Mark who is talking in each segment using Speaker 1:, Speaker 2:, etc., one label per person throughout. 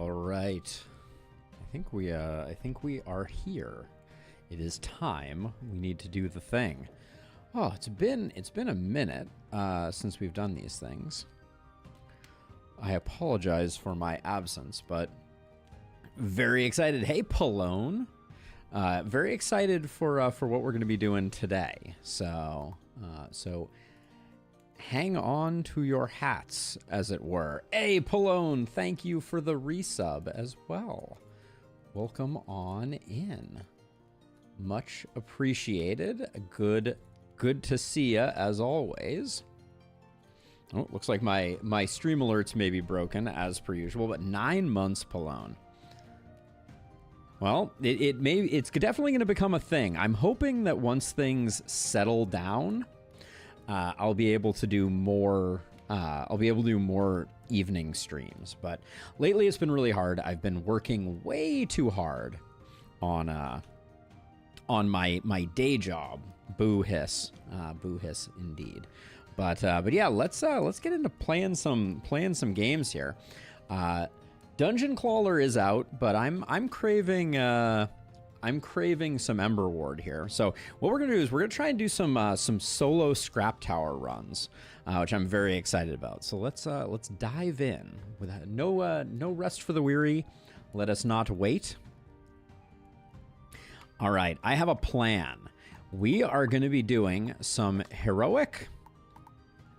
Speaker 1: All right. I think we are here. It is time. We need to do the thing. Oh, it's been a minute since we've done these things. I apologize for my absence, but very excited. Hey, Pallone. Very excited for what we're going to be doing today. So hang on to your hats, as it were. Hey, Pallone, thank you for the resub as well. Welcome on in. Much appreciated. Good to see ya, as always. Oh, looks like my stream alerts may be broken, as per usual, but 9 months, Pallone. Well, it's definitely going to become a thing. I'm hoping that once things settle down, I'll be able to do more. I'll be able to do more evening streams. But lately, it's been really hard. I've been working way too hard on my day job. Boo hiss, indeed. But yeah, let's get into playing some games here. Dungeon Crawler is out, but I'm craving some Emberward here. So what we're gonna do is we're gonna try and do some solo scrap tower runs, which I'm very excited about. So let's dive in with no rest for the weary. Let us not wait. All right, I have a plan. We are going to be doing some heroic,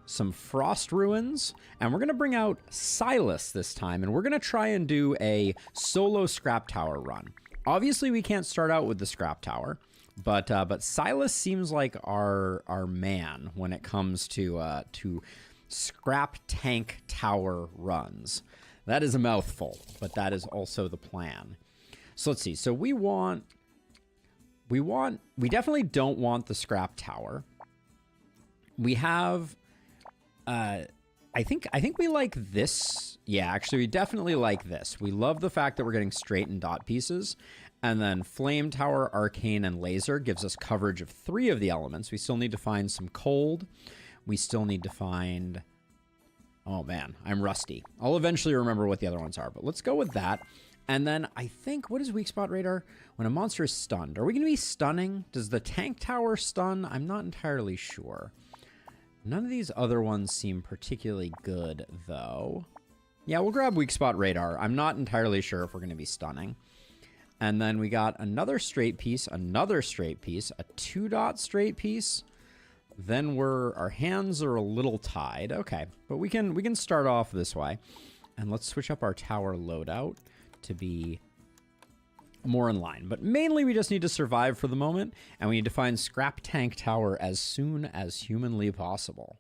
Speaker 1: some frost ruins, and we're going to bring out Silas this time, and we're going to try and do a solo scrap tower run. Obviously, we can't start out with the scrap tower, but Silas seems like our man when it comes to scrap tank tower runs. That is a mouthful, but that is also the plan. So let's see. So we definitely don't want the scrap tower. We have, I think we like this. Yeah, actually, we definitely like this. We love the fact that we're getting straight and dot pieces. And then Flame Tower, Arcane, and Laser gives us coverage of 3 of the elements. We still need to find some cold. We still need to find... Oh, man, I'm rusty. I'll eventually remember what the other ones are, but let's go with that. And then I think, what is weak spot radar? When a monster is stunned. Are we going to be stunning? Does the tank tower stun? I'm not entirely sure. None of these other ones seem particularly good, though. Yeah, we'll grab weak spot radar. I'm not entirely sure if we're going to be stunning. And then we got another straight piece, a 2-dot straight piece. Then our hands are a little tied. Okay, but we can start off this way. And let's switch up our tower loadout to be more in line. But mainly we just need to survive for the moment, and we need to find scrap tank tower as soon as humanly possible.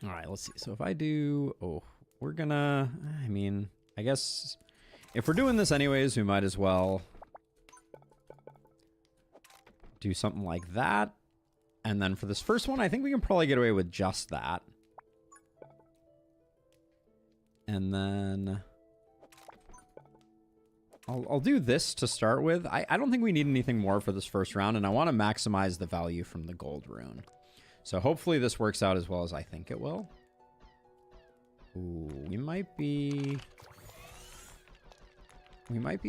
Speaker 1: All right, let's see. So if I do... Oh, we're gonna... I mean, I guess if we're doing this anyways, we might as well do something like that. And then for this first one, I think we can probably get away with just that. And then I'll do this to start with. I don't think we need anything more for this first round, and I want to maximize the value from the gold rune. So hopefully this works out as well as I think it will. Ooh, we might be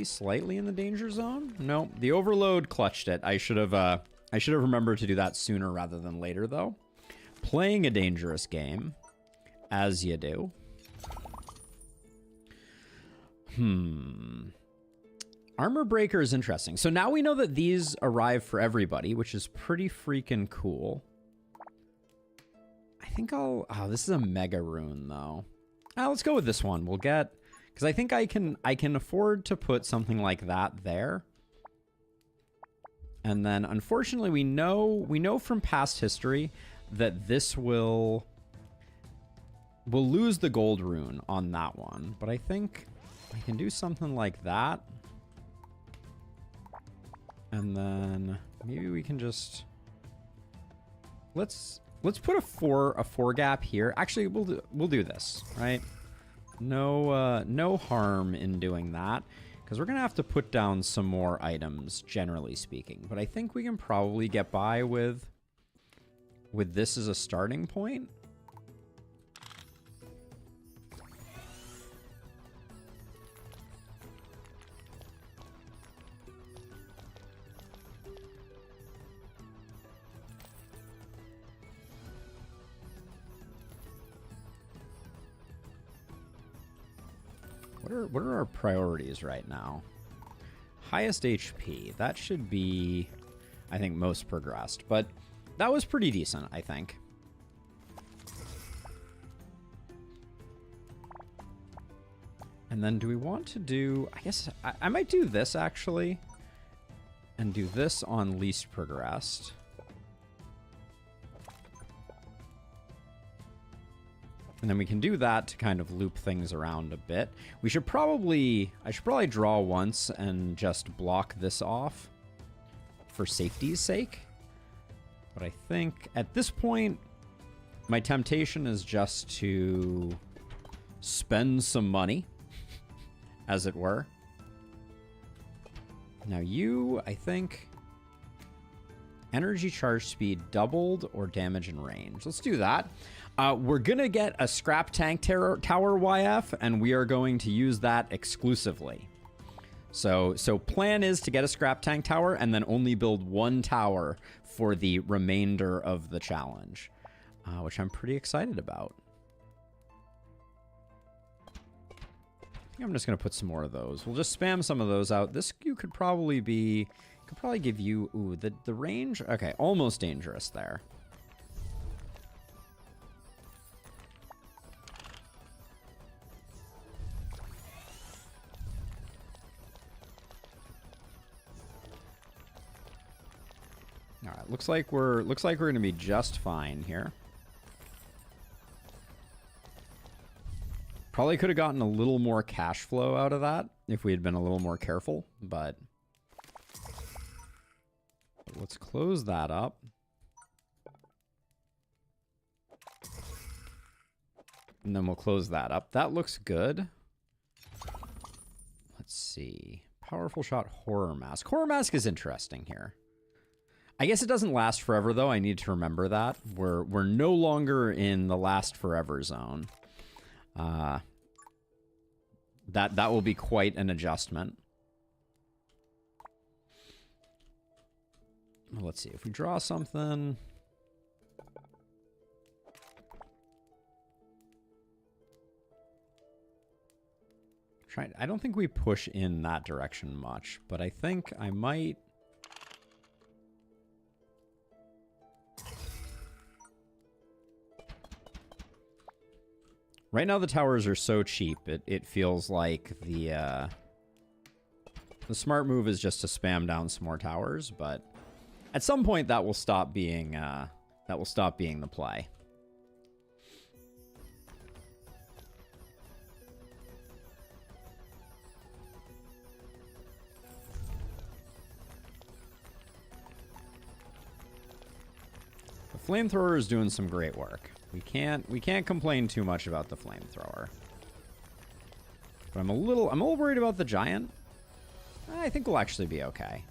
Speaker 1: slightly in the danger zone. No, the overload clutched it. I should have remembered to do that sooner rather than later, though. Playing a dangerous game, as you do. Armor breaker is interesting. So now we know that these arrive for everybody, which is pretty freaking cool. I think oh, this is a mega rune though. Let's go with this one. We'll get, because I think I can afford to put something like that there. And then unfortunately we know from past history that this we'll lose the gold rune on that one, but I think I can do something like that. And then maybe we can just let's put a 4 gap here. Actually, we'll do this, right? No harm in doing that, because we're gonna have to put down some more items, generally speaking. But I think we can probably get by with this as a starting point. What are our priorities right now? Highest HP. That should be, I think, most progressed. But that was pretty decent, I think. And then do we want to do... I guess I might do this, actually. And do this on least progressed. And then we can do that to kind of loop things around a bit. We should probably... I should probably draw once and just block this off for safety's sake. But I think at this point, my temptation is just to spend some money, as it were. Now you, I think, energy charge speed doubled or damage and range. Let's do that. We're going to get a scrap tank tower YF, and we are going to use that exclusively. So plan is to get a scrap tank tower and then only build one tower for the remainder of the challenge, which I'm pretty excited about. I think I'm just going to put some more of those. We'll just spam some of those out. This you could probably be... Could probably give you... Ooh, the range? Okay, almost dangerous there. All right, looks like we're going to be just fine here. Probably could have gotten a little more cash flow out of that if we had been a little more careful, but let's close that up. And then we'll close that up. That looks good. Let's see. Powerful shot, horror mask. Horror mask is interesting here. I guess it doesn't last forever, though. I need to remember that. We're no longer in the last forever zone. That will be quite an adjustment. Let's see. If we draw something... I don't think we push in that direction much, but I think I might... Right now the towers are so cheap, it feels like the smart move is just to spam down some more towers, but at some point that will stop being the play. The flamethrower is doing some great work. We can't complain too much about the flamethrower. But I'm a little worried about the giant. I think we'll actually be okay.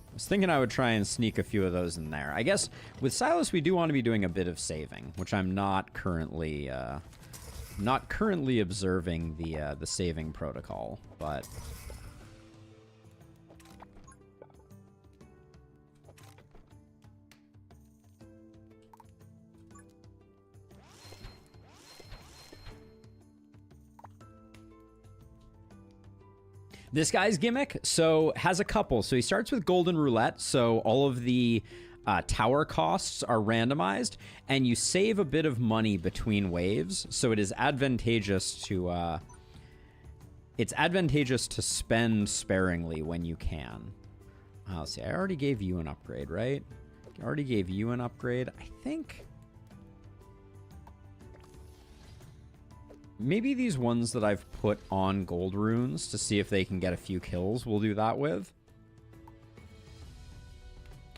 Speaker 1: I was thinking I would try and sneak a few of those in there. I guess with Silas we do want to be doing a bit of saving, which I'm not currently observing the saving protocol, but this guy's gimmick, so has a couple. So he starts with Golden Roulette, so all of the tower costs are randomized, and you save a bit of money between waves, so it is advantageous to spend sparingly when you can. Let's see, I already gave you an upgrade, right? I already gave you an upgrade. I think... Maybe these ones that I've put on gold runes to see if they can get a few kills, we'll do that with.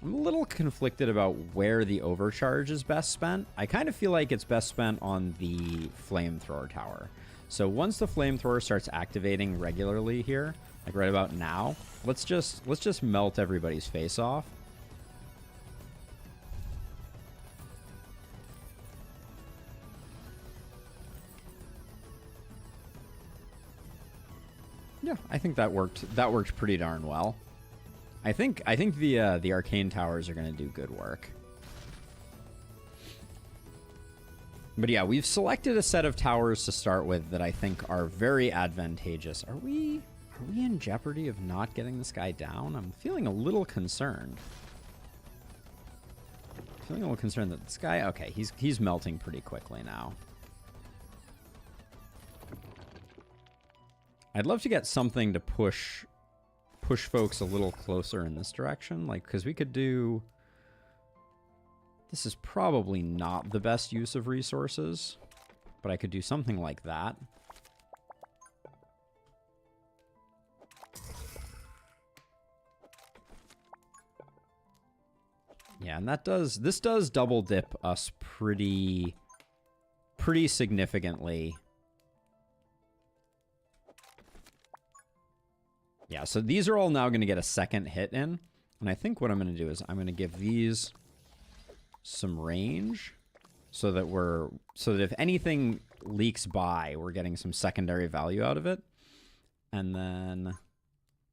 Speaker 1: I'm a little conflicted about where the overcharge is best spent. I kind of feel like it's best spent on the flamethrower tower. So once the flamethrower starts activating regularly here, like right about now, let's just melt everybody's face off. Yeah, I think that worked. That worked pretty darn well. I think the arcane towers are going to do good work. But yeah, we've selected a set of towers to start with that I think are very advantageous. Are we in jeopardy of not getting this guy down? I'm feeling a little concerned. Feeling a little concerned that this guy... Okay, he's melting pretty quickly now. I'd love to get something to push folks a little closer in this direction. Like, because we could do... This is probably not the best use of resources, but I could do something like that. Yeah, and this does double dip us pretty significantly. Yeah, so these are all now going to get a second hit in, and I think what I'm going to do is I'm going to give these some range so that if anything leaks by, we're getting some secondary value out of it. And then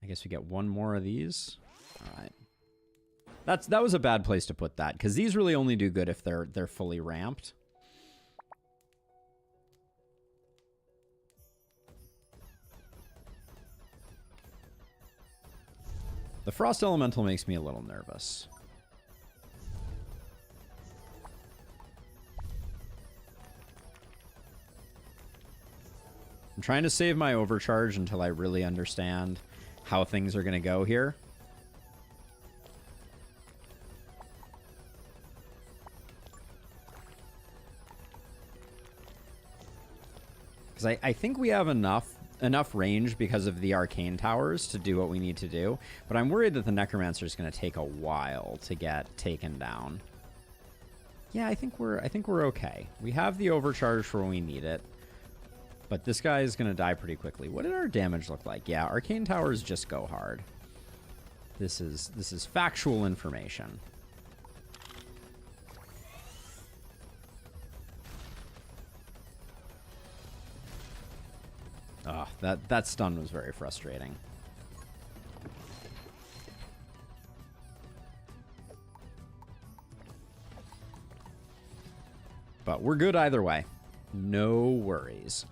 Speaker 1: I guess we get one more of these. All right. That was a bad place to put that, because these really only do good if they're fully ramped. The Frost Elemental makes me a little nervous. I'm trying to save my overcharge until I really understand how things are going to go here. Because I think we have enough range because of the arcane towers to do what we need to do, but I'm worried that the necromancer is going to take a while to get taken down. Yeah, I think we're okay. We have the overcharge for when we need it, but this guy is going to die pretty quickly. What did our damage look like? Yeah, arcane towers just go hard. This is factual information. Oh, that stun was very frustrating. But we're good either way. No worries.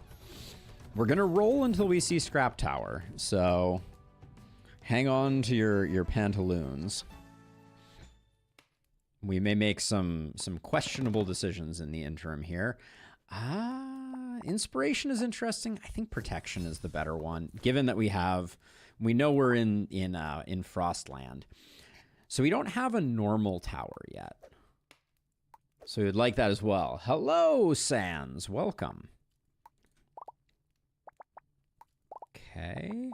Speaker 1: We're going to roll until we see Scrap Tower, so hang on to your pantaloons. We may make some questionable decisions in the interim here. Inspiration is interesting. I think protection is the better one, given that we know we're in Frostland. So we don't have a normal tower yet. So we'd like that as well. Hello, Sans. Welcome. Okay.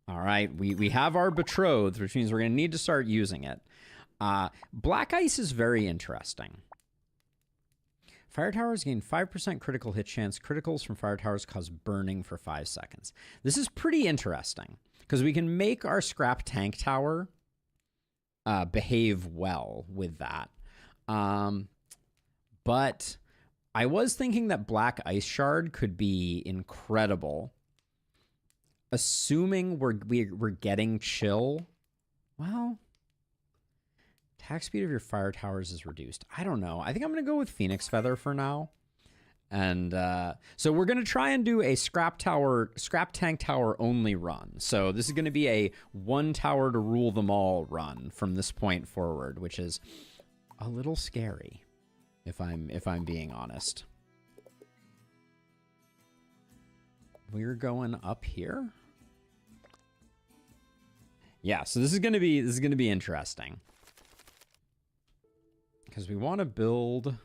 Speaker 1: All right, we have our betrothed, which means we're going to need to start using it. Black Ice is very interesting. Fire towers gain 5% critical hit chance. Criticals from fire towers cause burning for 5 seconds. This is pretty interesting, because we can make our scrap tank tower behave well with that. But I was thinking that Black Ice Shard could be incredible. Assuming we're getting chill. Well, attack speed of your fire towers is reduced. I don't know. I think I'm going to go with Phoenix Feather for now. And so we're going to try and do a scrap tank tower only run. So this is going to be a one tower to rule them all run from this point forward, which is a little scary, if I'm being honest. We're going up here. Yeah, so this is going to be interesting. Because we want to build...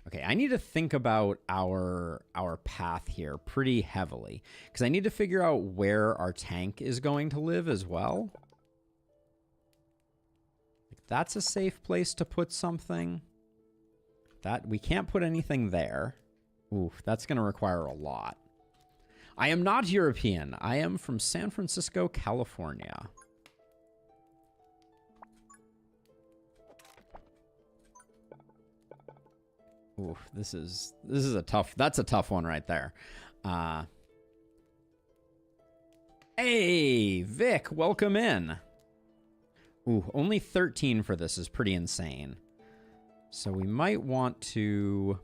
Speaker 1: Okay, I need to think about our path here pretty heavily. Because I need to figure out where our tank is going to live as well. That's a safe place to put something. That we can't put anything there. Oof, that's going to require a lot. I am not European. I am from San Francisco, California. Oof, this is a tough. That's a tough one right there. Hey, Vic, welcome in. Ooh, only 13 for this is pretty insane. So we might want to...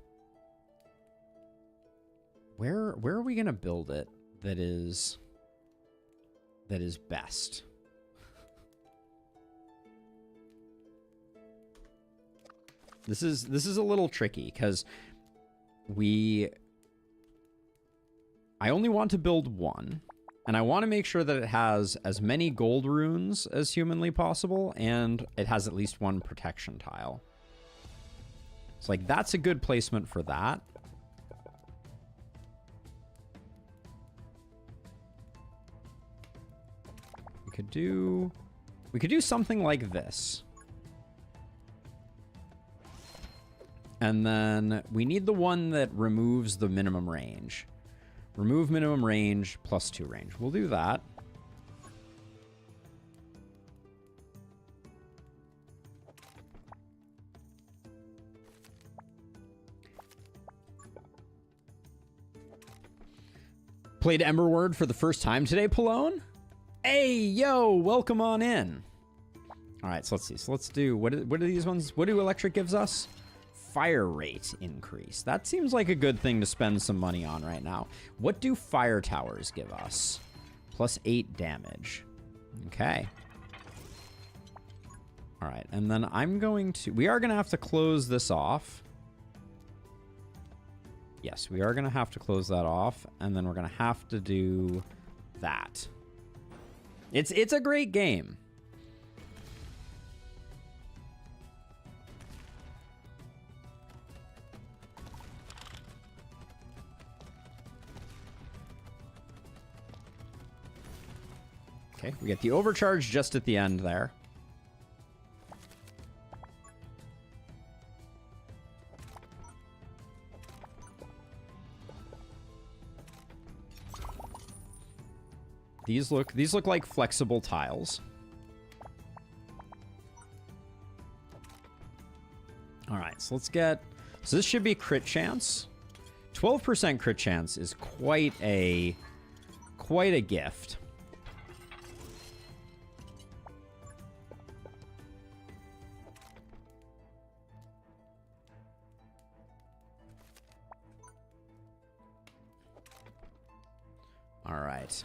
Speaker 1: Where are we going to build it that is best? This is a little tricky because I only want to build one, and I want to make sure that it has as many gold runes as humanly possible, and it has at least one protection tile. So, like, that's a good placement for that. We could do something like this. And then we need the one that removes the minimum range. Remove minimum range +2 range. We'll do that. Played Emberward for the first time today, Pallone? Hey, yo, welcome on in. All right, so let's see. So let's do, what are these ones? What do electric gives us? Fire rate increase. That seems like a good thing to spend some money on right now. What do fire towers give us? +8 damage. Okay. All right, and then we are going to have to close this off. Yes, we are going to have to close that off, and then we're going to have to do that. It's a great game. Okay, we get the overcharge just at the end there. These look like flexible tiles. All right, so let's get... So this should be crit chance. 12% crit chance is quite a gift. All right.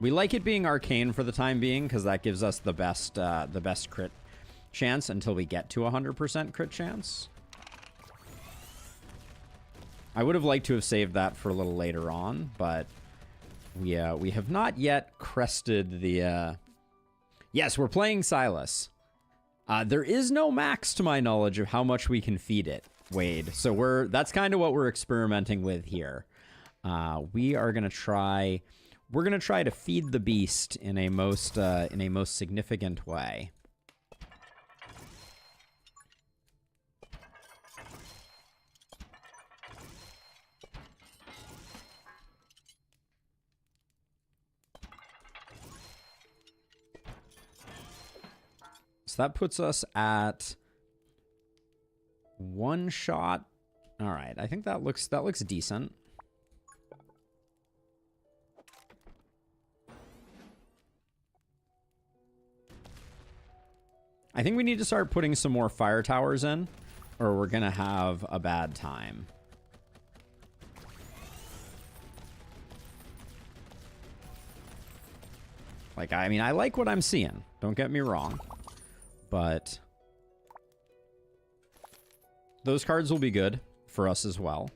Speaker 1: We like it being arcane for the time being because that gives us the best crit chance until we get to 100% crit chance. I would have liked to have saved that for a little later on, but we have not yet crested the... Yes, we're playing Silas. There is no max, to my knowledge, of how much we can feed it, Wade. So that's kind of what we're experimenting with here. We are going to try... We're going to try to feed the beast in a most significant way. So that puts us at one shot. All right, I think that looks decent. I think we need to start putting some more fire towers in, or we're going to have a bad time. Like, I mean, I like what I'm seeing. Don't get me wrong. But those cards will be good for us as well.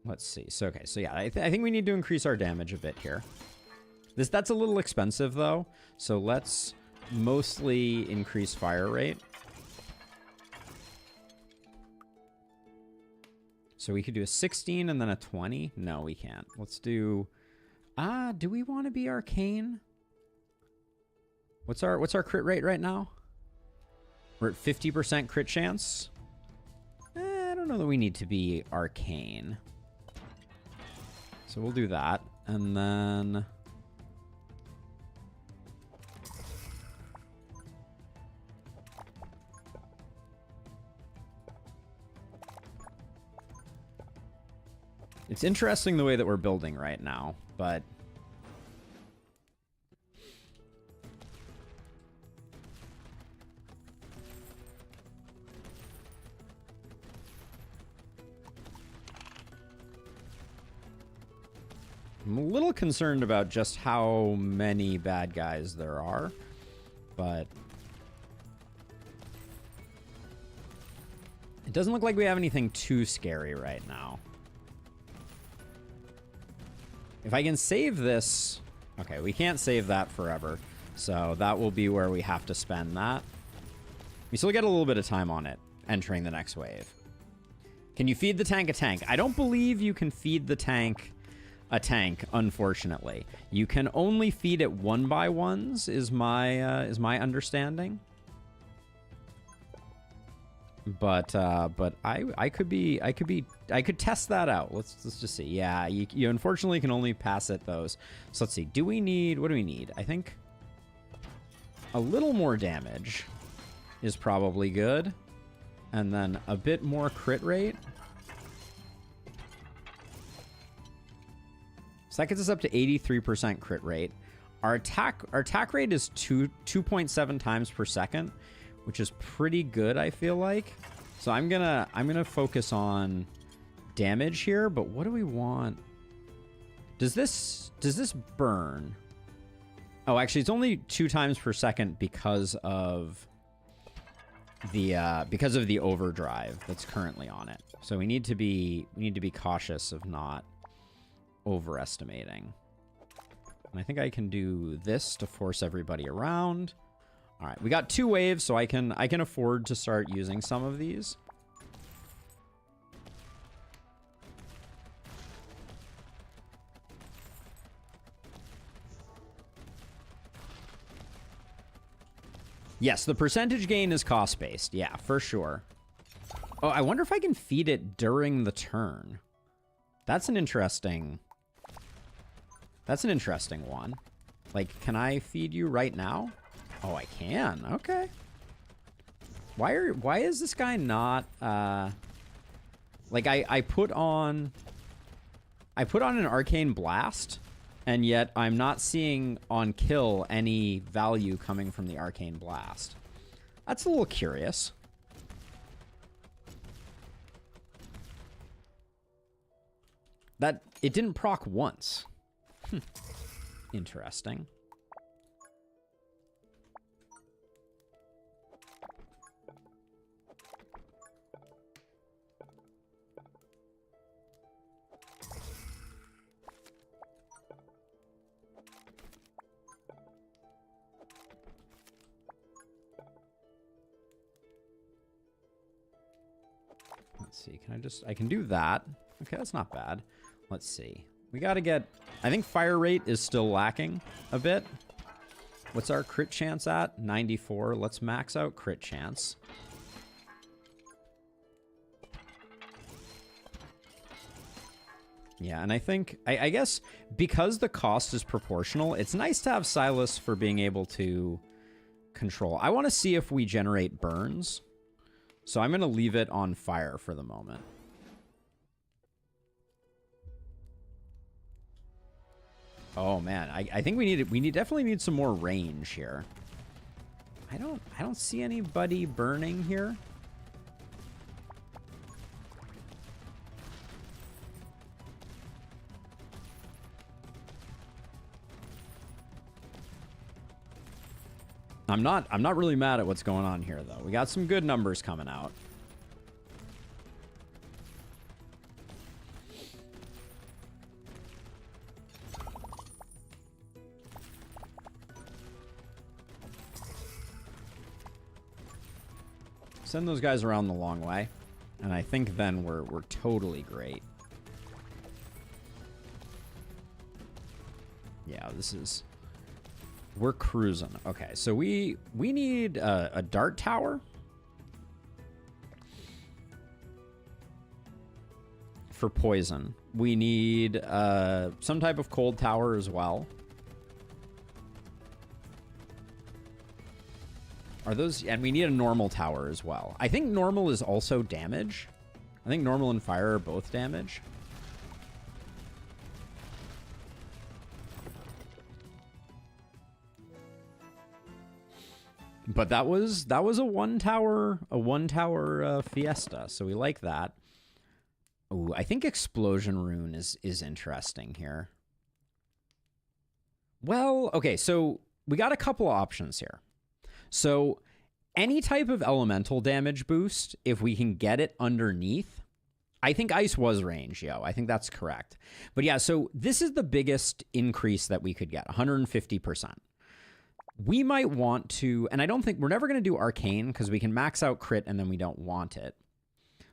Speaker 1: Let's see. So, okay. So, yeah, I think we need to increase our damage a bit here. That's a little expensive, though. So, let's mostly increase fire rate. So, we could do a 16 and then a 20. No, we can't. Let's do... do we want to be arcane? What's our crit rate right now? We're at 50% crit chance. I don't know that we need to be arcane. So we'll do that, and then... It's interesting the way that we're building right now, but... I'm a little concerned about just how many bad guys there are, but... It doesn't look like we have anything too scary right now. If I can save this... Okay, we can't save that forever. So that will be where we have to spend that. We still get a little bit of time on it, entering the next wave. Can you feed the tank a tank? I don't believe you can feed the tank a tank, unfortunately. You can only feed it one by ones, is my understanding. But I could test that out. Let's just see. Yeah, you unfortunately can only pass it those. So let's see. What do we need? I think a little more damage is probably good. And then a bit more crit rate. So that gets us up to 83% crit rate. Our attack rate is 2.7 times per second, which is pretty good, I feel like. So I'm gonna focus on damage here, but what do we want? Does this burn? Oh, actually it's only 2 times per second because of the overdrive that's currently on it. So we need to be cautious of not overestimating. And I think I can do this to force everybody around. All right, we got 2 waves, so I can afford to start using some of these. Yes, the percentage gain is cost-based. Yeah, for sure. Oh, I wonder if I can feed it during the turn. That's an interesting one. Like, can I feed you right now? Oh, I can. Okay. Why is this guy not like I put on an arcane blast, and yet I'm not seeing on kill any value coming from the arcane blast. That's a little curious. That it didn't proc once. Interesting. Let's see, I can do that. Okay, that's not bad. Let's see. We gotta get, I think fire rate is still lacking a bit. What's our crit chance at? 94. Let's max out crit chance. Yeah, and I think, I guess because the cost is proportional, it's nice to have Silas for being able to control. I want to see if we generate burns. So I'm going to leave it on fire for the moment. Oh man, I think we definitely need some more range here. I don't see anybody burning here. I'm not really mad at what's going on here though. We got some good numbers coming out. Send those guys around the long way, and I think then we're totally great. Yeah, we're cruising. Okay, so we need a dart tower for poison. We need some type of cold tower as well. Are those, and we need a normal tower as well. I think normal is also damage. I think normal and fire are both damage. But that was a one tower fiesta, so we like that. Ooh, I think Explosion Rune is interesting here. Well, okay, so we got a couple of options here. So any type of elemental damage boost, if we can get it underneath, I think ice was range, yo. I think that's correct. But yeah, so this is the biggest increase that we could get, 150%. We might want to, and I don't think, we're never going to do arcane because we can max out crit and then we don't want it.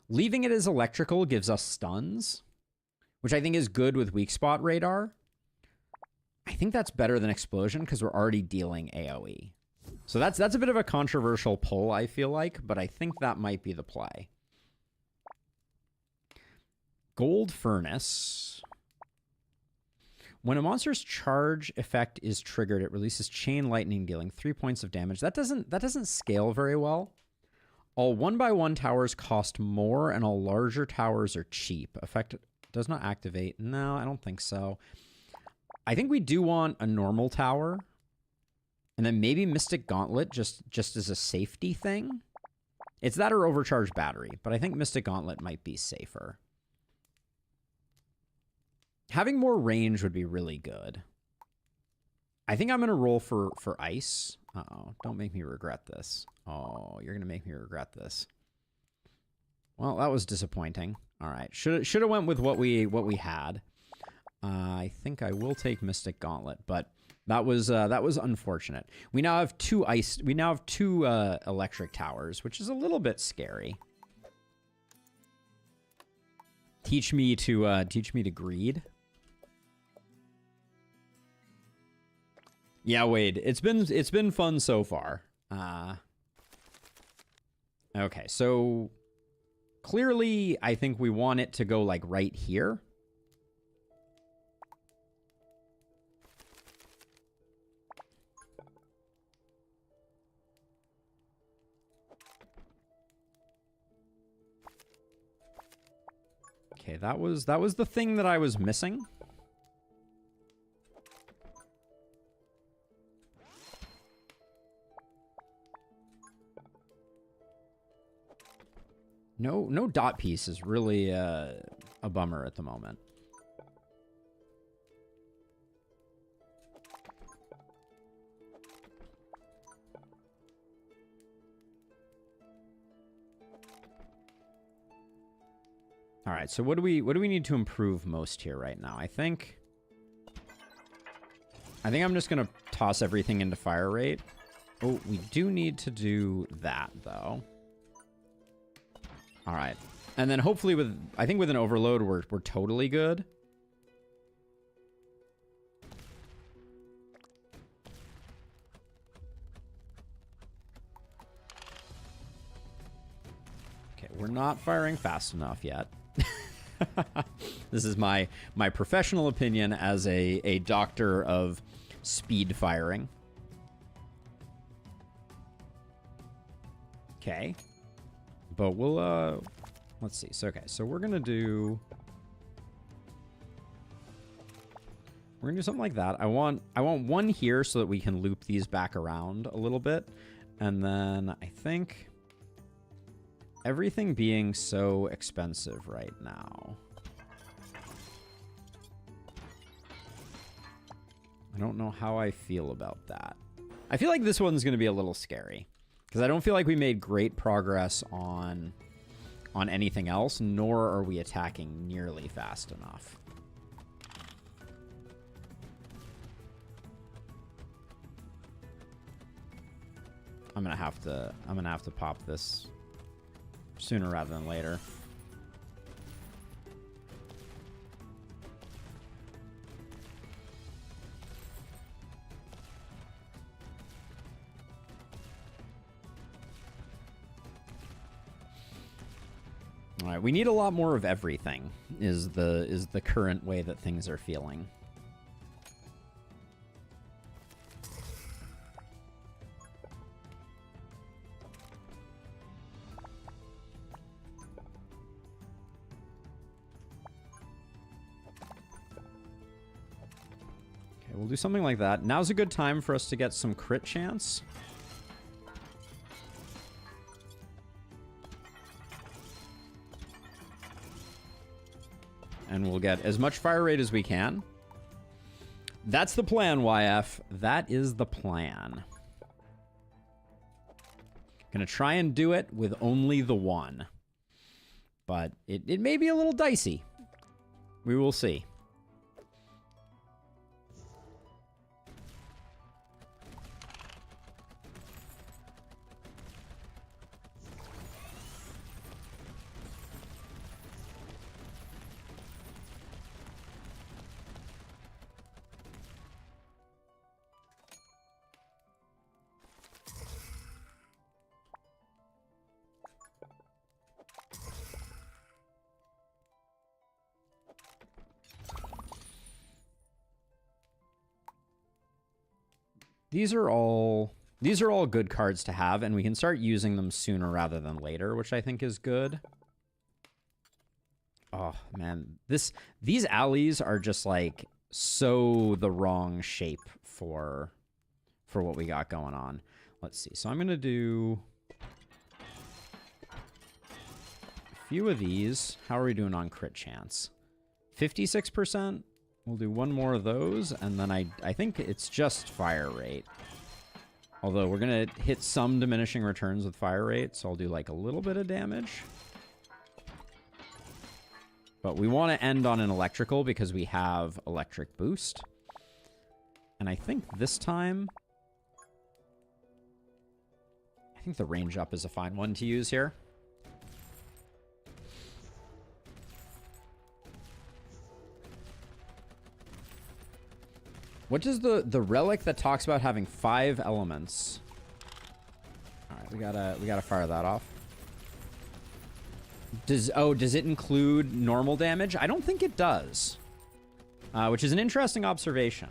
Speaker 1: Leaving it as electrical gives us stuns, which I think is good with weak spot radar. I think that's better than explosion because we're already dealing AoE. So that's a bit of a controversial pull, I feel like, but I think that might be the play. Gold Furnace. When a monster's charge effect is triggered, it releases chain lightning, dealing 3 points of damage. That doesn't scale very well. All 1x1 towers cost more, and all larger towers are cheap. Effect does not activate. No, I don't think so. I think we do want a normal tower. And then maybe Mystic Gauntlet just as a safety thing. It's that or Overcharged Battery, but I think Mystic Gauntlet might be safer. Having more range would be really good. I think I'm going to roll for ice. Uh-oh, don't make me regret this. Oh, you're going to make me regret this. Well, that was disappointing. All right, should have went with what we had. I think I will take Mystic Gauntlet, but that was unfortunate. We now have two electric towers, which is a little bit scary. Teach me to greed. Yeah, Wade, it's been fun so far. Okay, so clearly I think we want it to go like right here. Okay, that was the thing that I was missing. No dot piece is really a bummer at the moment. All right, so what do we need to improve most here right now? I think I'm just gonna toss everything into fire rate. Oh, we do need to do that though. All right, and then hopefully with an overload we're totally good. Okay, we're not firing fast enough yet. This is my professional opinion as a doctor of speed firing. Okay. But we'll let's see. So okay, so we're gonna do something like that. I want one here so that we can loop these back around a little bit. And then I think everything being so expensive right now, I don't know how I feel about that. I feel like this one's going to be a little scary because I don't feel like we made great progress on anything else, nor are we attacking nearly fast enough. I'm gonna have to pop this sooner rather than later. All right, we need a lot more of everything is the current way that things are feeling. Okay, we'll do something like that. Now's a good time for us to get some crit chance. and we'll get as much fire rate as we can. That's the plan, YF. That is the plan. Gonna try and do it with only the one. But it may be a little dicey. We will see. These are all good cards to have, and we can start using them sooner rather than later, which I think is good. Oh man, these alleys are just like so the wrong shape for what we got going on. Let's see. So I'm gonna do a few of these. How are we doing on crit chance? 56%. We'll do one more of those, and then I think it's just fire rate. Although we're going to hit some diminishing returns with fire rate, so I'll do like a little bit of damage. But we want to end on an electrical because we have electric boost. And I think this time, I think the range up is a fine one to use here. What does the relic that talks about having 5 elements? All right, we gotta fire that off. Does it include normal damage? I don't think it does, which is an interesting observation.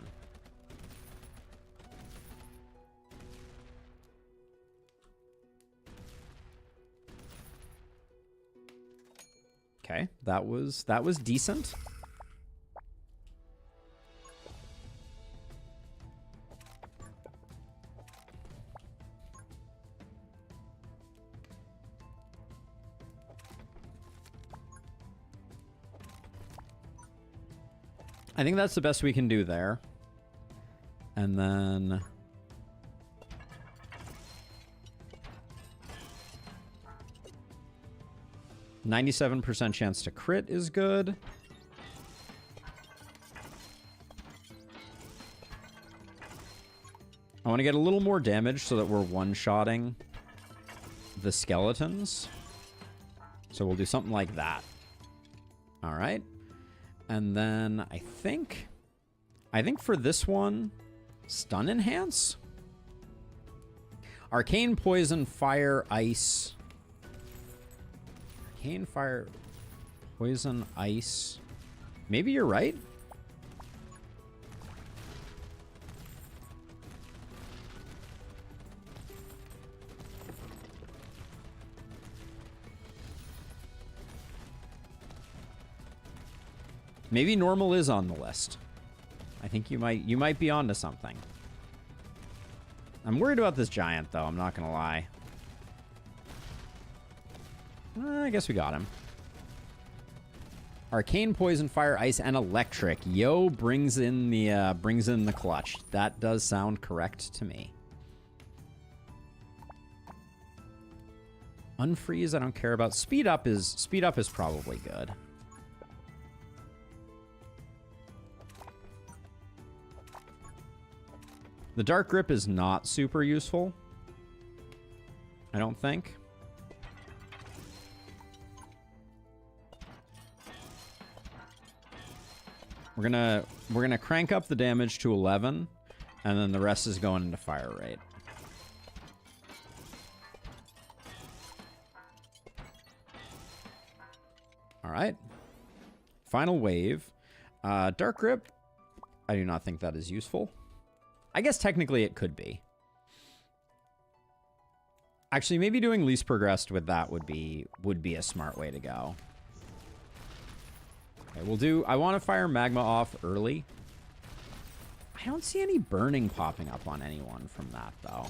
Speaker 1: Okay, that was decent. I think that's the best we can do there. And then 97% chance to crit is good. I want to get a little more damage so that we're one-shotting the skeletons. So we'll do something like that. All right. And then I think for this one, stun enhance? Arcane poison, fire, ice. Arcane fire, poison, ice. Maybe you're right. Maybe normal is on the list. I think you might be onto something. I'm worried about this giant, though. I'm not gonna lie. I guess we got him. Arcane, poison, fire, ice, and electric. Yo brings in the clutch. That does sound correct to me. Unfreeze, I don't care about. Speed up is probably good. The Dark Grip is not super useful, I don't think. We're gonna crank up the damage to 11, and then the rest is going into fire rate. All right. Final wave. Dark Grip, I do not think that is useful. I guess technically it could be. Actually, maybe doing least progressed with that would be a smart way to go. Okay, we'll do... I want to fire magma off early. I don't see any burning popping up on anyone from that, though.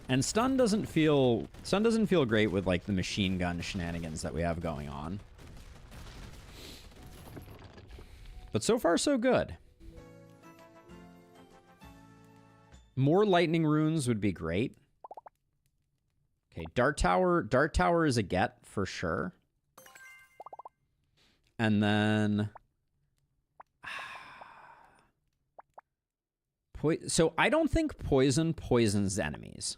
Speaker 1: And stun doesn't feel great with like the machine gun shenanigans that we have going on. But so far so good. More lightning runes would be great. Okay, Dart Tower is a get for sure. And then so I don't think poison poisons enemies.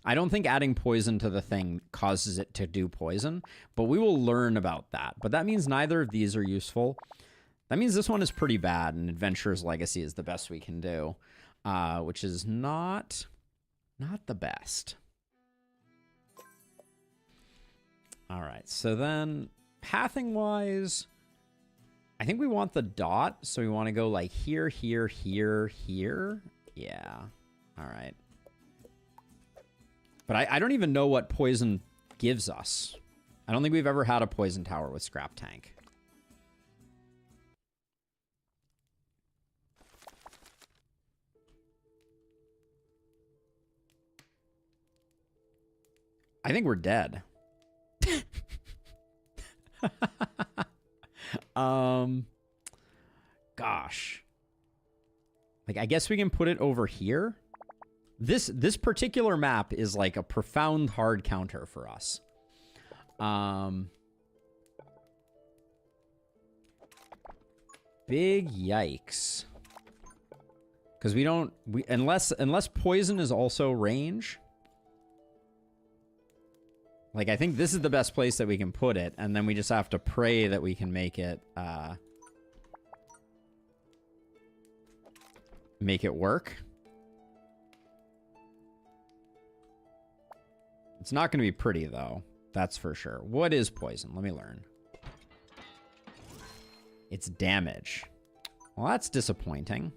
Speaker 1: I don't think adding poison to the thing causes it to do poison, but we will learn about that. But that means neither of these are useful. That means this one is pretty bad, and Adventurer's Legacy is the best we can do, which is not the best. All right, so then pathing-wise, I think we want the dot, so we want to go like here, here, here, here. Yeah, all right. But I don't even know what poison gives us. I don't think we've ever had a poison tower with Scrap Tank. I think we're dead. Gosh. Like, I guess we can put it over here. This particular map is like a profound hard counter for us. Big yikes. Because unless poison is also range. Like, I think this is the best place that we can put it, and then we just have to pray that we can make it work. It's not going to be pretty, though. That's for sure. What is poison? Let me learn. It's damage. Well, that's disappointing.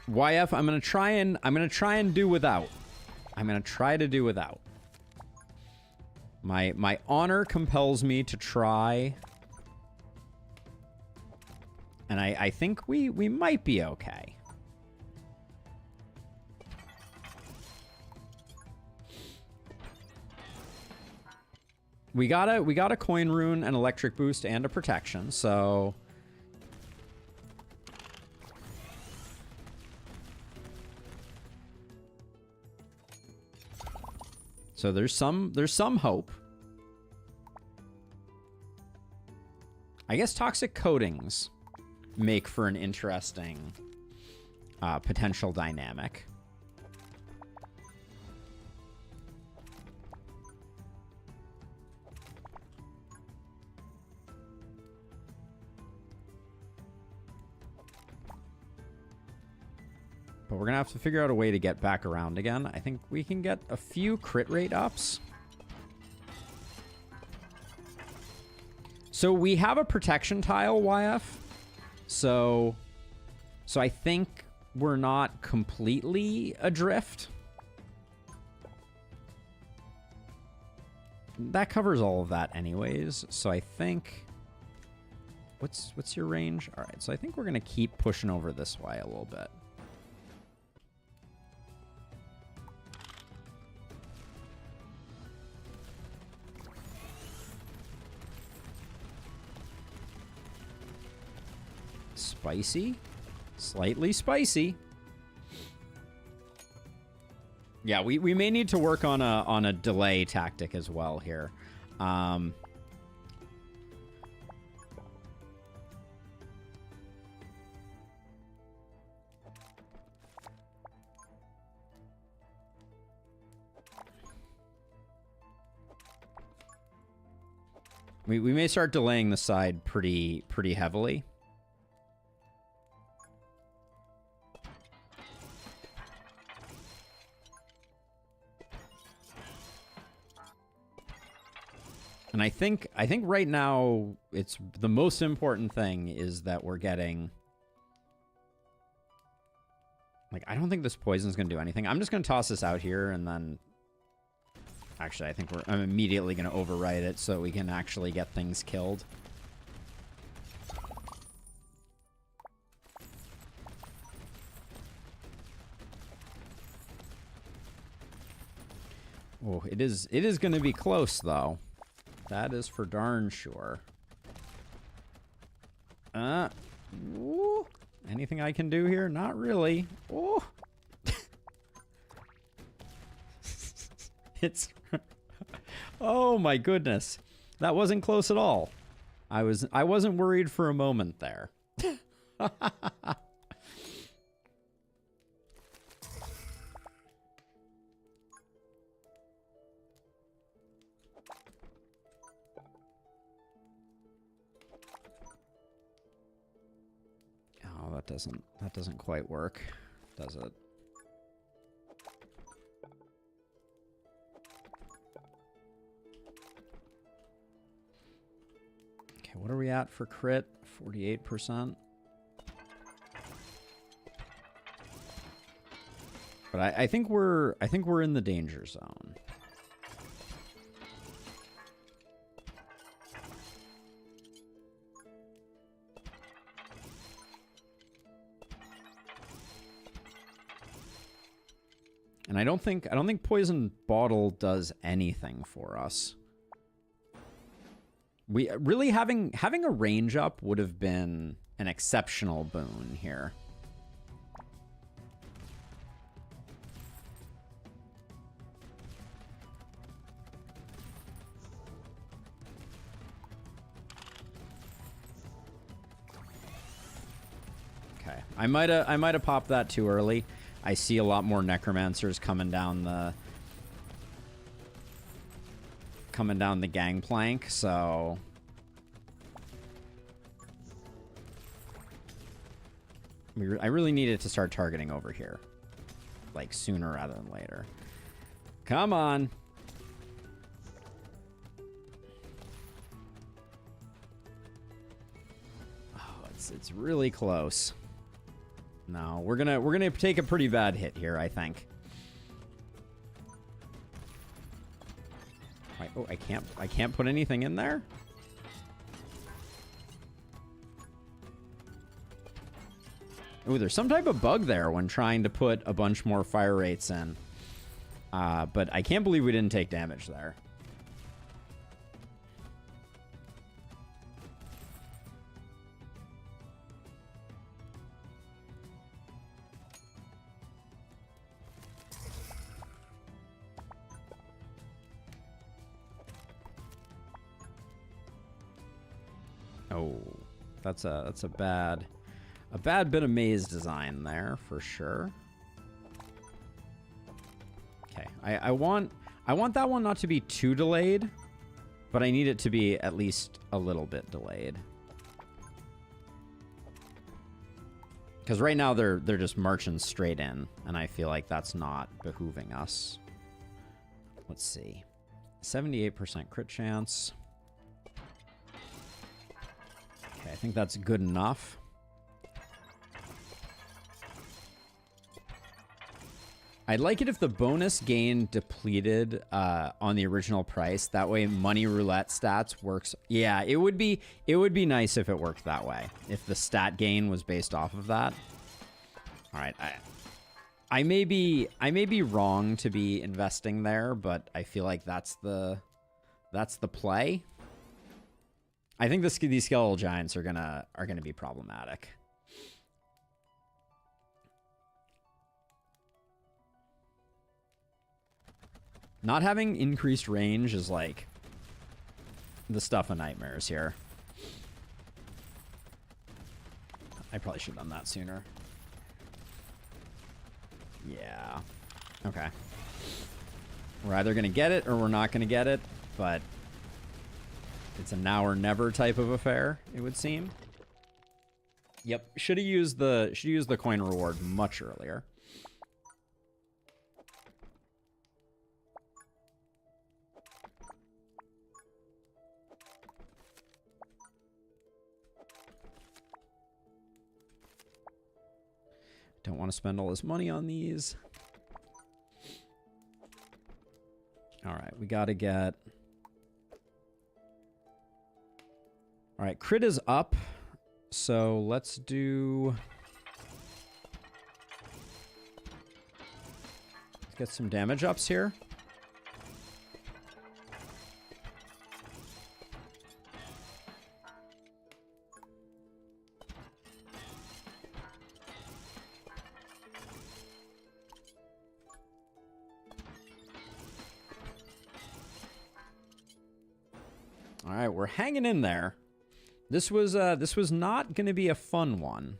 Speaker 1: YF, I'm gonna try and do without. I'm gonna try to do without. My honor compels me to try. And I think we might be okay. We got a coin rune, an electric boost, and a protection, so there's some hope. I guess toxic coatings make for an interesting potential dynamic. But we're going to have to figure out a way to get back around again. I think we can get a few crit rate ups. So we have a protection tile, YF. So I think we're not completely adrift. That covers all of that anyways. So I think... What's your range? All right, so I think we're going to keep pushing over this way a little bit. Spicy, slightly spicy. Yeah, we may need to work on a delay tactic as well here. We may start delaying the side pretty heavily. And I think right now it's the most important thing is that we're getting, like, I don't think this poison's going to do anything. I'm just going to toss this out here and then Actually, I think I'm immediately going to overwrite it so we can actually get things killed. Oh, it is going to be close, though. That is for darn sure. Ooh. Anything I can do here? Not really. Oh. It's... Oh my goodness. That wasn't close at all. I wasn't worried for a moment there. Oh, that doesn't quite work, does it? Okay, what are we at for crit? 48%. But I think we're in the danger zone. And I don't think poison bottle does anything for us. We really having a range up would have been an exceptional boon here. Okay, I might have popped that too early. I see a lot more necromancers coming down the gangplank, so I really needed to start targeting over here, like sooner rather than later. Come on. Oh, it's really close. No, we're gonna take a pretty bad hit here, I think. Oh, I can't put anything in there? Oh, there's some type of bug there when trying to put a bunch more fire rates in. But I can't believe we didn't take damage there. Oh, that's a bad bit of maze design there for sure. Okay, I want that one not to be too delayed, but I need it to be at least a little bit delayed. Because right now they're just marching straight in, and I feel like that's not behooving us. Let's see, 78% crit chance. Okay, I think that's good enough. I'd like it if the bonus gain depleted on the original price. That way money roulette stats works. Yeah, it would be nice if it worked that way. If the stat gain was based off of that. All right, I may be wrong to be investing there, but I feel like that's the play. I think these skeletal giants are gonna be problematic. Not having increased range is like the stuff of nightmares here. I probably should have done that sooner. Yeah. Okay. We're either gonna get it or we're not gonna get it, but it's a now or never type of affair, it would seem. Yep, should have used the coin reward much earlier. Don't want to spend all this money on these. All right, we got to get... All right, crit is up. So let's do... Let's get some damage ups here. All right, we're hanging in there. This was not going to be a fun one.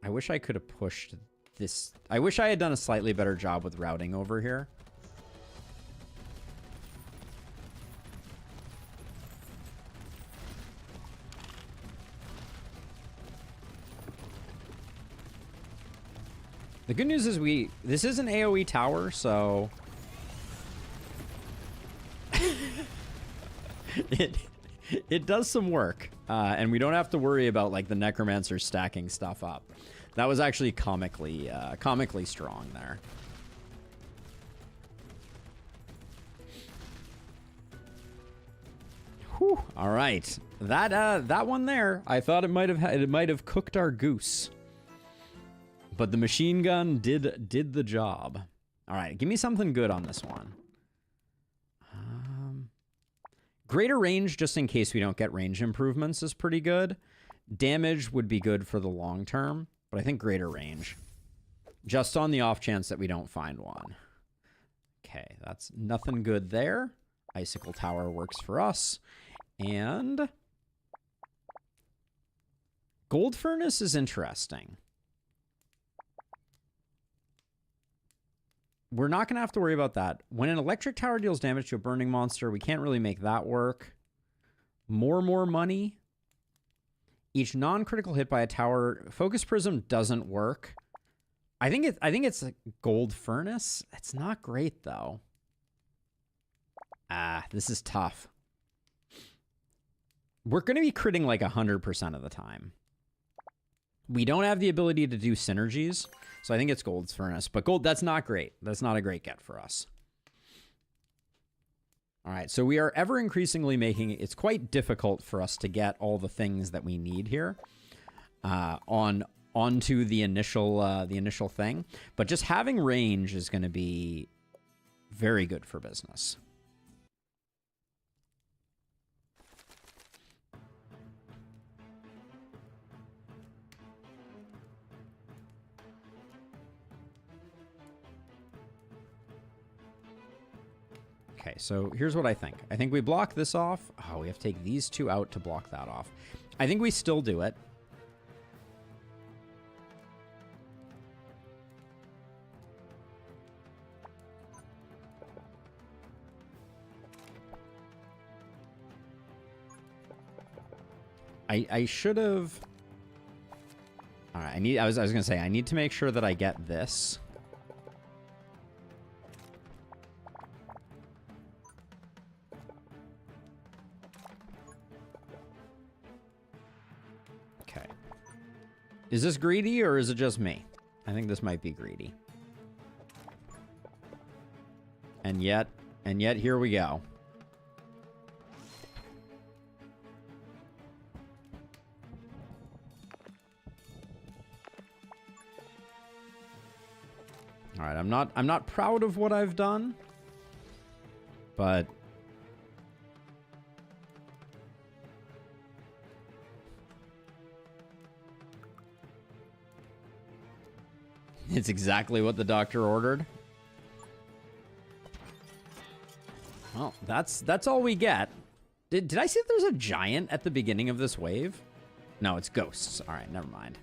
Speaker 1: I wish I could have pushed this. I wish I had done a slightly better job with routing over here. The good news is this is an AoE tower, so it does some work, and we don't have to worry about like the necromancer stacking stuff up. That was actually comically strong there. Whew. All right, that one there, I thought it might have cooked our goose, but the machine gun did the job. All right, give me something good on this one. Greater range, just in case we don't get range improvements, is pretty good. Damage would be good for the long term, but I think greater range. Just on the off chance that we don't find one. Okay, that's nothing good there. Icicle Tower works for us. And Gold Furnace is interesting. We're not going to have to worry about that. When an electric tower deals damage to a burning monster, we can't really make that work. More money. Each non-critical hit by a tower. Focus Prism doesn't work. I think it's a Gold Furnace. It's not great, though. This is tough. We're going to be critting like 100% of the time. We don't have the ability to do synergies, so I think it's Gold's Furnace. But gold, that's not great. That's not a great get for us. All right, so we are ever increasingly making it's quite difficult for us to get all the things that we need here onto the initial thing. But just having range is going to be very good for business. Okay, so here's what I think. I think we block this off. Oh, we have to take these two out to block that off. I think we still do it. I should have... All right, I was going to say, I need to make sure that I get this. Is this greedy or is it just me? I think this might be greedy. And yet here we go. All right, I'm not proud of what I've done, but it's exactly what the doctor ordered. Well, that's all we get. Did I see that there's a giant at the beginning of this wave? No, it's ghosts. All right, never mind.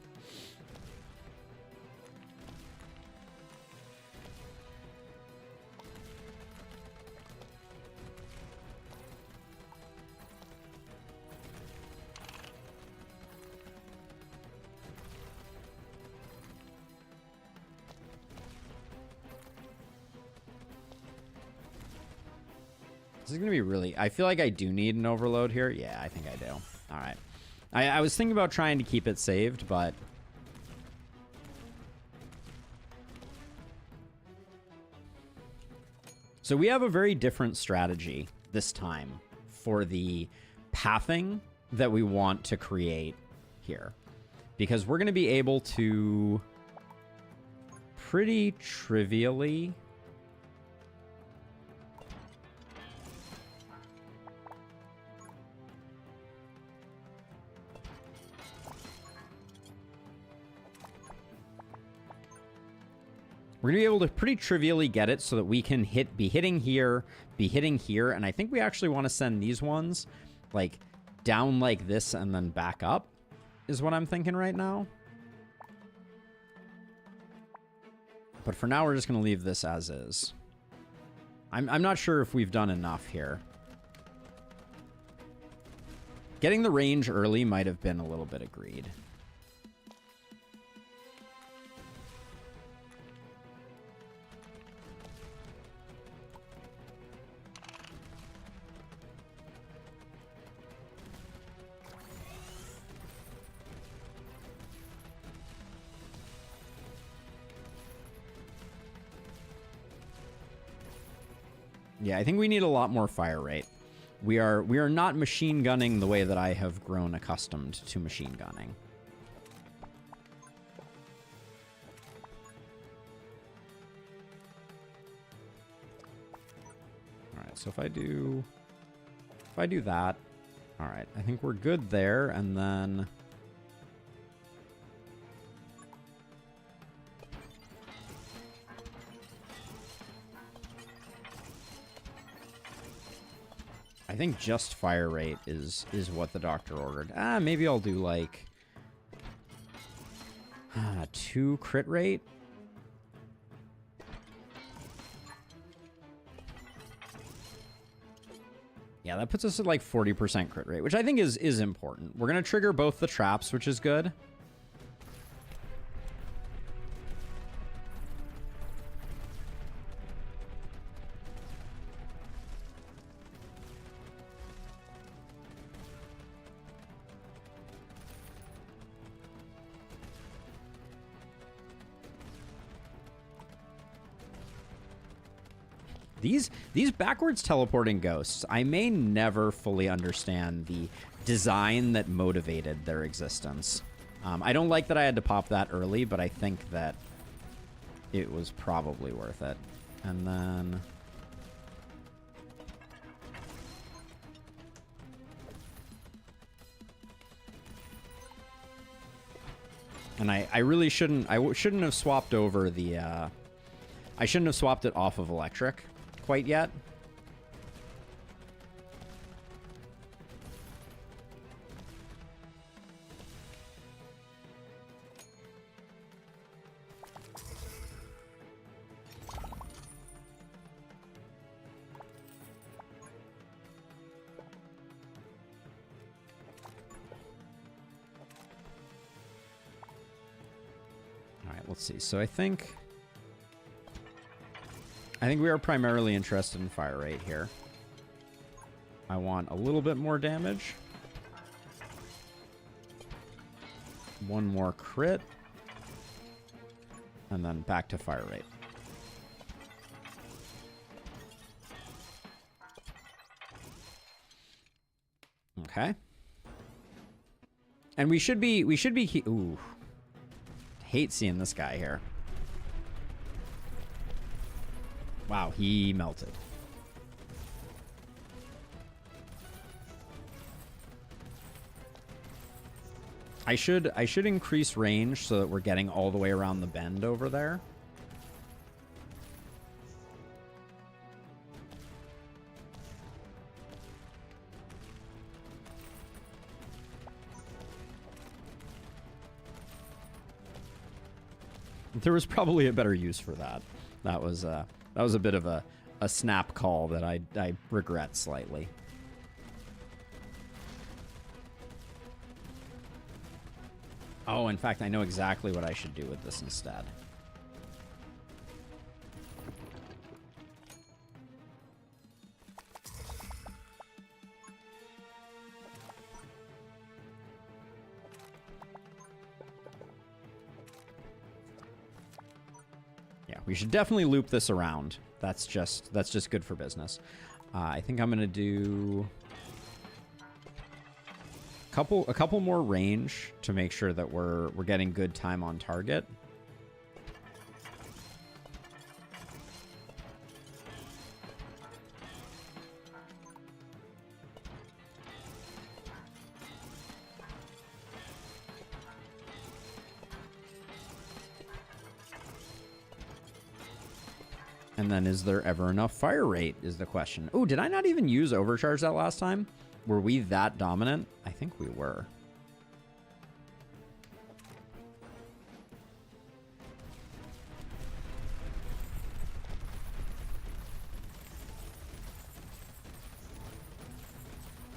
Speaker 1: This is going to be really... I feel like I do need an overload here. Yeah, I think I do. All right. I was thinking about trying to keep it saved, but... So we have a very different strategy this time for the pathing that we want to create here. Because we're going to be able to pretty trivially get it so that we can be hitting here, and I think we actually want to send these ones like down like this and then back up is what I'm thinking right now. But for now, we're just going to leave this as is. I'm not sure if we've done enough here. Getting the range early might have been a little bit of greed. Yeah, I think we need a lot more fire rate. We are not machine gunning the way that I have grown accustomed to machine gunning. All right, so if I do that, all right, I think we're good there, and then I think just fire rate is what the doctor ordered. Maybe I'll do like 2 crit rate. Yeah, that puts us at like 40% crit rate, which I think is important. We're going to trigger both the traps, which is good. These backwards teleporting ghosts, I may never fully understand the design that motivated their existence. I don't like that I had to pop that early, but I think that it was probably worth it. And then and I really shouldn't have swapped over the I shouldn't have swapped it off of electric quite yet. All right, let's see. So I think we are primarily interested in fire rate here. I want a little bit more damage. One more crit. And then back to fire rate. Okay. And we should be ooh. Hate seeing this guy here. Wow, he melted. I should increase range so that we're getting all the way around the bend over there. There was probably a better use for that. That was a bit of a snap call that I regret slightly. Oh, in fact, I know exactly what I should do with this instead. We should definitely loop this around. That's just good for business. I think I'm gonna do a couple more range to make sure that we're getting good time on target. And then is there ever enough fire rate is the question. Oh, did I not even use overcharge that last time? Were we that dominant? I think we were.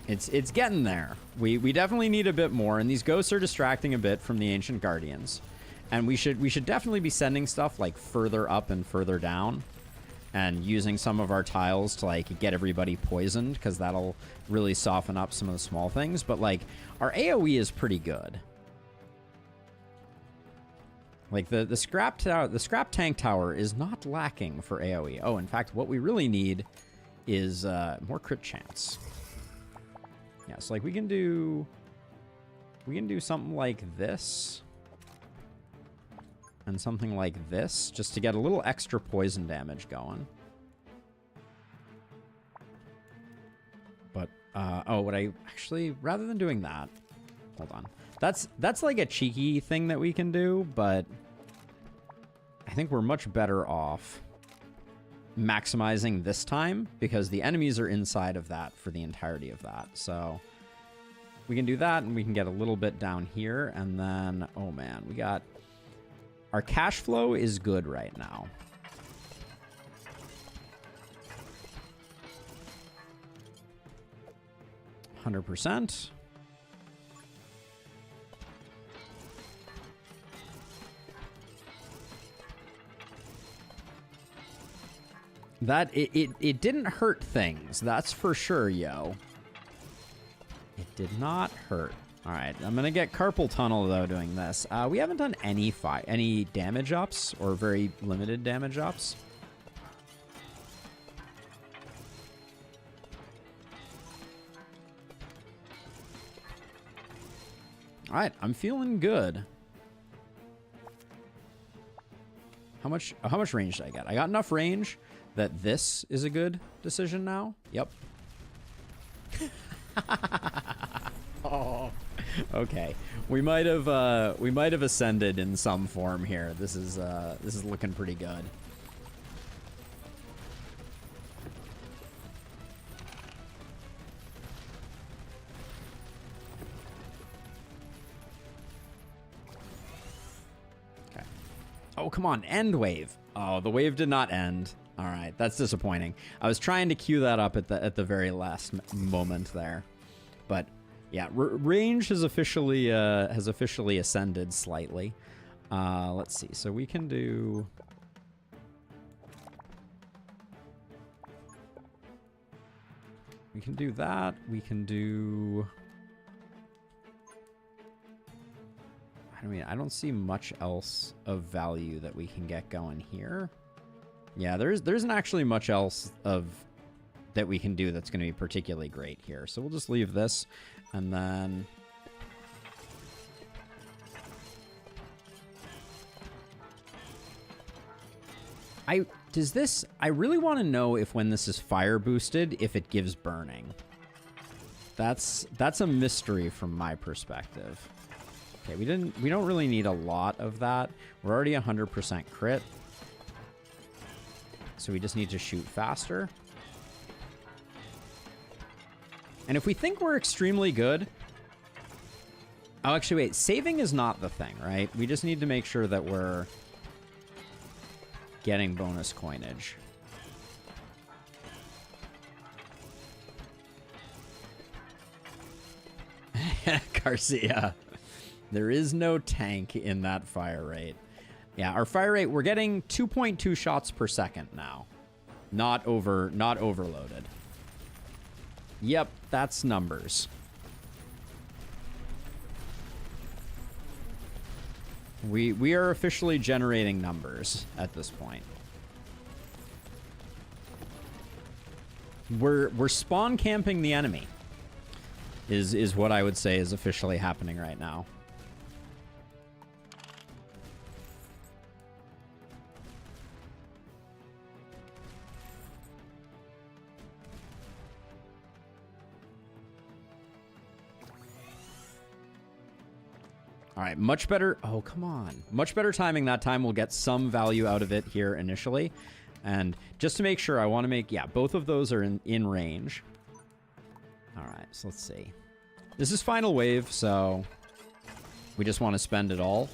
Speaker 1: It's getting there. We definitely need a bit more, and these ghosts are distracting a bit from the Ancient Guardians. And we should definitely be sending stuff like further up and further down. And using some of our tiles to, like, get everybody poisoned, because that'll really soften up some of the small things. But, like, our AoE is pretty good. Like, the scrap tank tower is not lacking for AoE. Oh, in fact, what we really need is more crit chance. Yeah, so, like, we can do something like this. And something like this, just to get a little extra poison damage going. But, oh, what I actually, rather than doing that, hold on. That's like a cheeky thing that we can do, but I think we're much better off maximizing this time, because the enemies are inside of that for the entirety of that. So we can do that, and we can get a little bit down here, and then, oh man, we got... Our cash flow is good right now. %. That it didn't hurt things, that's for sure, yo. It did not hurt. All right, I'm gonna get carpal tunnel though doing this. We haven't done any damage ups, or very limited damage ups. All right, I'm feeling good. How much range did I get? I got enough range that this is a good decision now. Yep. Oh. Okay, we might have ascended in some form here. This is looking pretty good. Okay. Oh, come on, end wave. Oh, the wave did not end. All right, that's disappointing. I was trying to cue that up at the very last moment there, but. Yeah, range has officially ascended slightly. Let's see. So we can do. We can do that. We can do. I mean, I don't see much else of value that we can get going here. Yeah, there isn't actually much else that we can do that's going to be particularly great here. So we'll just leave this. And then... I really want to know if when this is fire boosted, if it gives burning. That's a mystery from my perspective. Okay, we don't really need a lot of that. We're already 100% crit. So we just need to shoot faster. And if we think we're extremely good... Oh, actually, wait. Saving is not the thing, right? We just need to make sure that we're getting bonus coinage. Garcia. There is no tank in that fire rate. Yeah, our fire rate, we're getting 2.2 shots per second now. Not overloaded. Yep, that's numbers. We are officially generating numbers at this point. We're spawn camping the enemy. Is what I would say is officially happening right now. All right, much better. Oh, come on. Much better timing that time. We'll get some value out of it here initially. And just to make sure, I want to make, yeah, both of those are in range. All right, so let's see. This is final wave, so we just want to spend it all.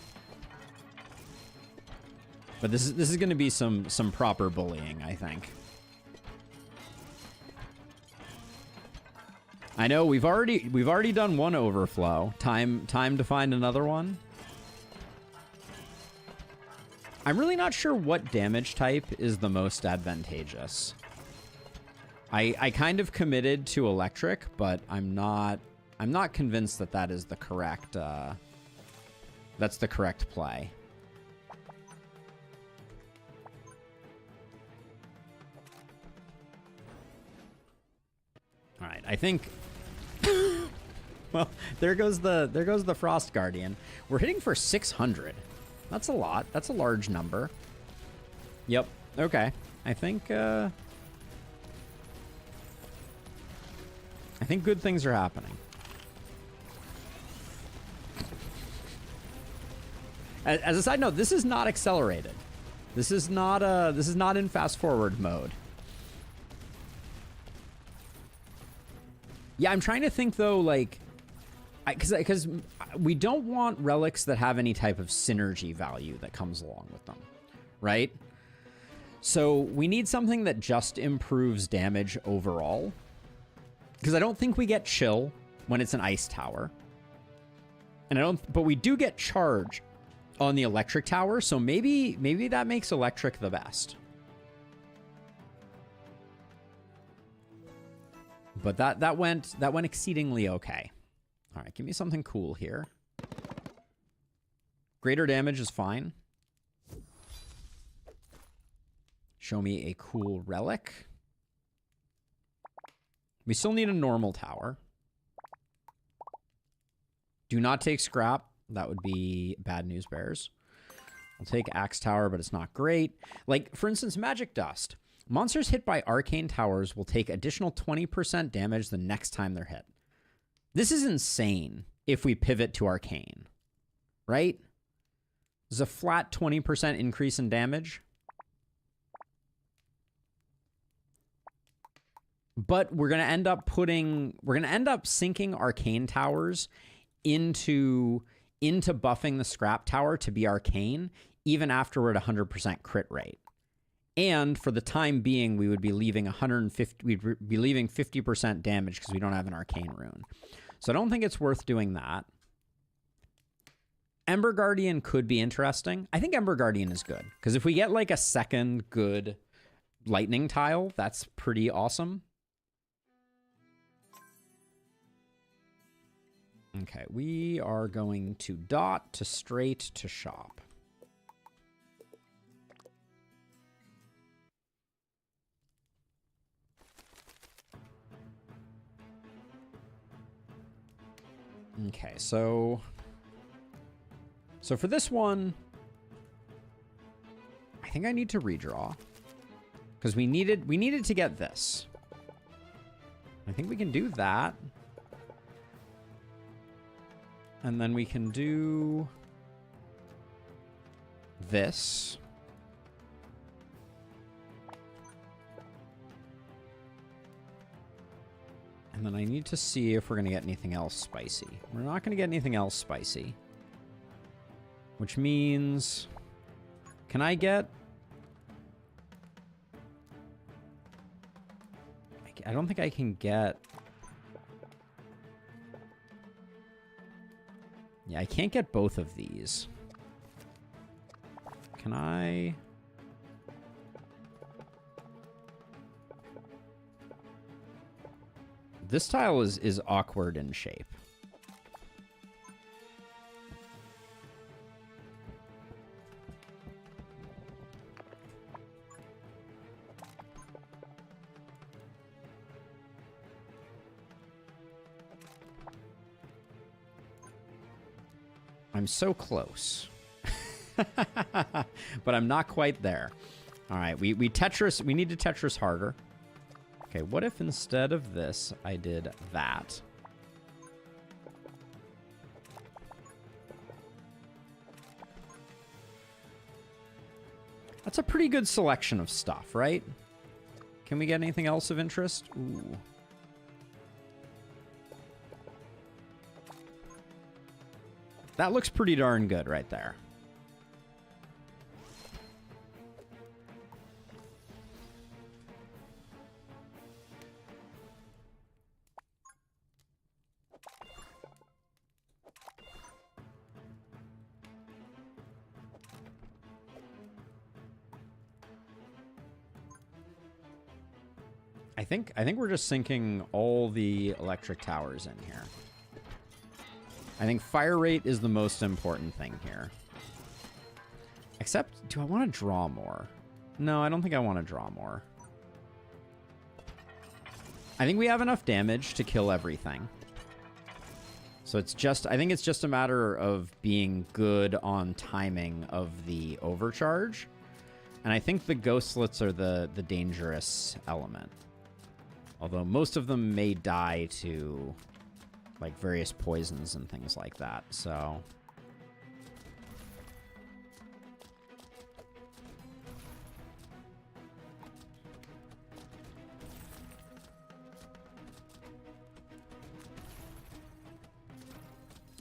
Speaker 1: But this is going to be some proper bullying, I think. I know we've already done one overflow. Time to find another one. I'm really not sure what damage type is the most advantageous. I kind of committed to electric, but I'm not convinced that that is the correct that's the correct play. All right, I think well, there goes the Frost Guardian. We're hitting for 600. That's a lot. That's a large number. Yep. Okay. I think good things are happening. As a side note, this is not accelerated. This is not in fast forward mode. Yeah, I'm trying to think though, like, because we don't want relics that have any type of synergy value that comes along with them, right? So we need something that just improves damage overall. Because I don't think we get chill when it's an ice tower. And but we do get charge on the electric tower, so maybe that makes electric the best. But that went exceedingly okay. All right, give me something cool here. Greater damage is fine. Show me a cool relic. We still need a normal tower. Do not take scrap. That would be bad news bears. I'll take axe tower, but it's not great. Like, for instance, magic dust. Monsters hit by arcane towers will take additional 20% damage the next time they're hit. This is insane if we pivot to arcane, right? There's a flat 20% increase in damage. But we're going to end up sinking arcane towers into buffing the scrap tower to be arcane, even after we're at 100% crit rate. And for the time being, we would be leaving 50% damage because we don't have an arcane rune. So I don't think it's worth doing that. Ember Guardian could be interesting. I think Ember Guardian is good because if we get like a second good lightning tile, that's pretty awesome. Okay, we are going to dot to straight to shop. Okay, so for this one, I think I need to redraw because we needed to get this. I think we can do that. And then we can do this. And then I need to see if we're going to get anything else spicy. We're not going to get anything else spicy. Which means... Can I get... I don't think I can get... Yeah, I can't get both of these. Can I... This tile is awkward in shape. I'm so close. But I'm not quite there. All right, we Tetris. We need to Tetris harder. Okay, what if instead of this, I did that? That's a pretty good selection of stuff, right? Can we get anything else of interest? Ooh. That looks pretty darn good right there. I think we're just sinking all the electric towers in here. I think fire rate is the most important thing here. Except, do I want to draw more? No, I don't think I want to draw more. I think we have enough damage to kill everything. So it's just, I think it's just a matter of being good on timing of the overcharge. And I think the ghostlets are the dangerous element. Although most of them may die to, like, various poisons and things like that, so...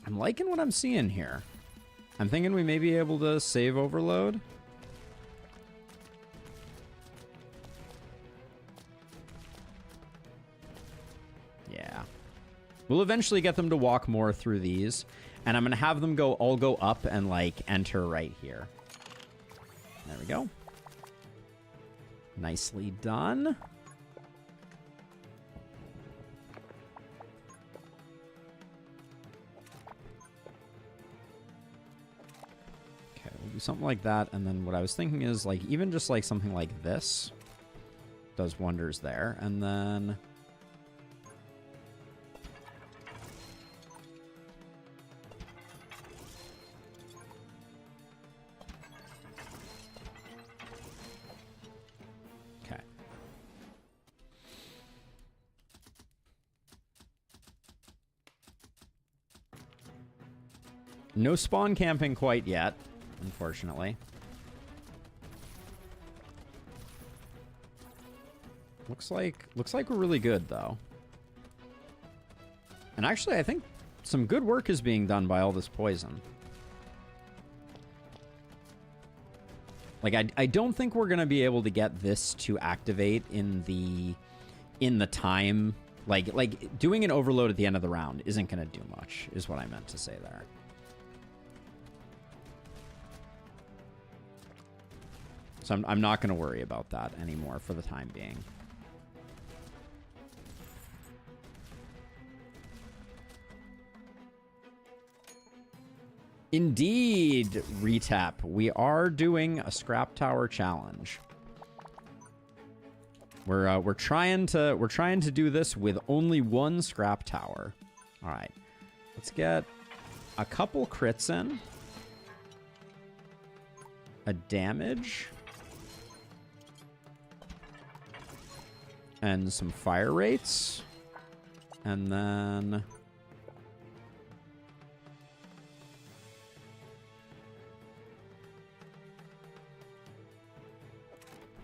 Speaker 1: I'm liking what I'm seeing here. I'm thinking we may be able to save overload. Yeah. We'll eventually get them to walk more through these. And I'm going to have them all go up and, like, enter right here. There we go. Nicely done. Do something like that, and then what I was thinking is, like, even just like something like this does wonders there, and then okay. No spawn camping quite yet. Unfortunately. Looks like we're really good though. And actually I think some good work is being done by all this poison. Like I don't think we're going to be able to get this to activate in the time like doing an overload at the end of the round isn't going to do much is what I meant to say there. So I'm not going to worry about that anymore for the time being. Indeed, Retap. We are doing a scrap tower challenge. We're trying to do this with only one scrap tower. All right. Let's get a couple crits in. A damage. And some fire rates. And then...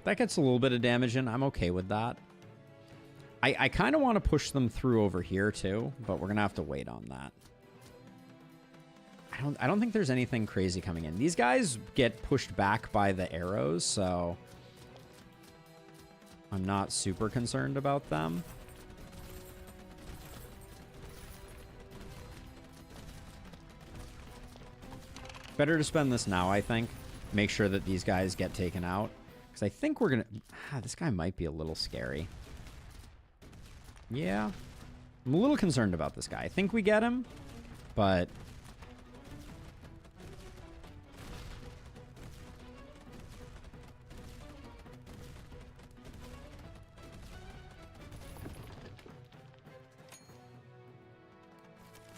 Speaker 1: that gets a little bit of damage in. I'm okay with that. I kind of want to push them through over here too, but we're going to have to wait on that. I don't think there's anything crazy coming in. These guys get pushed back by the arrows, so... I'm not super concerned about them. Better to spend this now, I think. Make sure that these guys get taken out. Because I think we're going to... this guy might be a little scary. Yeah. I'm a little concerned about this guy. I think we get him, but...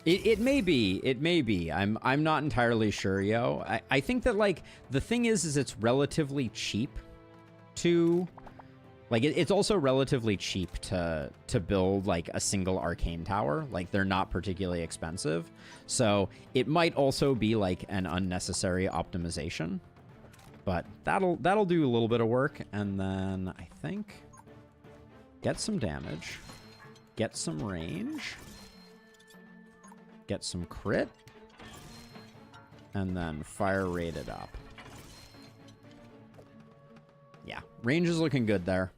Speaker 1: It may be. It may be. I'm not entirely sure, yo. I think that, like, the thing is it's relatively cheap to... Like, it's also relatively cheap to build, like, a single arcane tower. Like, they're not particularly expensive. So it might also be, like, an unnecessary optimization. But that'll do a little bit of work. And then, I think, get some damage. Get some range. Get some crit. And then fire rate it up. Yeah, range is looking good there.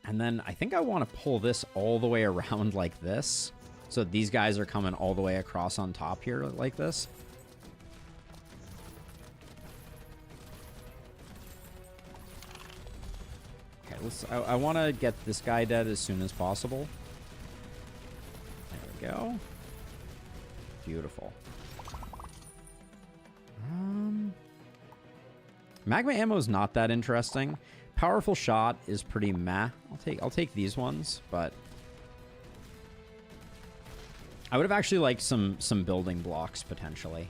Speaker 1: And then I think I want to pull this all the way around like this. So these guys are coming all the way across on top here like this. Okay, I want to get this guy dead as soon as possible. There we go. Beautiful. Magma ammo is not that interesting. Powerful shot is pretty meh. I'll take these ones, but I would have actually liked some building blocks potentially.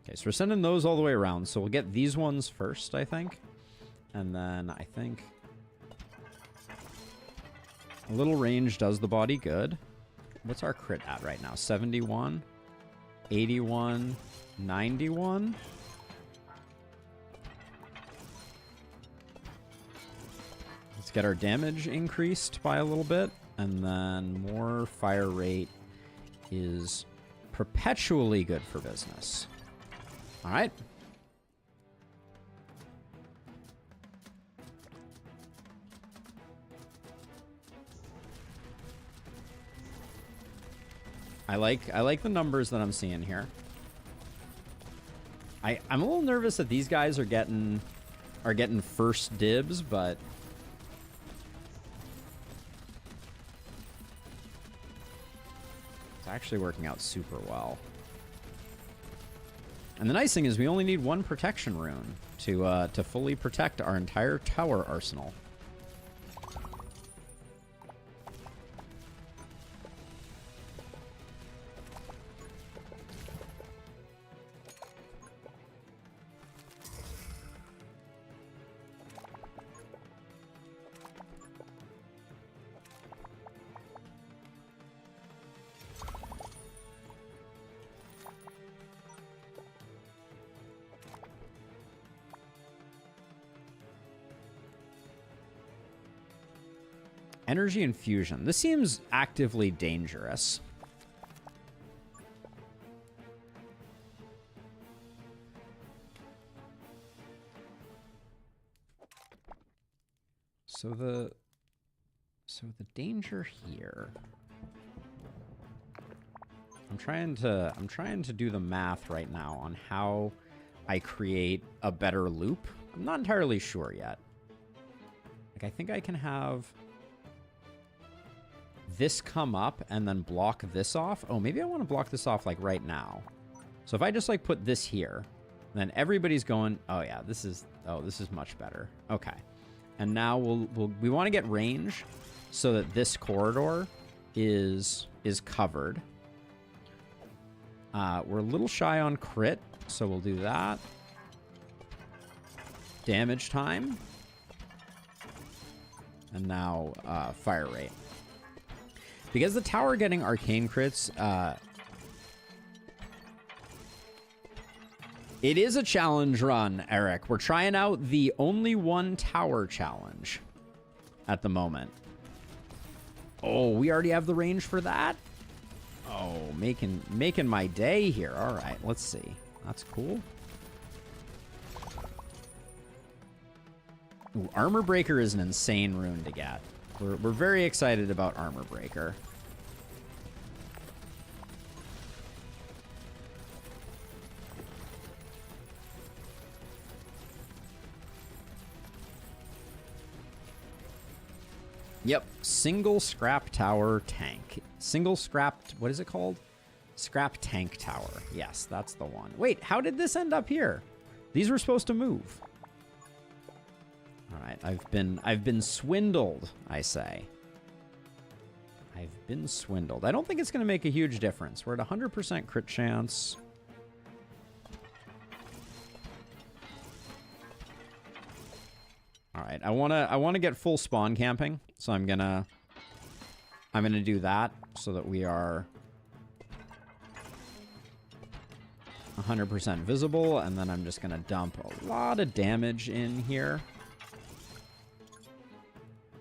Speaker 1: Okay, so we're sending those all the way around. So we'll get these ones first, I think. And then I think a little range does the body good. What's our crit at right now? 71, 81, 91. Let's get our damage increased by a little bit. And then more fire rate is perpetually good for business. All right. I like the numbers that I'm seeing here. I'm a little nervous that these guys are getting first dibs, but it's actually working out super well. And the nice thing is we only need one protection rune to fully protect our entire tower arsenal. Energy infusion. This seems actively dangerous. So the danger here. I'm trying to do the math right now on how I create a better loop. I'm not entirely sure yet. Like, I think I can have this come up and then block this off. Oh, maybe I want to block this off like right now. So if I just like put this here, then everybody's going, oh yeah, this is much better. Okay. And now we want to get range so that this corridor is covered. We're a little shy on crit, so we'll do that. Damage time. And now fire rate. Because the tower getting arcane crits, it is a challenge run, Eric. We're trying out the only one tower challenge at the moment. Oh, we already have the range for that? Oh, making my day here. All right, let's see. That's cool. Ooh, Armor Breaker is an insane rune to get. We're very excited about Armor Breaker. Yep, single scrap tower tank. Single scrapped, what is it called? Scrap tank tower. Yes, that's the one. Wait, how did this end up here? These were supposed to move. All right, I've been swindled, I say. I've been swindled. I don't think it's going to make a huge difference. We're at 100% crit chance. All right, I want to get full spawn camping, so I'm gonna do that so that we are 100% visible, and then I'm just gonna dump a lot of damage in here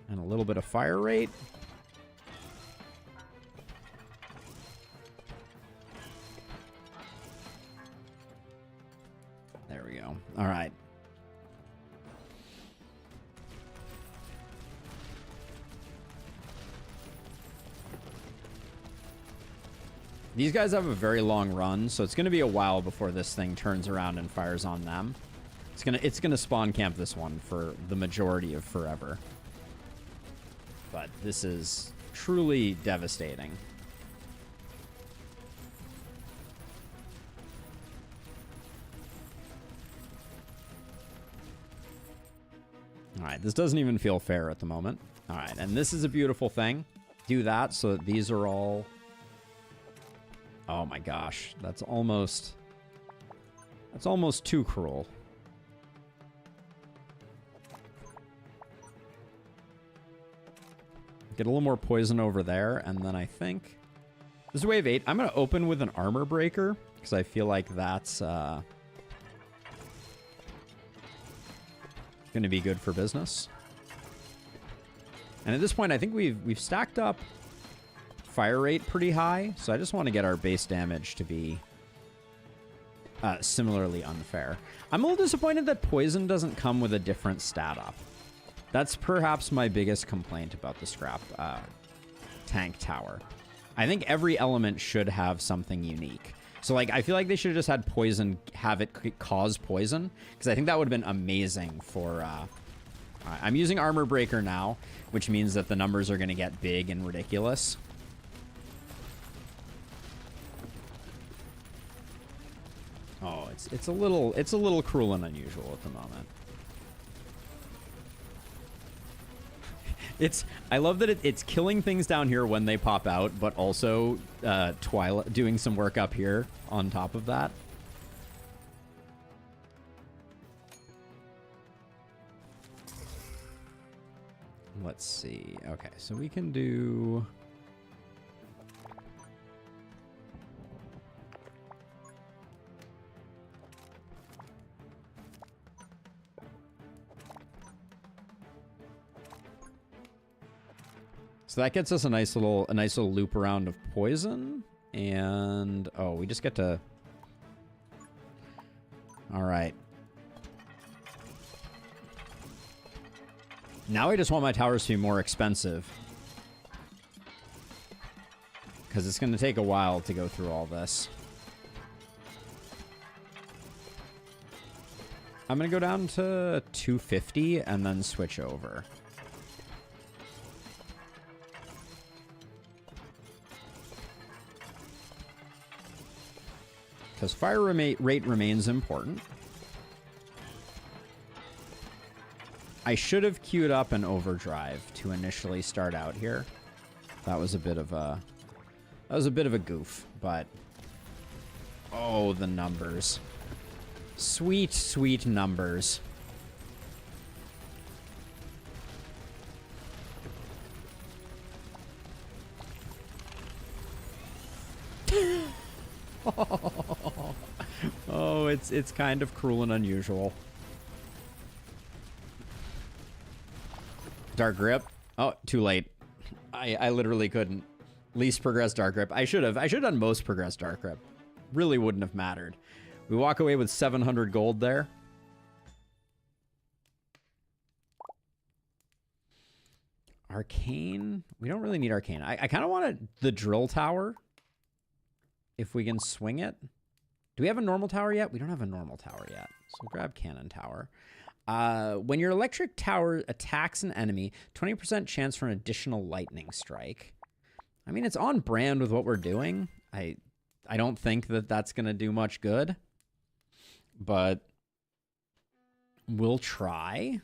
Speaker 1: and a little bit of fire rate. There we go. All right. These guys have a very long run, so it's going to be a while before this thing turns around and fires on them. It's gonna spawn camp this one for the majority of forever. But this is truly devastating. All right, this doesn't even feel fair at the moment. All right, and this is a beautiful thing. Do that so that these are all... Oh my gosh, that's almost too cruel. Get a little more poison over there, and then I think this is wave 8. I'm gonna open with an armor breaker because I feel like that's gonna be good for business. And at this point, I think we've stacked up fire rate pretty high, so I just want to get our base damage to be similarly unfair. I'm a little disappointed that poison doesn't come with a different stat up. That's perhaps my biggest complaint about the scrap tank tower. I think every element should have something unique. So, like, I feel like they should have just had poison, have it cause poison, because I think that would have been amazing for... I'm using armor breaker now, which means that the numbers are going to get big and ridiculous. Oh, it's a little cruel and unusual at the moment. I love that it's killing things down here when they pop out, but also Twilight doing some work up here on top of that. Let's see. Okay, so we can do... So that gets us a nice little loop around of poison, and oh, we just get to... All right. Now I just want my towers to be more expensive, because it's going to take a while to go through all this. I'm going to go down to 250 and then switch over. Because fire rate remains important. I should have queued up an overdrive to initially start out here. That was a bit of a goof, but oh, the numbers. Sweet, sweet numbers. Oh, it's kind of cruel and unusual. Dark Grip. Oh, too late. I literally couldn't. Least progressed Dark Grip. I should have done most progressed Dark Grip. Really wouldn't have mattered. We walk away with 700 gold there. Arcane. We don't really need Arcane. I kind of want the drill tower. If we can swing it. Do we have a normal tower yet? We don't have a normal tower yet. So we'll grab cannon tower. When your electric tower attacks an enemy, 20% chance for an additional lightning strike. I mean, it's on brand with what we're doing. I don't think that that's going to do much good, but we'll try.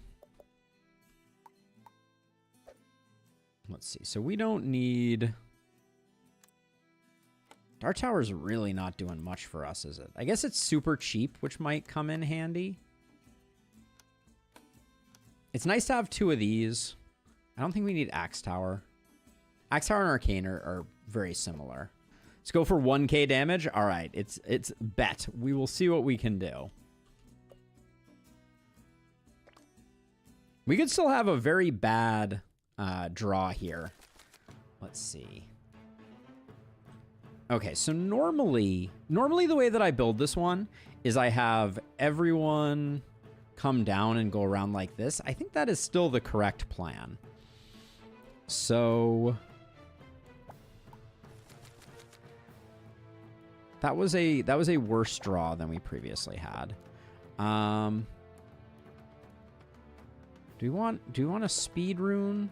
Speaker 1: Let's see. So we don't need... Our tower's really not doing much for us, is it? I guess it's super cheap, which might come in handy. It's nice to have 2 of these. I don't think we need Axe Tower. Axe Tower and Arcane are very similar. Let's go for 1k damage. All right, it's bet. We will see what we can do. We could still have a very bad draw here. Let's see. Okay, so normally the way that I build this one is I have everyone come down and go around like this. I think that is still the correct plan. So that was a worse draw than we previously had. Do we want a speed rune?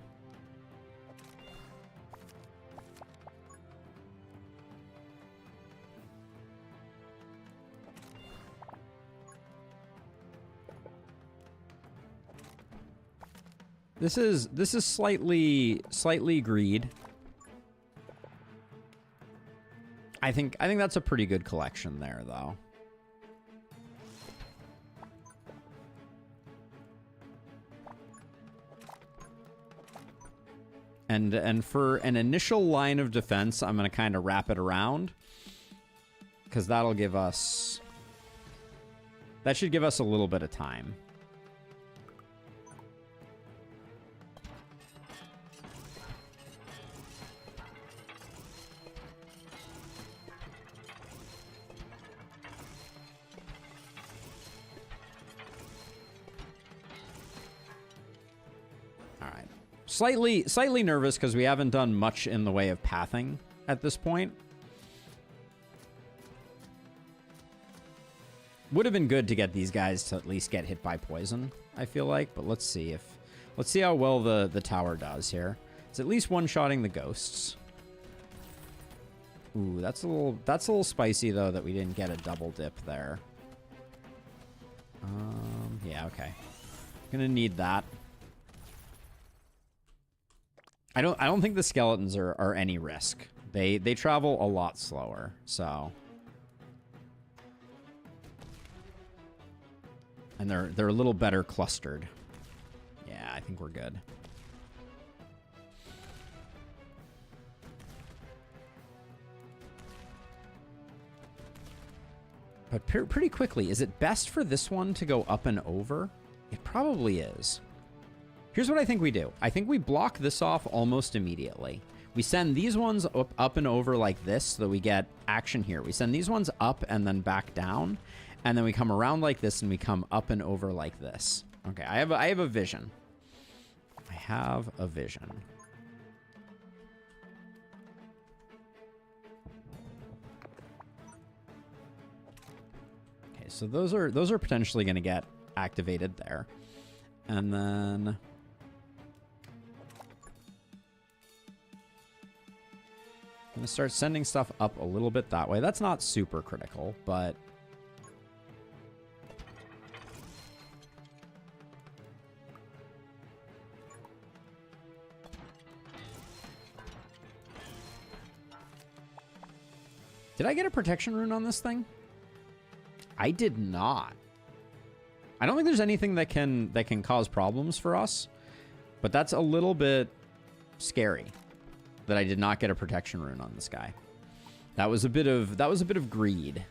Speaker 1: This is slightly greed. I think that's a pretty good collection there, though. And for an initial line of defense, I'm going to kind of wrap it around, because that'll give us... That should give us a little bit of time. Slightly nervous because we haven't done much in the way of pathing at this point. Would have been good to get these guys to at least get hit by poison, I feel like, but let's see how well the tower does here. It's at least one-shotting the ghosts. Ooh, that's a little spicy though that we didn't get a double dip there. Yeah, okay. Gonna need that. I don't think the skeletons are any risk. They travel a lot slower, so. And they're a little better clustered. Yeah, I think we're good. But pretty quickly, is it best for this one to go up and over? It probably is. Here's what I think we do. I think we block this off almost immediately. We send these ones up and over like this so that we get action here. We send these ones up and then back down. And then we come around like this and we come up and over like this. Okay, I have a vision. I have a vision. Okay, so those are potentially going to get activated there. And then I'm going to start sending stuff up a little bit that way. That's not super critical, but did I get a protection rune on this thing? I did not. I don't think there's anything that can cause problems for us, but that's a little bit scary that I did not get a protection rune on this guy. That was a bit of greed.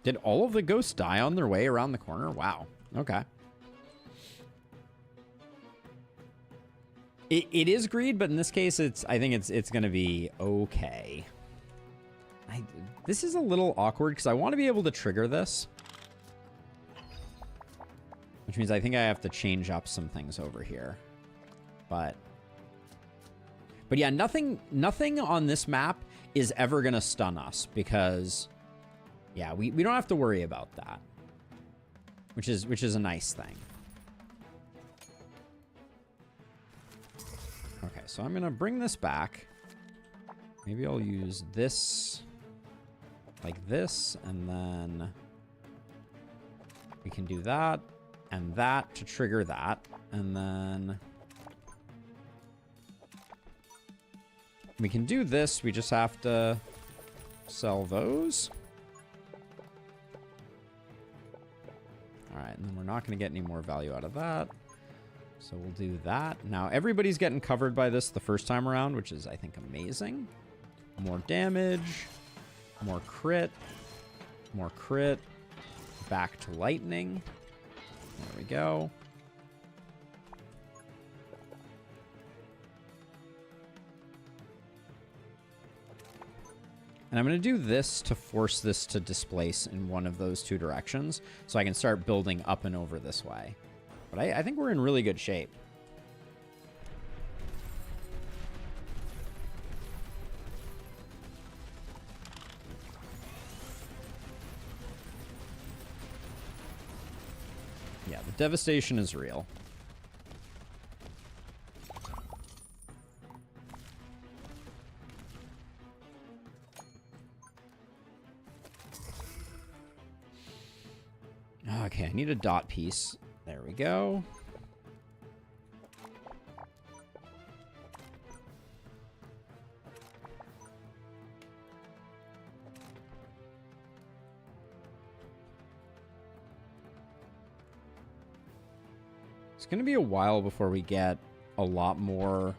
Speaker 1: Did all of the ghosts die on their way around the corner? Wow. Okay. It is greed, but in this case, I think it's going to be okay. This is a little awkward because I want to be able to trigger this. Which means I think I have to change up some things over here. But yeah, nothing on this map is ever going to stun us because, yeah, we don't have to worry about that. Which is a nice thing. Okay, so I'm going to bring this back. Maybe I'll use this like this, and then we can do that and that to trigger that, and then we can do this. We just have to sell those. All right, and then we're not going to get any more value out of that. So we'll do that. Now, everybody's getting covered by this the first time around, which is, I think, amazing. More damage. More crit. More crit. Back to lightning. There we go. And I'm going to do this to force this to displace in one of those two directions so I can start building up and over this way. But I think we're in really good shape. Yeah, the devastation is real. Okay, I need a dot piece. There we go. It's going to be a while before we get a lot more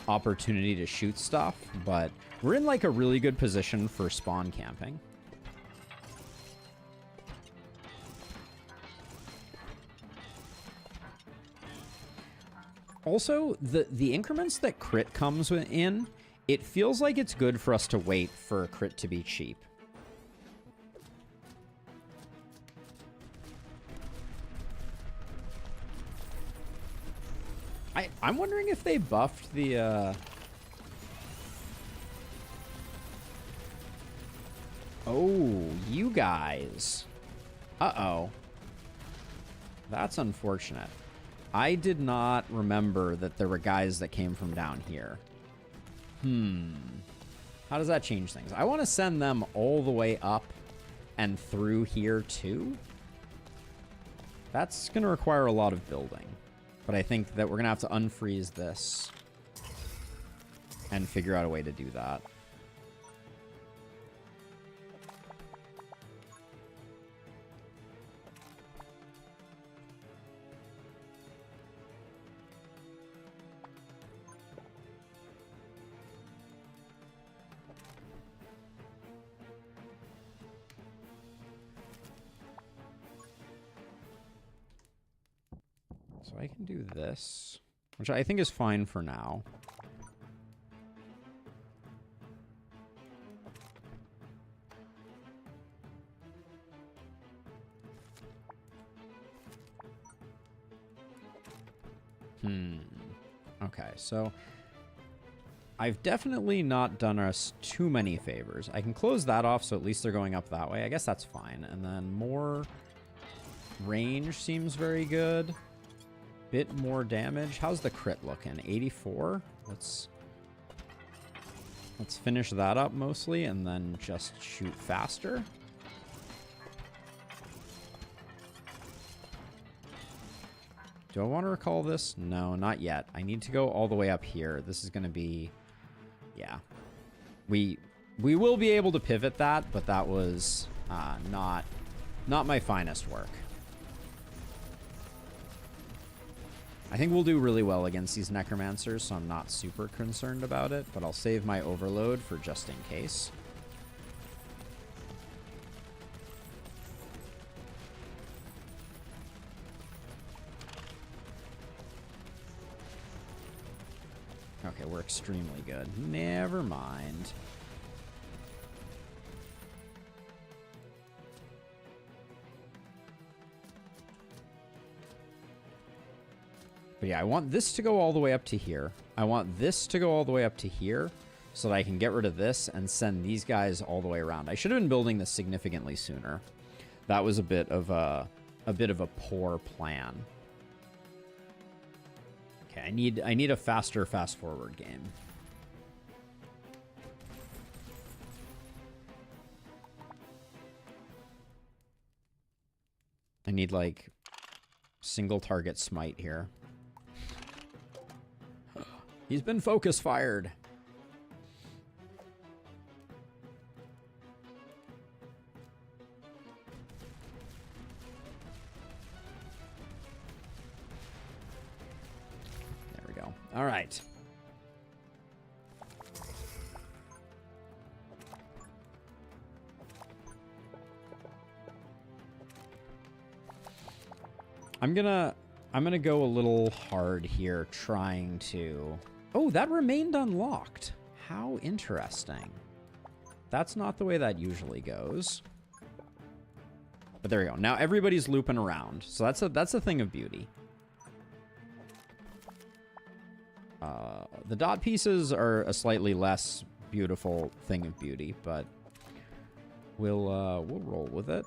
Speaker 1: opportunity to shoot stuff, but we're in like a really good position for spawn camping. Also, the increments that crit comes in, it feels like it's good for us to wait for a crit to be cheap. I'm wondering if they buffed the, Oh, you guys. Uh-oh. That's unfortunate. I did not remember that there were guys that came from down here. How does that change things? I want to send them all the way up and through here too. That's going to require a lot of building. But I think that we're going to have to unfreeze this and figure out a way to do that. So I can do this, which I think is fine for now. Okay, so I've definitely not done us too many favors. I can close that off, so at least they're going up that way. I guess that's fine. And then more range seems very good. Bit more damage. How's the crit looking? 84? Let's finish that up mostly and then just shoot faster. Do I want to recall this? No, not yet. I need to go all the way up here. This is going to be... Yeah. We will be able to pivot that, but that was not my finest work. I think we'll do really well against these necromancers, so I'm not super concerned about it, but I'll save my overload for just in case. Okay, we're extremely good. Never mind. But yeah, I want this to go all the way up to here. I want this to go all the way up to here so that I can get rid of this and send these guys all the way around. I should have been building this significantly sooner. That was a bit of a poor plan. Okay, I need a faster fast forward game. I need like single target smite here. He's been focus fired. There we go. All right. I'm gonna go a little hard here trying to... Oh, that remained unlocked. How interesting. That's not the way that usually goes. But there we go. Now everybody's looping around. So that's a thing of beauty. The dot pieces are a slightly less beautiful thing of beauty, but we'll roll with it.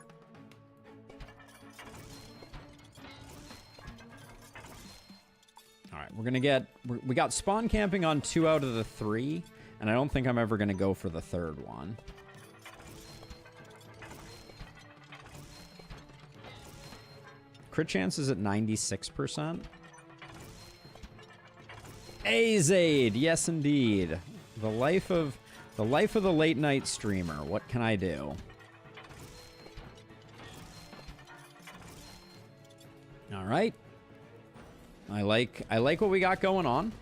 Speaker 1: All right, we're gonna get... We got spawn camping on 2 out of the 3, and I don't think I'm ever gonna go for the 3rd one. Crit chance is at 96%. Azade, yes indeed. The life of the late night streamer. What can I do? All right. I like what we got going on.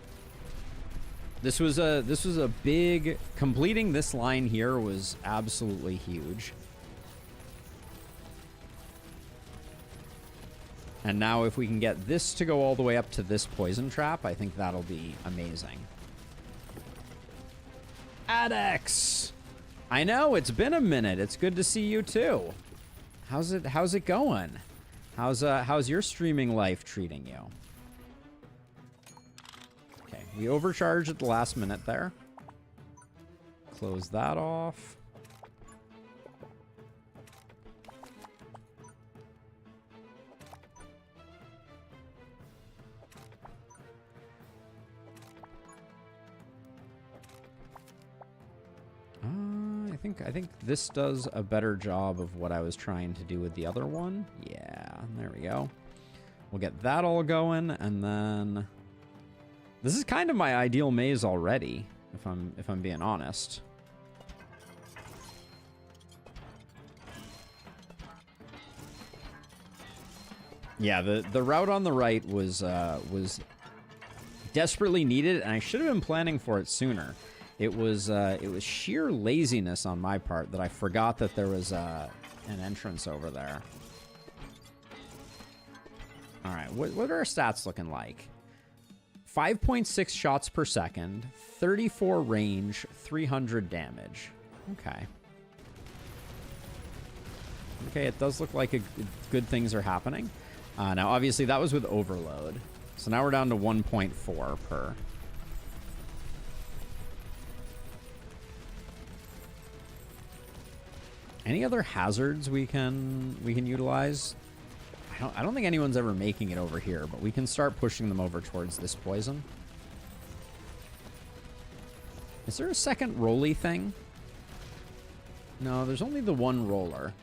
Speaker 1: This was a big... Completing this line here was absolutely huge. And now if we can get this to go all the way up to this poison trap, I think that'll be amazing. Adex! I know, it's been a minute. It's good to see you too. How's it going? How's your streaming life treating you? Okay, we overcharged at the last minute there. Close that off. I think this does a better job of what I was trying to do with the other one. Yeah, there we go. We'll get that all going, and then this is kind of my ideal maze already, if I'm being honest. Yeah, the route on the right was desperately needed, and I should have been planning for it sooner. It was sheer laziness on my part that I forgot that there was an entrance over there. All right, what are our stats looking like? 5.6 shots per second, 34 range, 300 damage. Okay. Okay, it does look like good things are happening. Now, obviously, that was with overload. So now we're down to 1.4 per. Any other hazards we can utilize? I don't think anyone's ever making it over here, but we can start pushing them over towards this poison. Is there a second rolly thing? No, there's only the one roller.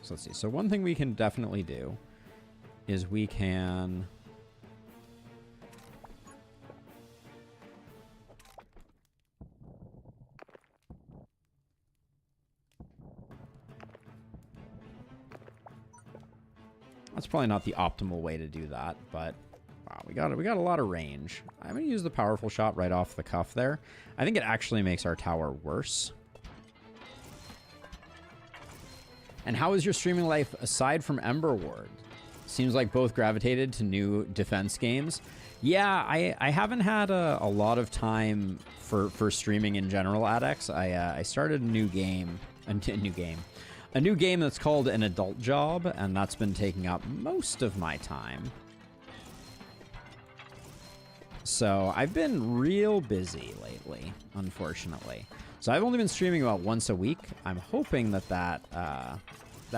Speaker 1: So let's see. So one thing we can definitely do is we can... That's probably not the optimal way to do that, but wow, we got a lot of range. I'm going to use the powerful shot right off the cuff there. I think it actually makes our tower worse. And how is your streaming life aside from Emberward? Seems like both gravitated to new defense games. Yeah, I haven't had a lot of time for streaming in general, Adex. I started a new game that's called An Adult Job, and that's been taking up most of my time. So I've been real busy lately, unfortunately. So I've only been streaming about once a week. I'm hoping that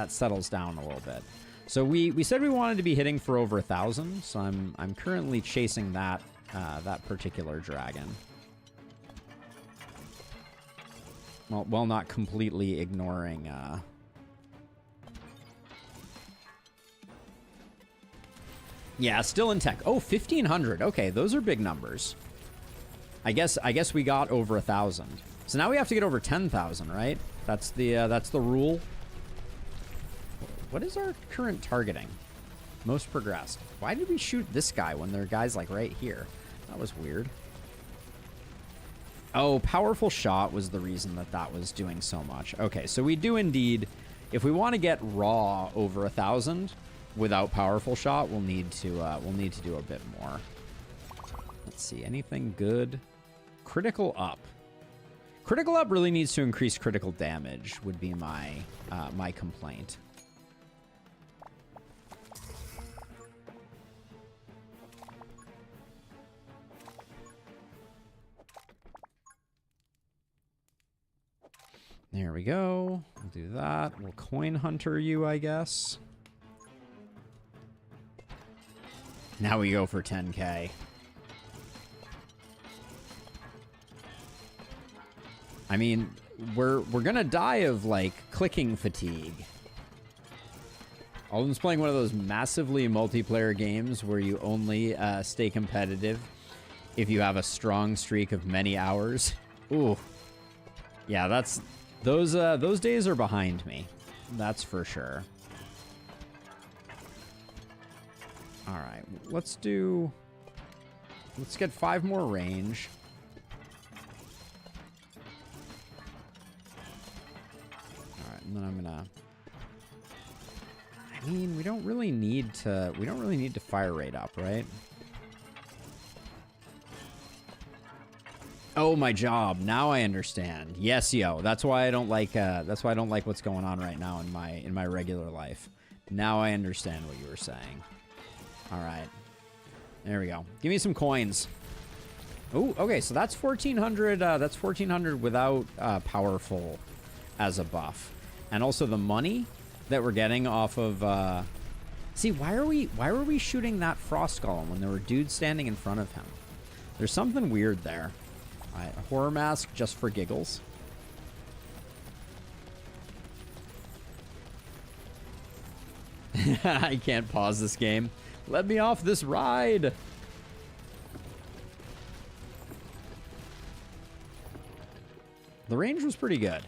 Speaker 1: settles down a little bit. So we said we wanted to be hitting for over 1,000. So I'm currently chasing that particular dragon. Well, while not completely ignoring. Yeah, still in tech. Oh, 1,500. Okay, those are big numbers. I guess we got over 1,000. So now we have to get over 10,000, right? That's the rule. What is our current targeting? Most progressed. Why did we shoot this guy when there are guys like right here? That was weird. Oh, powerful shot was the reason that was doing so much. Okay, so we do indeed, if we want to get raw over 1,000 without powerful shot, we'll need to do a bit more. Let's see, anything good? Critical up. Critical up really needs to increase critical damage. Would be my my complaint. There we go. We'll do that. We'll coin hunter you, I guess. Now we go for 10K. I mean, we're gonna die of like clicking fatigue. Alden's playing one of those massively multiplayer games where you only stay competitive if you have a strong streak of many hours. Ooh, yeah, those days are behind me. That's for sure. All right, let's get 5 more range. All right, and then I'm gonna. I mean, we don't really need to fire rate up, right? Oh, my job. Now I understand. Yes, yo. That's why I don't like what's going on right now in my regular life. Now I understand what you were saying. All right. There we go. Give me some coins. Oh, okay. So that's 1,400. That's 1,400 without powerful as a buff, and also the money that we're getting off of. See, why are we shooting that frost golem when there were dudes standing in front of him? There's something weird there. All right, a horror mask just for giggles. I can't pause this game. Let me off this ride. The range was pretty good.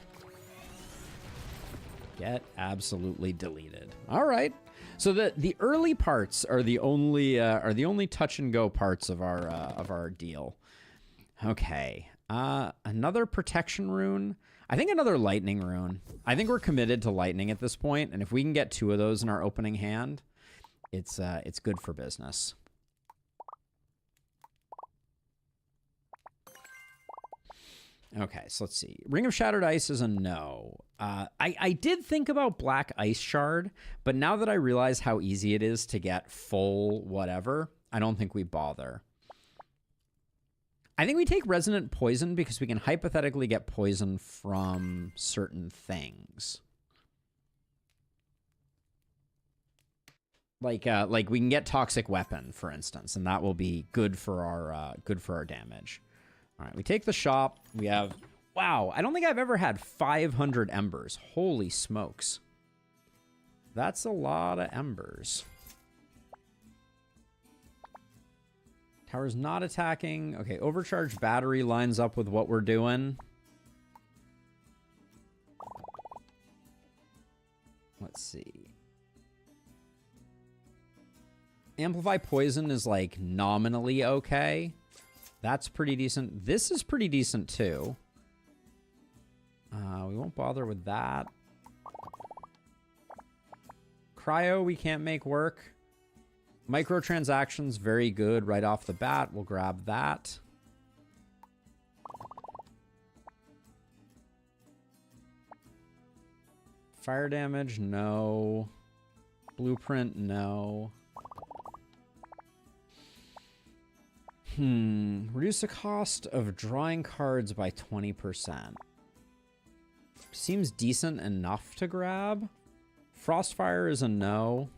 Speaker 1: Get absolutely deleted. All right. So the early parts are the only touch and go parts of our deal. Okay. Another protection rune. I think another lightning rune. I think we're committed to lightning at this point, and if we can get 2 of those in our opening hand, it's good for business. Okay, so let's see. Ring of Shattered Ice is a no. I did think about Black Ice Shard, but now that I realize how easy it is to get full whatever, I don't think we bother. I think we take Resonant Poison because we can hypothetically get poison from certain things. Like we can get Toxic Weapon, for instance, and that will be good for our damage. All right, we take the shop. We have, wow, I don't think I've ever had 500 embers. Holy smokes. That's a lot of embers. Tower's not attacking. Okay, overcharged battery lines up with what we're doing. Let's see. Amplify Poison is like nominally okay. That's pretty decent. This is pretty decent too. We won't bother with that. Cryo we can't make work. Microtransactions, very good right off the bat. We'll grab that. Fire damage, no. Blueprint, no. Reduce the cost of drawing cards by 20%. Seems decent enough to grab. Frostfire is a no.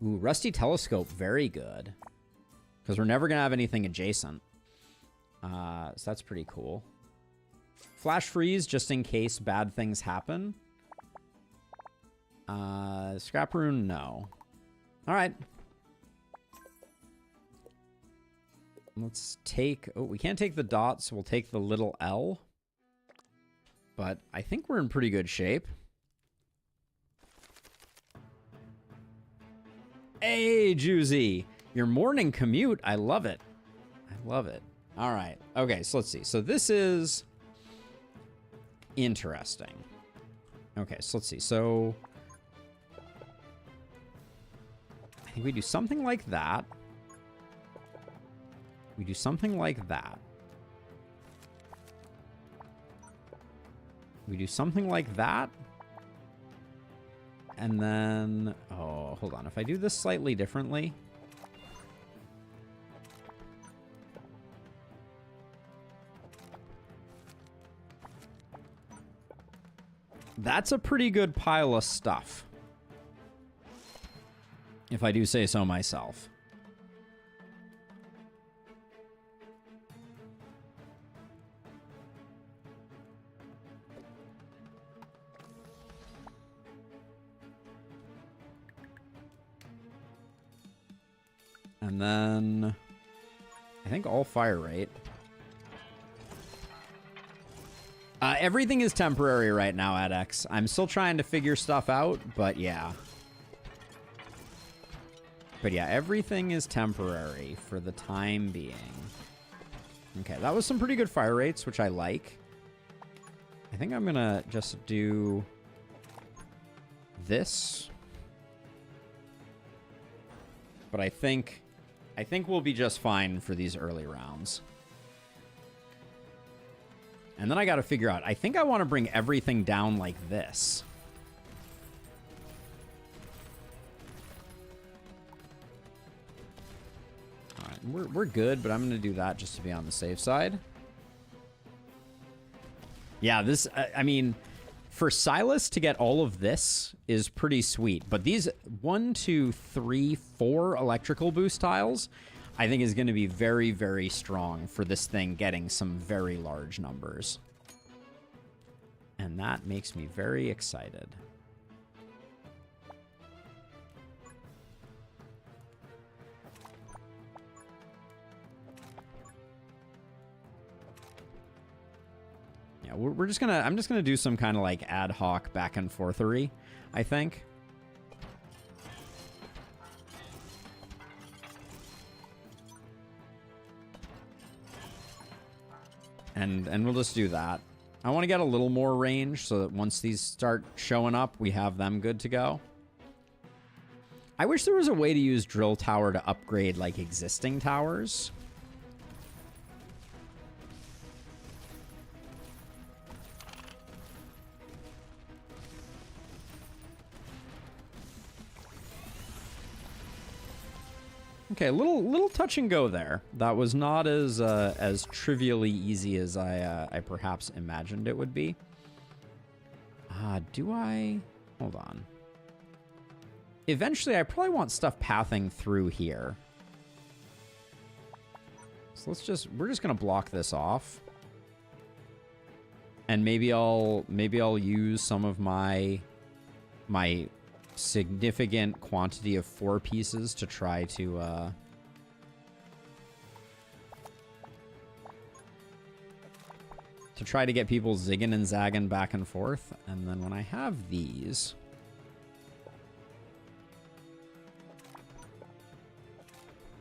Speaker 1: Ooh, Rusty Telescope, very good. Because we're never going to have anything adjacent. So that's pretty cool. Flash Freeze, just in case bad things happen. Scrap Rune, no. All right. Let's take... Oh, we can't take the dot, so we'll take the little L. But I think we're in pretty good shape. Hey, Juicy. Your morning commute. I love it. I love it. All right. Okay, so let's see. So this is... interesting. Okay, so let's see. So I think we do something like that. We do something like that. We do something like that. And then, oh, hold on. If I do this slightly differently. That's a pretty good pile of stuff, if I do say so myself. And then I think all fire rate. Everything is temporary right now, AdX. I'm still trying to figure stuff out, but yeah. But yeah, everything is temporary for the time being. Okay, that was some pretty good fire rates, which I like. I think I'm gonna just do this. But I think we'll be just fine for these early rounds. And then I got to figure out, I think I want to bring everything down like this. All right, we're good, but I'm going to do that just to be on the safe side. Yeah, this, I mean, for Silas to get all of this is pretty sweet. But these 1, 2, 3, 4 electrical boost tiles, I think is going to be very, very strong for this thing getting some very large numbers. And that makes me very excited. Yeah, we're just gonna, I'm just gonna do some kind of like ad hoc back and forthery, I think. And we'll just do that. I want to get a little more range so that once these start showing up, we have them good to go. I wish there was a way to use Drill Tower to upgrade, like, existing towers. Okay, a little touch and go there. That was not as trivially easy as I perhaps imagined it would be. Do I? Hold on. Eventually, I probably want stuff pathing through here. So we're just gonna block this off, and maybe I'll use some of my significant quantity of 4 pieces to try to get people zigging and zagging back and forth. And then when I have these,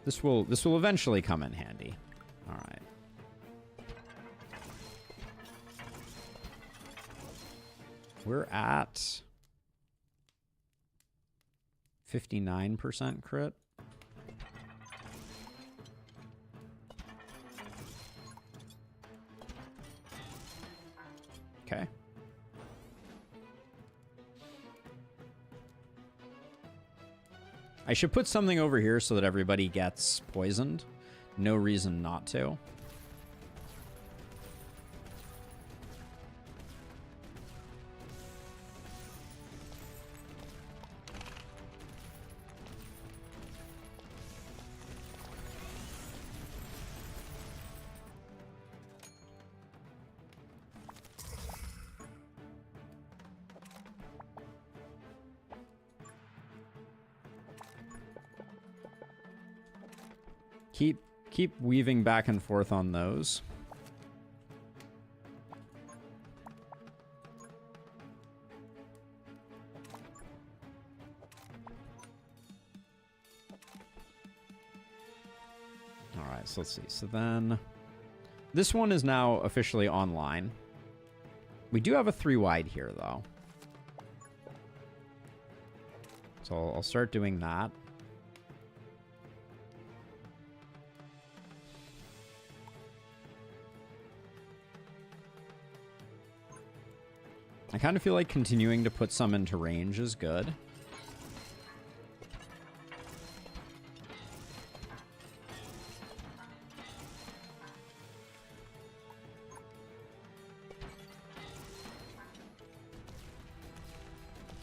Speaker 1: this will eventually come in handy. All right. We're at 59% crit. Okay. I should put something over here so that everybody gets poisoned. No reason not to. Keep weaving back and forth on those. All right, so let's see. So then this one is now officially online. We do have a 3 wide here, though. So I'll start doing that. I kind of feel like continuing to put some into range is good.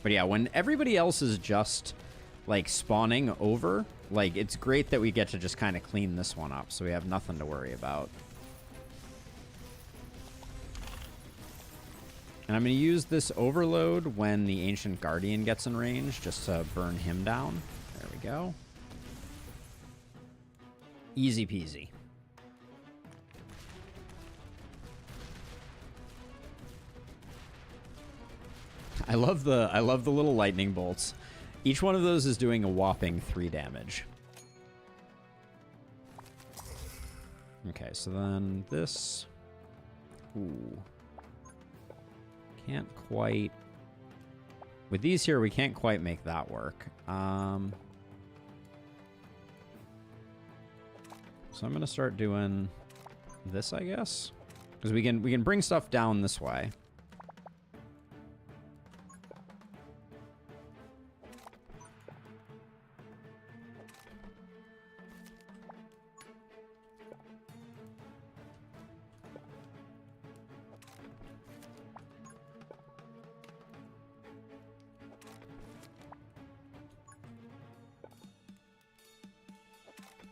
Speaker 1: But yeah, when everybody else is just, like, spawning over, like, it's great that we get to just kind of clean this one up, so we have nothing to worry about. And I'm going to use this overload when the Ancient Guardian gets in range, just to burn him down. There we go. Easy peasy. I love the little lightning bolts. Each one of those is doing a whopping 3 damage. Okay, so then this. Ooh. Can't quite... With these here, we can't quite make that work. So I'm going to start doing this, I guess. Because we can bring stuff down this way.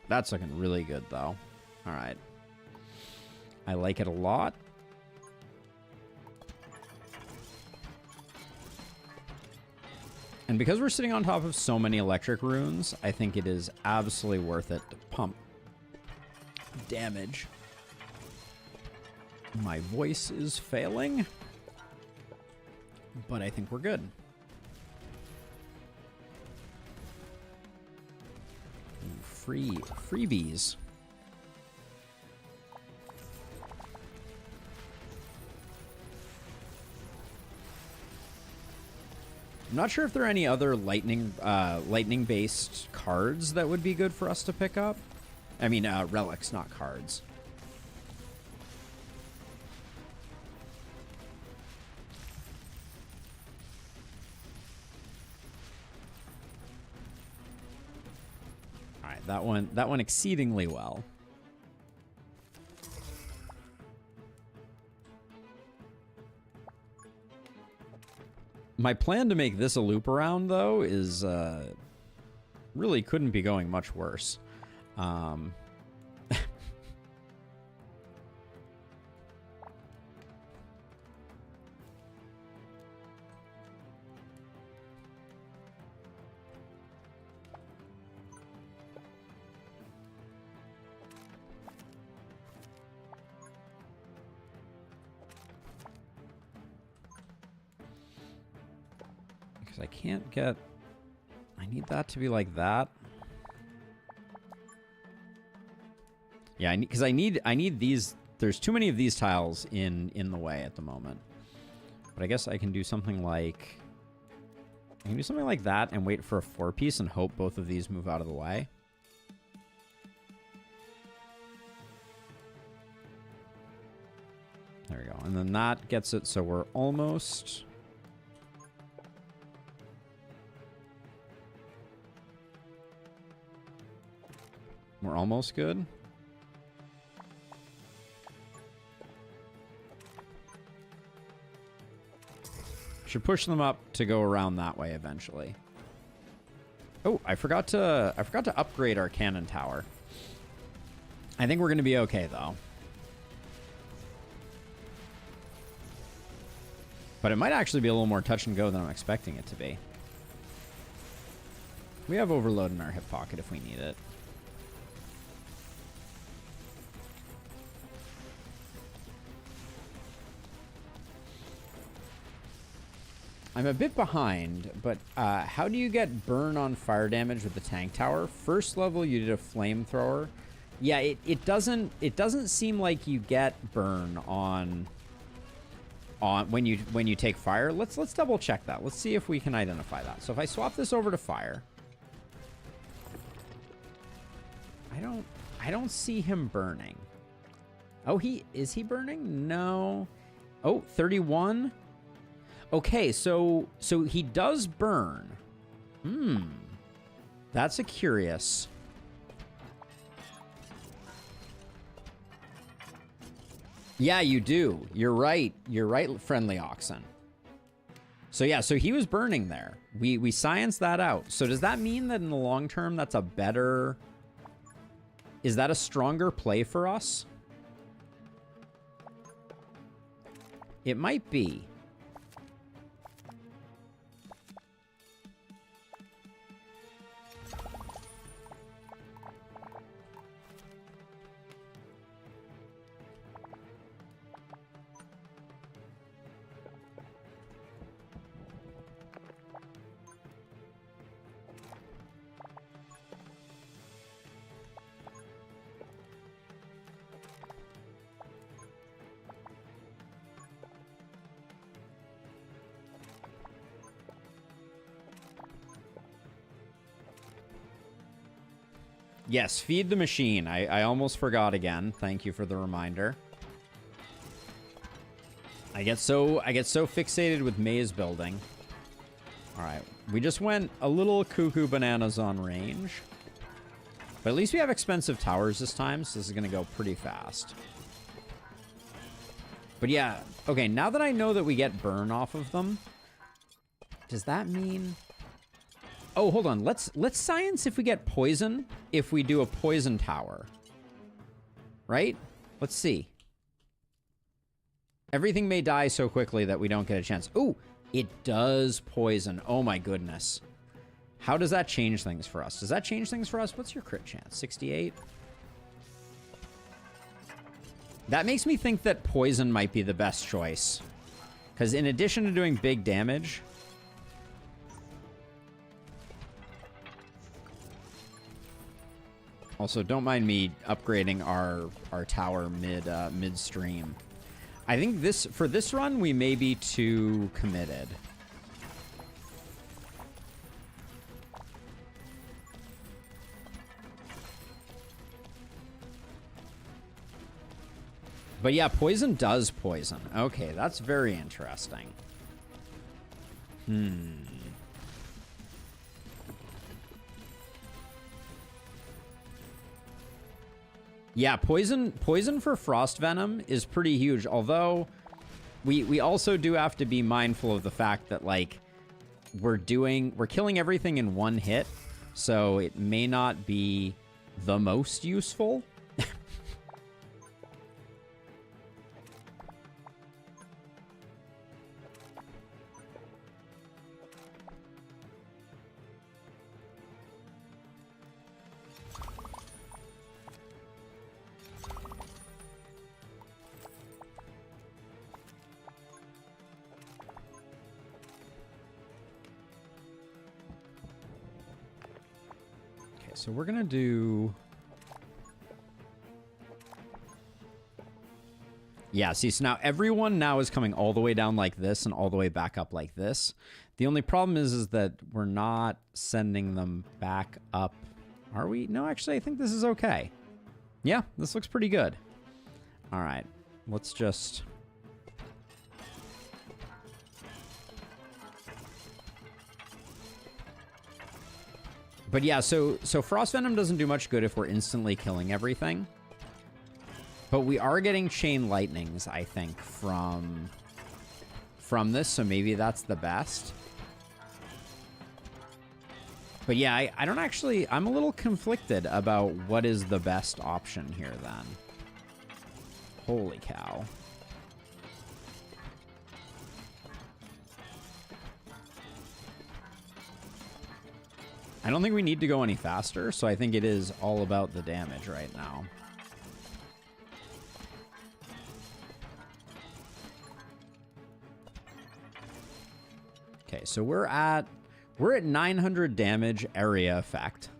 Speaker 1: That's looking really good, though. All right. I like it a lot. And because we're sitting on top of so many electric runes, I think it is absolutely worth it to pump damage. My voice is failing, but I think we're good. Freebies. I'm not sure if there are any other lightning-based cards that would be good for us to pick up. I mean, relics, not cards. That one exceedingly well. My plan to make this a loop around, though, is really couldn't be going much worse. I can't get... I need that to be like that. Yeah, because I need these... There's too many of these tiles in the way at the moment. But I guess I can do something like I can do something like that and wait for a 4-piece and hope both of these move out of the way. There we go. And then that gets it, so we're almost... We're almost good. Should push them up to go around that way eventually. Oh, I forgot to upgrade our cannon tower. I think we're going to be okay though. But it might actually be a little more touch and go than I'm expecting it to be. We have overload in our hip pocket if we need it. I'm a bit behind, but how do you get burn on fire damage with the tank tower? First level, you did a flamethrower. Yeah, it doesn't seem like you get burn on when you take fire. Let's double check that. Let's see if we can identify that. So if I swap this over to fire, I don't see him burning. Oh, is he burning? No. Oh, 31. Okay, so he does burn. That's a curious. Yeah, you do. You're right. You're right, friendly oxen. So yeah, so he was burning there. We scienced that out. So does that mean that in the long term that's a better... Is that a stronger play for us? It might be. Yes, feed the machine. I almost forgot again. Thank you for the reminder. I get so fixated with maze building. All right, we just went a little cuckoo bananas on range. But at least we have expensive towers this time, so this is going to go pretty fast. But yeah, okay, now that I know that we get burn off of them, does that mean... Oh, hold on. Let's science if we get poison if we do a poison tower. Right? Let's see. Everything may die so quickly that we don't get a chance. Ooh, it does poison. Oh my goodness. How does that change things for us? Does that change things for us? What's your crit chance? 68? That makes me think that poison might be the best choice. Because in addition to doing big damage... Also, don't mind me upgrading our tower midstream. I think for this run we may be too committed. But yeah, poison does poison. Okay, that's very interesting. Yeah, poison for frost venom is pretty huge, although we also do have to be mindful of the fact that like we're killing everything in one hit, so it may not be the most useful. So we're going to do... Yeah, see, so now everyone now is coming all the way down like this and all the way back up like this. The only problem is that we're not sending them back up. Are we? No, actually, I think this is okay. Yeah, this looks pretty good. All right, let's just... But yeah, so Frost Venom doesn't do much good if we're instantly killing everything. But we are getting Chain Lightnings, I think, from this, so maybe that's the best. But yeah, I don't actually... I'm a little conflicted about what is the best option here, then. Holy cow. I don't think we need to go any faster, so I think it is all about the damage right now. Okay, so we're at 900 damage area effect.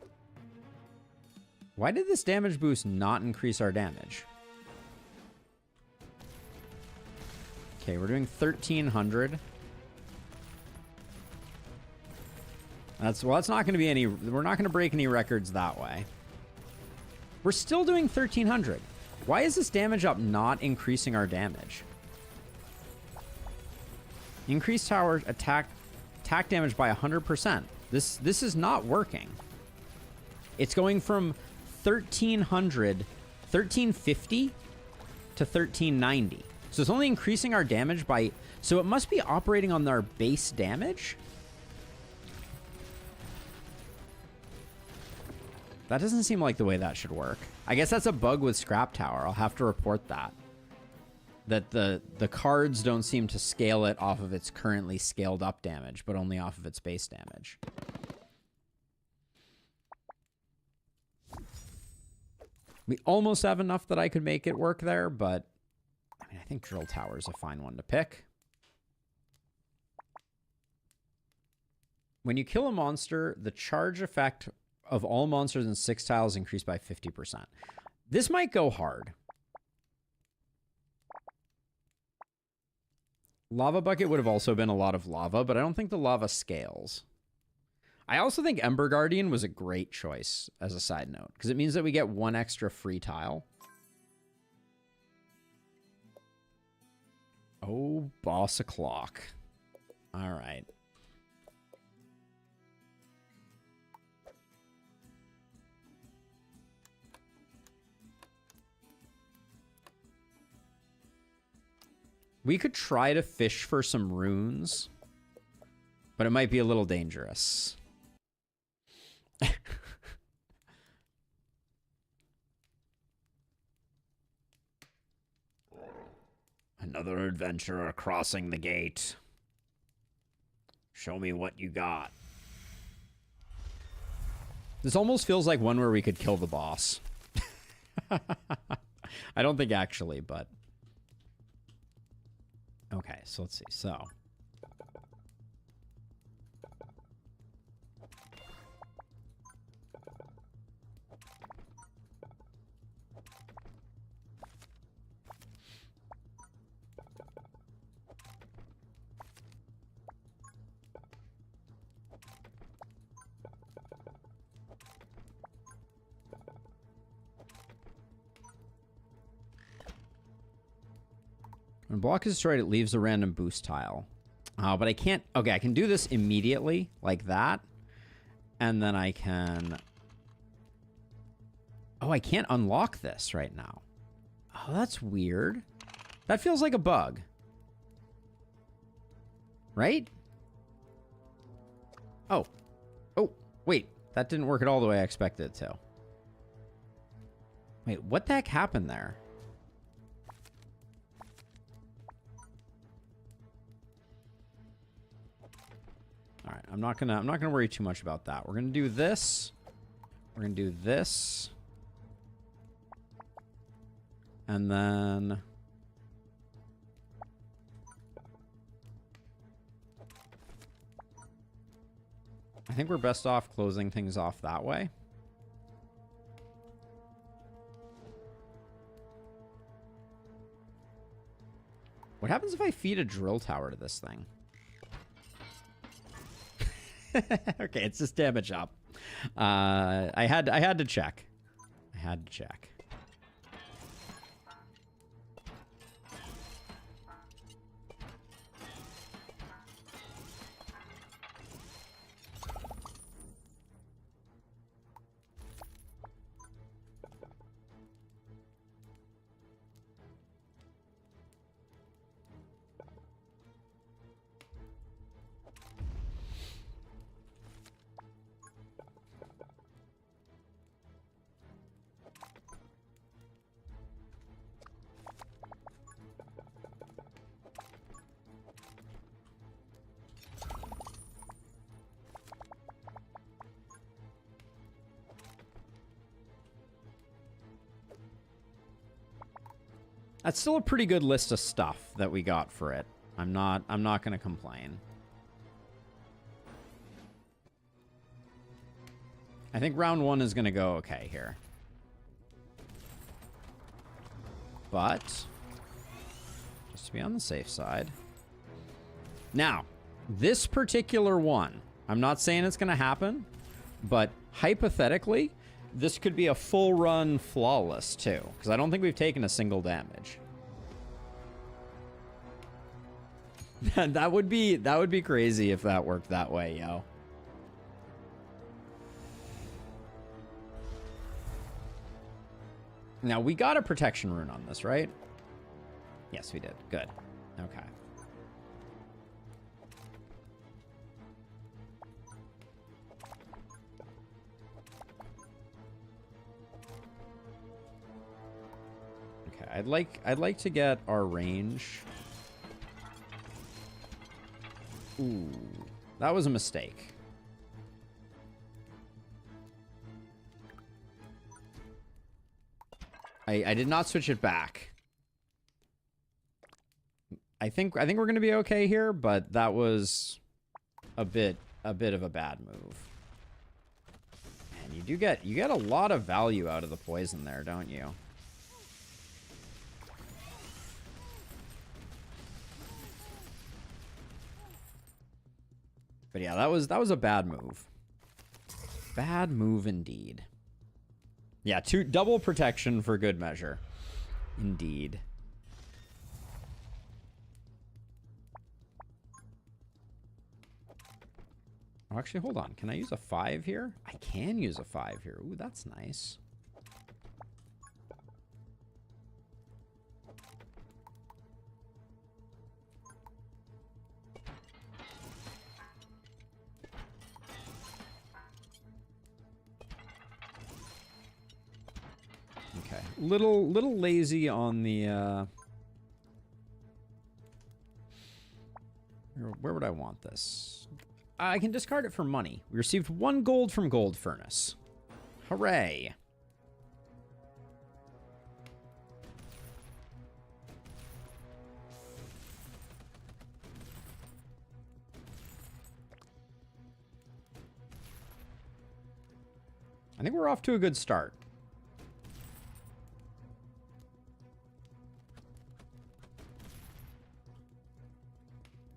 Speaker 1: Why did this damage boost not increase our damage? Okay, we're doing 1300. That's not going to be any... We're not going to break any records that way. We're still doing 1300. Why is this damage up not increasing our damage? Increased tower attack damage by 100%. This is not working. It's going from 1350 to 1390. So it's only increasing our damage by... So it must be operating on our base damage? That doesn't seem like the way that should work. I guess that's a bug with Scrap Tower. I'll have to report that. That the cards don't seem to scale it off of its currently scaled up damage, but only off of its base damage. We almost have enough that I could make it work there, but I mean, I think Drill Tower is a fine one to pick. When you kill a monster, the charge effect of all monsters in 6 tiles increased by 50%. This might go hard. Lava Bucket would have also been a lot of lava, but I don't think the lava scales. I also think Ember Guardian was a great choice as a side note, because it means that we get 1 extra free tile. Oh, boss o'clock. All right. We could try to fish for some runes, but it might be a little dangerous. Another adventurer crossing the gate. Show me what you got. This almost feels like one where we could kill the boss. I don't think actually, but... Okay, so let's see. So... When a block is destroyed, it leaves a random boost tile. But I can't... Okay, I can do this immediately, like that. And then I can... Oh, I can't unlock this right now. Oh, that's weird. That feels like a bug. Right? Oh. Oh, wait. That didn't work at all the way I expected it to. Wait, what the heck happened there? All right, I'm not gonna worry too much about that. We're gonna do this. We're gonna do this. And then... I think we're best off closing things off that way. What happens if I feed a drill tower to this thing? Okay, it's just damage up. I had to check. I had to check. That's still a pretty good list of stuff that we got for it. I'm not going to complain. I think round 1 is going to go okay here. But just to be on the safe side. Now, this particular one, I'm not saying it's going to happen, but hypothetically, this could be a full run flawless too, because I don't think we've taken a single damage. that would be crazy if that worked that way, yo. Now we got a protection rune on this, right? Yes, we did. Good. Okay. I'd like to get our range. Ooh, that was a mistake. I did not switch it back. I think we're gonna be okay here, but that was a bit of a bad move. And you get a lot of value out of the poison there, don't you? But yeah, that was a bad move. Bad move indeed. Yeah, double protection for good measure. Indeed. Oh, actually, hold on. Can I use a 5 here? I can use a 5 here. Ooh, that's nice. Okay, little lazy on the where would I want this? I can discard it for money. We received 1 gold from Gold Furnace. Hooray. I think we're off to a good start.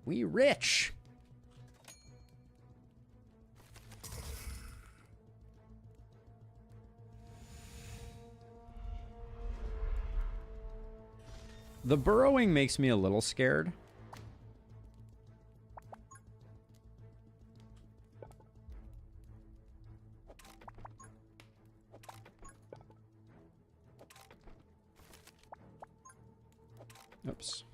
Speaker 1: We rich. The burrowing makes me a little scared. Oops.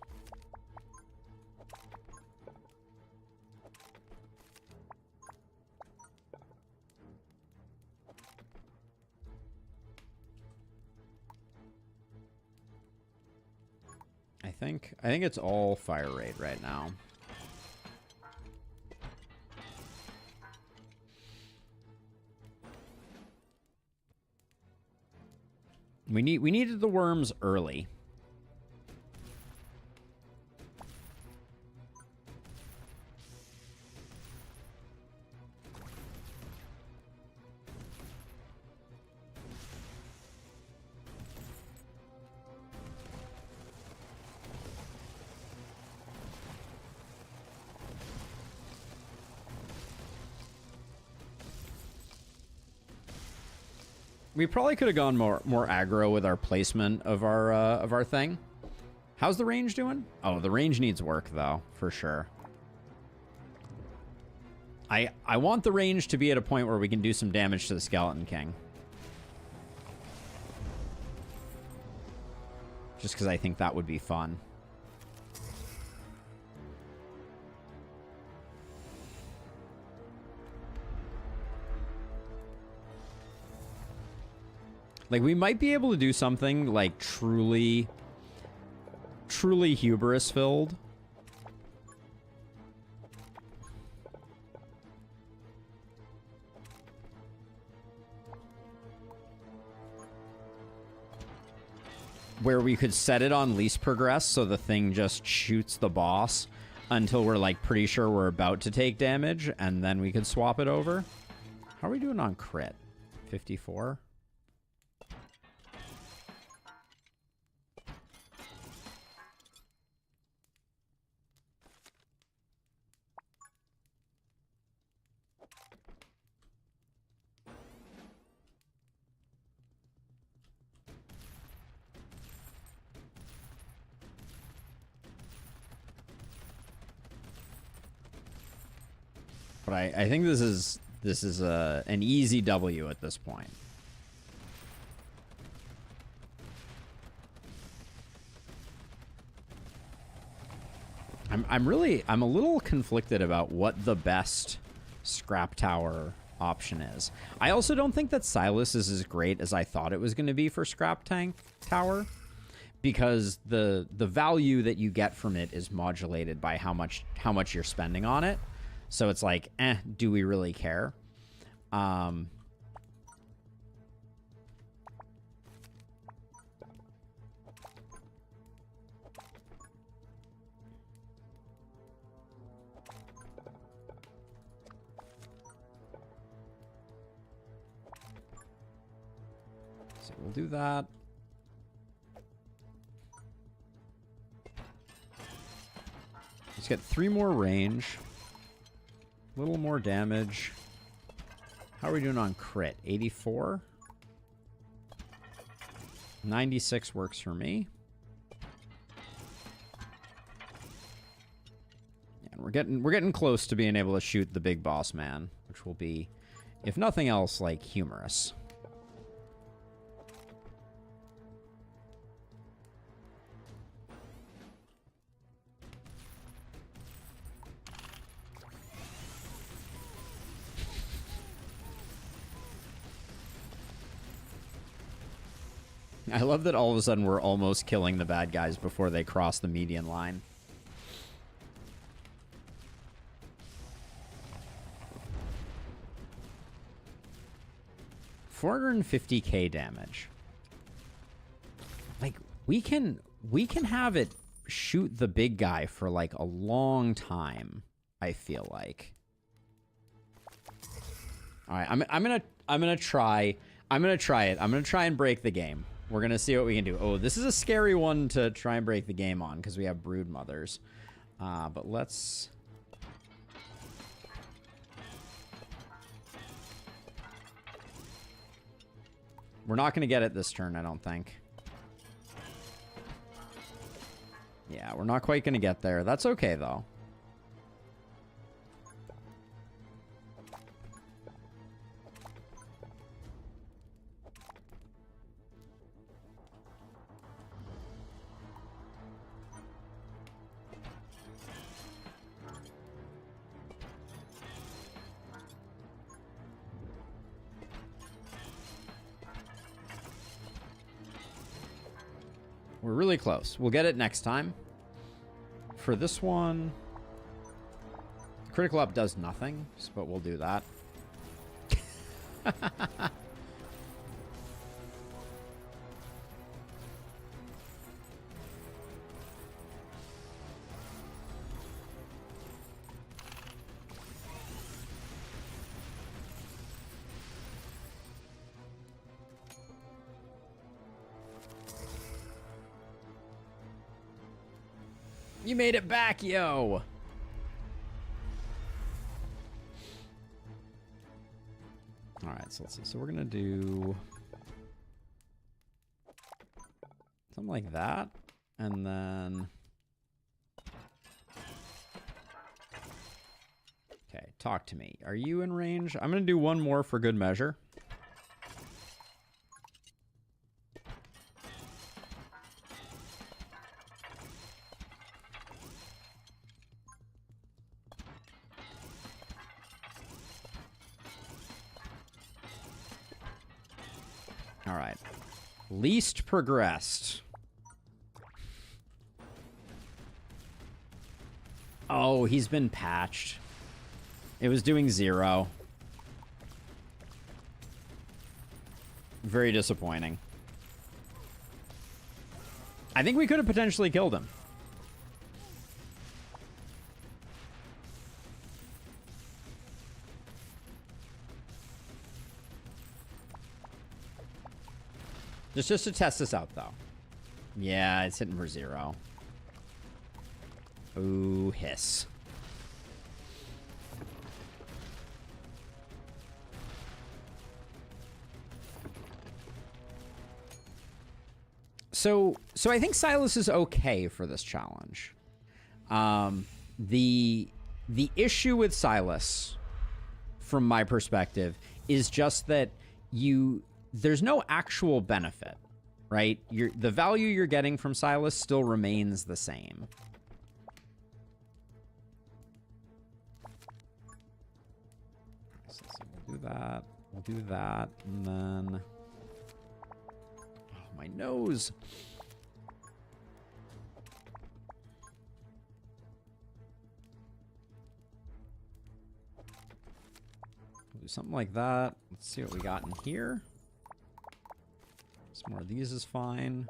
Speaker 1: I think it's all fire rate right now. We needed the worms early. We probably could have gone more aggro with our placement of our thing. How's the range doing? Oh, the range needs work though, for sure. I want the range to be at a point where we can do some damage to the Skeleton King. Just because I think that would be fun. Like, we might be able to do something, like, truly hubris-filled. Where we could set it on least progress so the thing just shoots the boss until we're, like, pretty sure we're about to take damage, and then we could swap it over. How are we doing on crit? 54? But I think this is an easy W at this point. I'm a little conflicted about what the best scrap tower option is. I also don't think that Silas is as great as I thought it was going to be for scrap tank tower, because the value that you get from it is modulated by how much you're spending on it. So it's like, do we really care? So we'll do that. Let's get 3 more range. A little more damage. How are we doing on crit? 84? 96 works for me. And we're getting close to being able to shoot the big boss man, which will be, if nothing else, like, humorous. I love that all of a sudden we're almost killing the bad guys before they cross the median line. $450k damage. Like, we can have it shoot the big guy for like a long time, I feel like. All right, I'm gonna try it. I'm gonna try and break the game. We're going to see what we can do. Oh, this is a scary one to try and break the game on because we have brood mothers. But let's... We're not going to get it this turn, I don't think. Yeah, we're not quite going to get there. That's okay, though. We're really close. We'll get it next time. For this one, critical up does nothing, but we'll do that. You made it back, yo! All right, so let's see. So we're going to do something like that. And then... Okay, talk to me. Are you in range? I'm going to do one more for good measure. All right. Least progressed. Oh, he's been patched. It was doing 0. Very disappointing. I think we could have potentially killed him. Just to test this out, though. Yeah, it's hitting for 0. Ooh, hiss. So I think Silas is okay for this challenge. The issue with Silas, from my perspective, is just that there's no actual benefit, right? The value you're getting from Silas still remains the same. So we'll do that. We'll do that, and then... Oh, my nose. We'll do something like that. Let's see what we got in here. Some more of these is fine.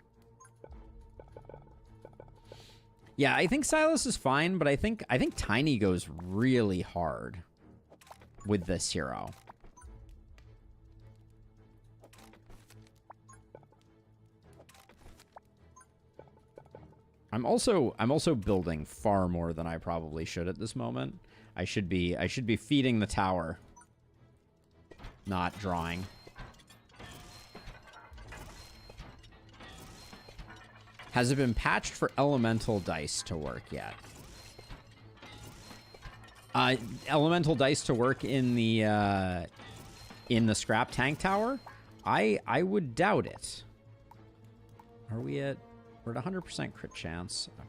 Speaker 1: Yeah, I think Silas is fine, but I think Tiny goes really hard with this hero. I'm also building far more than I probably should at this moment. I should be feeding the tower, not drawing. Has it been patched for elemental dice to work yet? Elemental dice to work in the scrap tank tower? I would doubt it. Are we at... We're at 100% crit chance. Okay.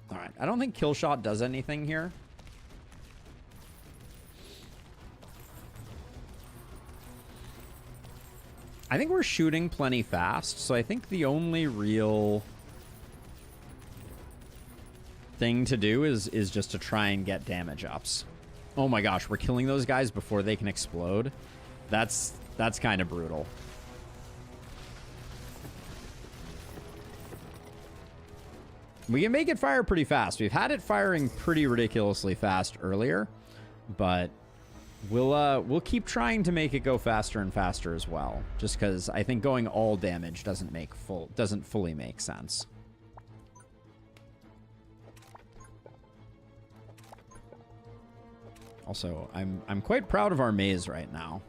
Speaker 1: All right. I don't think kill shot does anything here. I think we're shooting plenty fast, so I think the only real thing to do is just to try and get damage ups. Oh my gosh, we're killing those guys before they can explode. That's kind of brutal. We can make it fire pretty fast. We've had it firing pretty ridiculously fast earlier, but we'll keep trying to make it go faster and faster as well. Just because I think going all damage doesn't fully make sense. Also, I'm quite proud of our maze right now.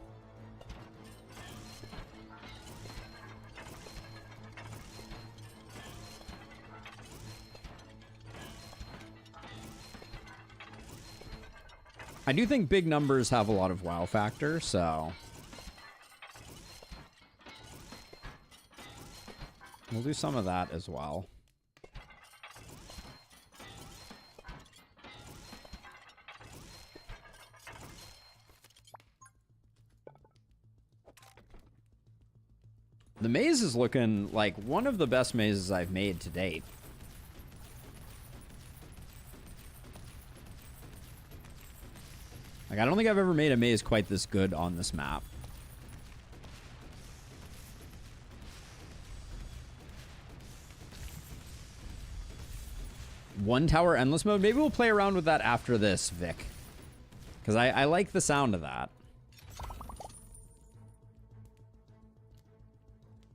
Speaker 1: I do think big numbers have a lot of wow factor, so we'll do some of that as well. The maze is looking like one of the best mazes I've made to date. Like, I don't think I've ever made a maze quite this good on this map. One tower endless mode? Maybe we'll play around with that after this, Vic. Because I like the sound of that.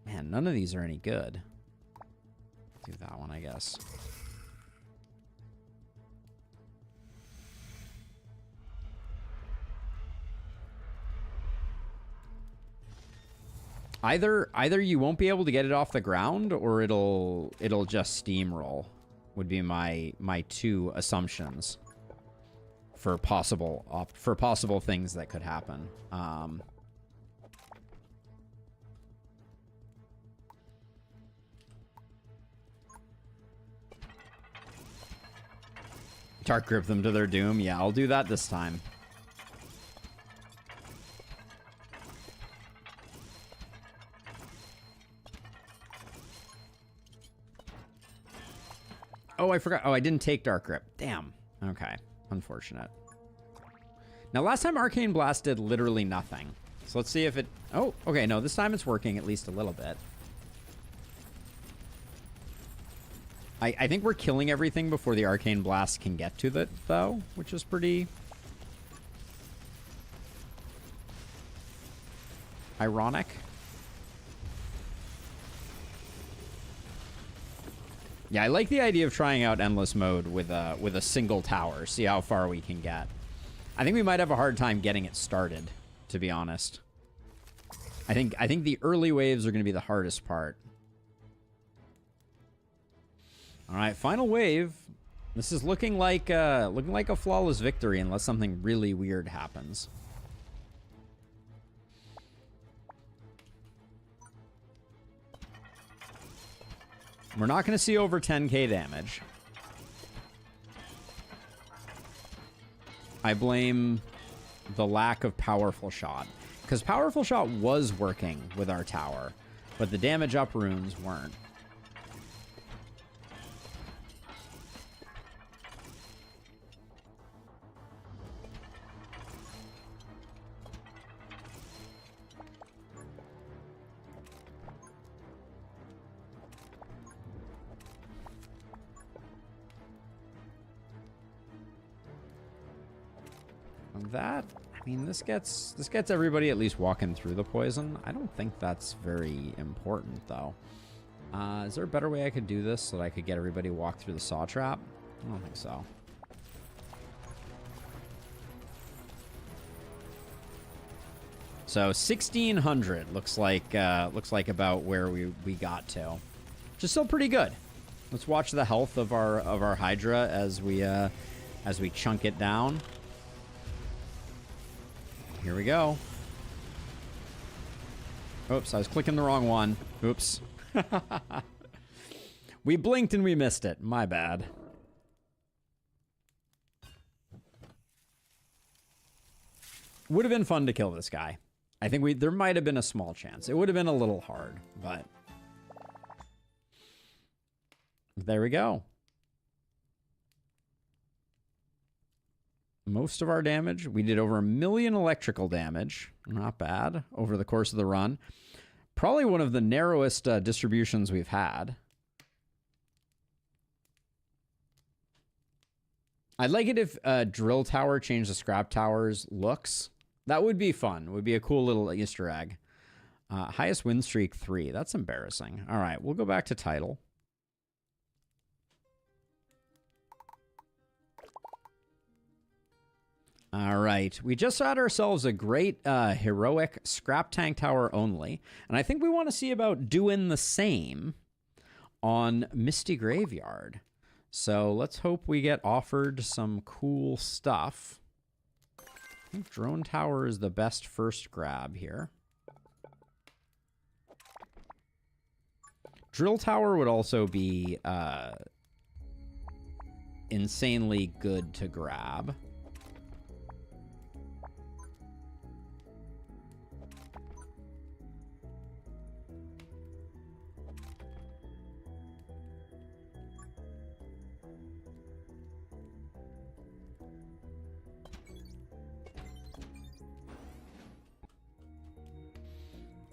Speaker 1: Man, none of these are any good. Do that one, I guess. Either you won't be able to get it off the ground, or it'll just steamroll. Would be my two assumptions for possible things that could happen. Dark grip them to their doom. Yeah, I'll do that this time. Oh, I forgot. Oh, I didn't take Dark Grip. Damn. Okay. Unfortunate. Now, last time Arcane Blast did literally nothing. So let's see if it... Oh, okay. No, this time it's working at least a little bit. I think we're killing everything before the Arcane Blast can get to it, though, which is pretty... ironic. Yeah, I like the idea of trying out Endless Mode with a single tower, see how far we can get. I think we might have a hard time getting it started, to be honest. I think the early waves are going to be the hardest part. All right, final wave. This is looking like a flawless victory unless something really weird happens. We're not going to see over 10k damage. I blame the lack of Powerful Shot, because Powerful Shot was working with our tower, but the damage up runes weren't. That, I mean, this gets everybody at least walking through the poison. I don't think that's very important, though. Is there a better way I could do this so that I could get everybody to walk through the saw trap? I don't think so. So 1600 looks like about where we got to, which is still pretty good. Let's watch the health of our Hydra as we chunk it down. Here we go. Oops, I was clicking the wrong one. Oops. We blinked and we missed it. My bad. Would have been fun to kill this guy. I think there might have been a small chance. It would have been a little hard, but there we go. Most of our damage. We did over 1 million electrical damage. Not bad over the course of the run. Probably one of the narrowest distributions we've had. I'd like it if Drill Tower changed the Scrap Tower's looks. That would be fun. It would be a cool little Easter egg. Highest win streak 3. That's embarrassing. All right, we'll go back to title. All right, we just had ourselves a great heroic Scrap Tank Tower only, and I think we want to see about doing the same on Misty Graveyard. So let's hope we get offered some cool stuff. I think Drone Tower is the best first grab here. Drill Tower would also be insanely good to grab.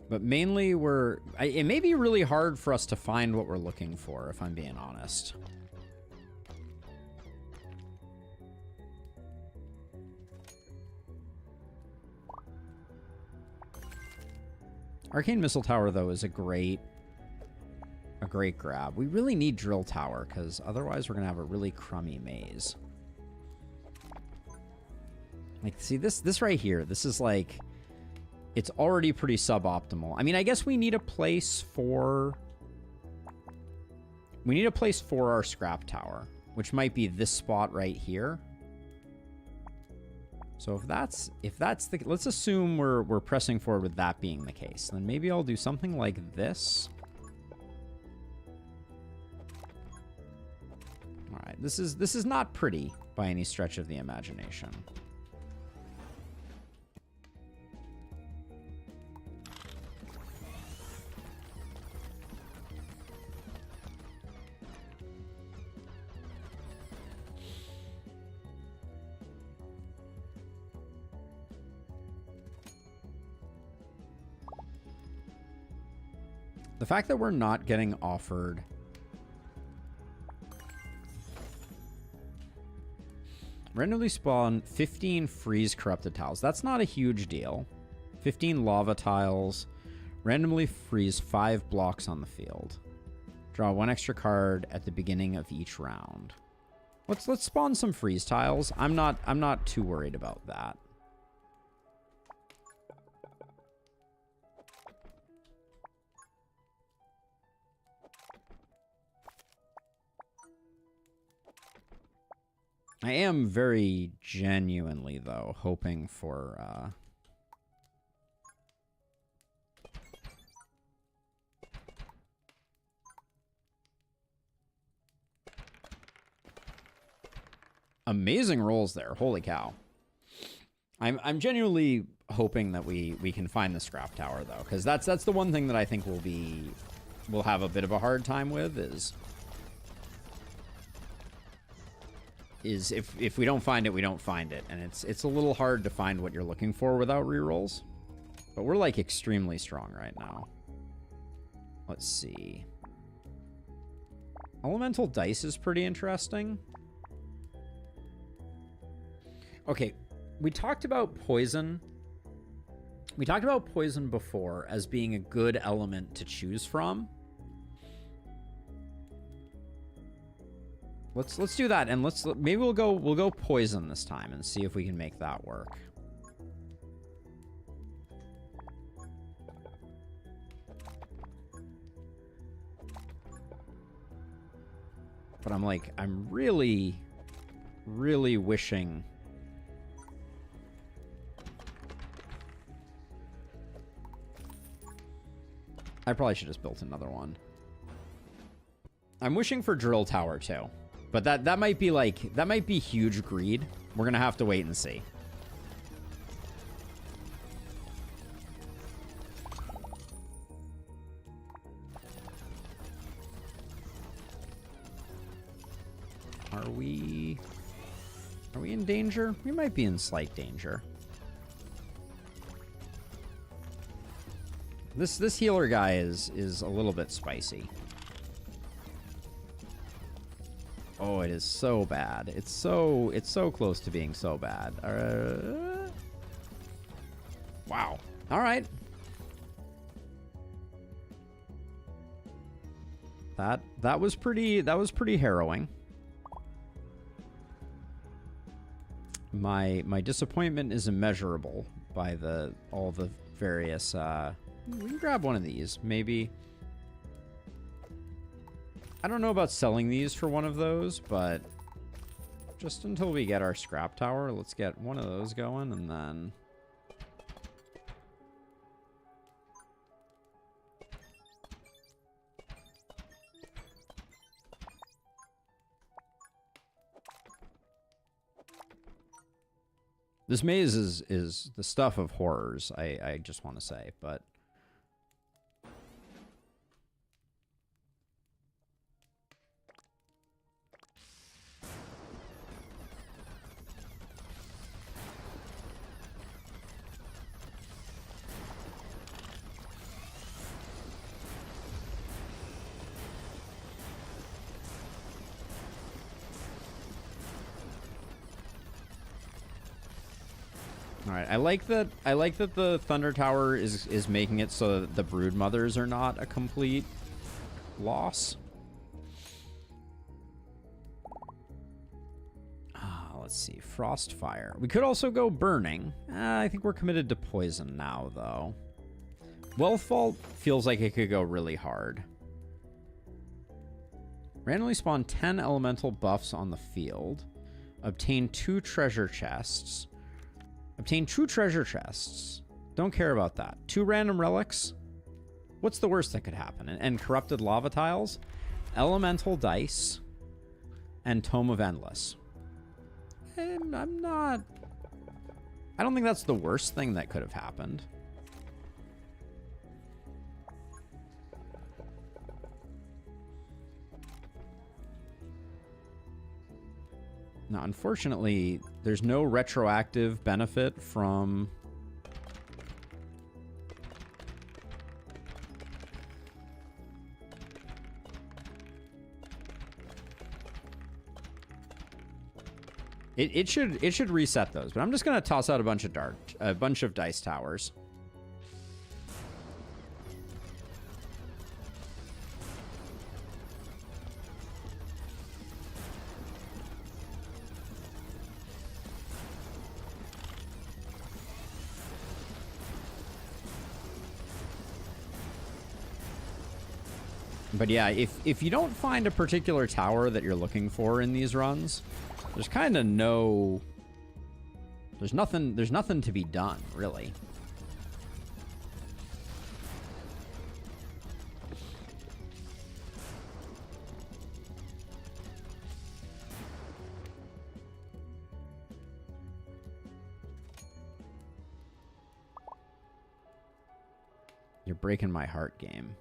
Speaker 1: But mainly it may be really hard for us to find what we're looking for, if I'm being honest. Arcane Missile Tower, though, is a great grab. We really need Drill Tower, because otherwise we're going to have a really crummy maze. Like, see, this right here, this is like... it's already pretty suboptimal. I mean, I guess we need a place for... We need a place for our scrap tower, which might be this spot right here. So if that's the... Let's assume we're pressing forward with that being the case. Then maybe I'll do something like this. All right, this is not pretty by any stretch of the imagination. The fact that we're not getting offered randomly spawn 15 freeze corrupted tiles. That's not a huge deal. 15 lava tiles. Randomly freeze 5 blocks on the field. Draw 1 extra card at the beginning of each round. Let's spawn some freeze tiles. I'm not too worried about that. I am very genuinely, though, hoping for... Amazing rolls there. Holy cow. I'm genuinely hoping that we can find the scrap tower, though, because that's the one thing that I think we'll have a bit of a hard time with is if we don't find it, we don't find it. And it's a little hard to find what you're looking for without rerolls. But we're, like, extremely strong right now. Let's see. Elemental dice is pretty interesting. Okay, we talked about poison. We talked about poison before as being a good element to choose from. Let's do that, and maybe we'll go poison this time and see if we can make that work. But I'm really, really wishing. I probably should have just built another one. I'm wishing for drill tower too. But that might be huge greed. We're gonna have to wait and see. Are we in danger? We might be in slight danger. This healer guy is a little bit spicy. Oh, it is so bad. It's so close to being so bad. Wow. All right. That was pretty harrowing. My disappointment is immeasurable by all the various we can grab one of these, maybe. I don't know about selling these for one of those, but just until we get our scrap tower, let's get one of those going, and then... This maze is the stuff of horrors, I just want to say, but... All right, I like that the Thunder Tower is making it so that the brood mothers are not a complete loss. let's see. Frostfire. We could also go burning. I think we're committed to poison now, though. Wealth Vault feels like it could go really hard. Randomly spawn 10 elemental buffs on the field. Obtain 2 treasure chests. Obtain 2 treasure chests. Don't care about that. 2 random relics. What's the worst that could happen? And corrupted lava tiles. Elemental dice. And Tome of Endless. And I don't think that's the worst thing that could have happened. Now, unfortunately, there's no retroactive benefit from... It should reset those, but I'm just gonna toss out a bunch of dice towers. But yeah, if you don't find a particular tower that you're looking for in these runs, there's kind of no... There's nothing to be done, really. You're breaking my heart, game.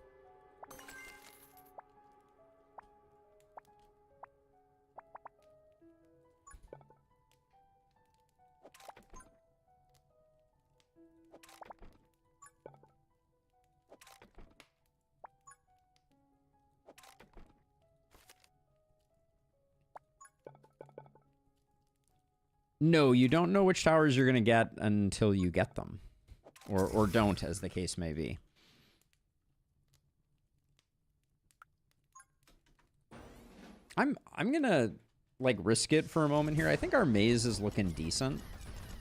Speaker 1: No, you don't know which towers you're going to get until you get them. Or don't, as the case may be. I'm going to, like, risk it for a moment here. I think our maze is looking decent.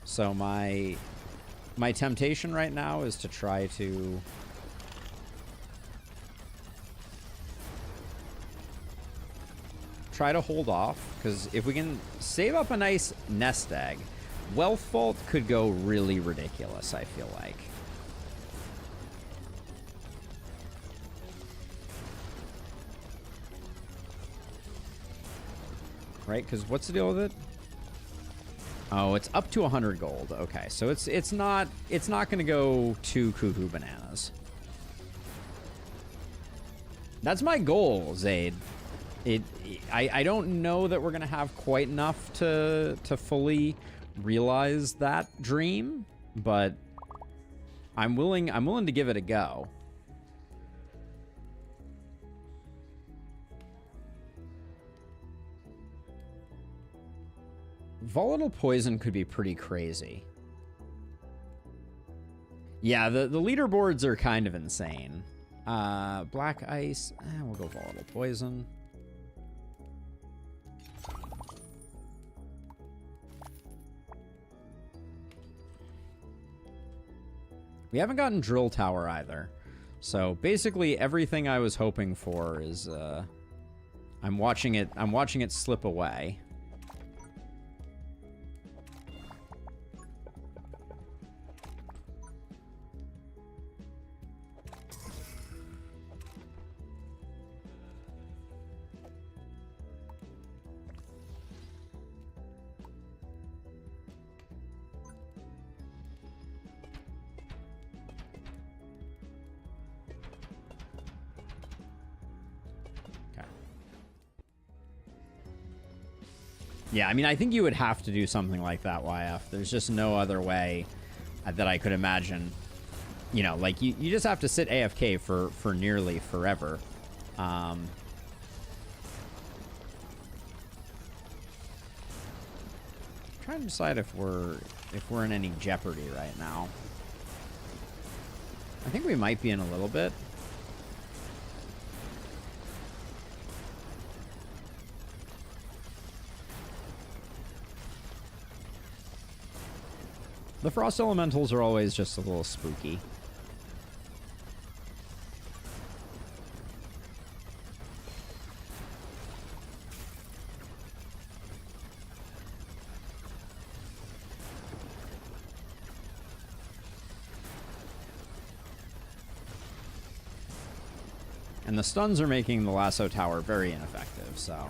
Speaker 1: So my temptation right now is to try to... hold off, because if we can save up a nice nest egg, Wealth Vault could go really ridiculous, I feel like. Right, because what's the deal with it? Oh, it's up to 100 gold. Okay, so it's not going to go too cuckoo bananas. That's my goal, Zaid. I don't know that we're gonna have quite enough to fully realize that dream, but I'm willing to give it a go. Volatile poison could be pretty crazy. Yeah, the leaderboards are kind of insane. Black ice, we'll go volatile poison. We haven't gotten Drill Tower either. So basically everything I was hoping for is I'm watching it slip away. Yeah, I mean, I think you would have to do something like that, YF. There's just no other way that I could imagine. You know, like, you just have to sit AFK for nearly forever. Trying to decide if we're in any jeopardy right now. I think we might be in a little bit. The frost elementals are always just a little spooky. And the stuns are making the lasso tower very ineffective, so...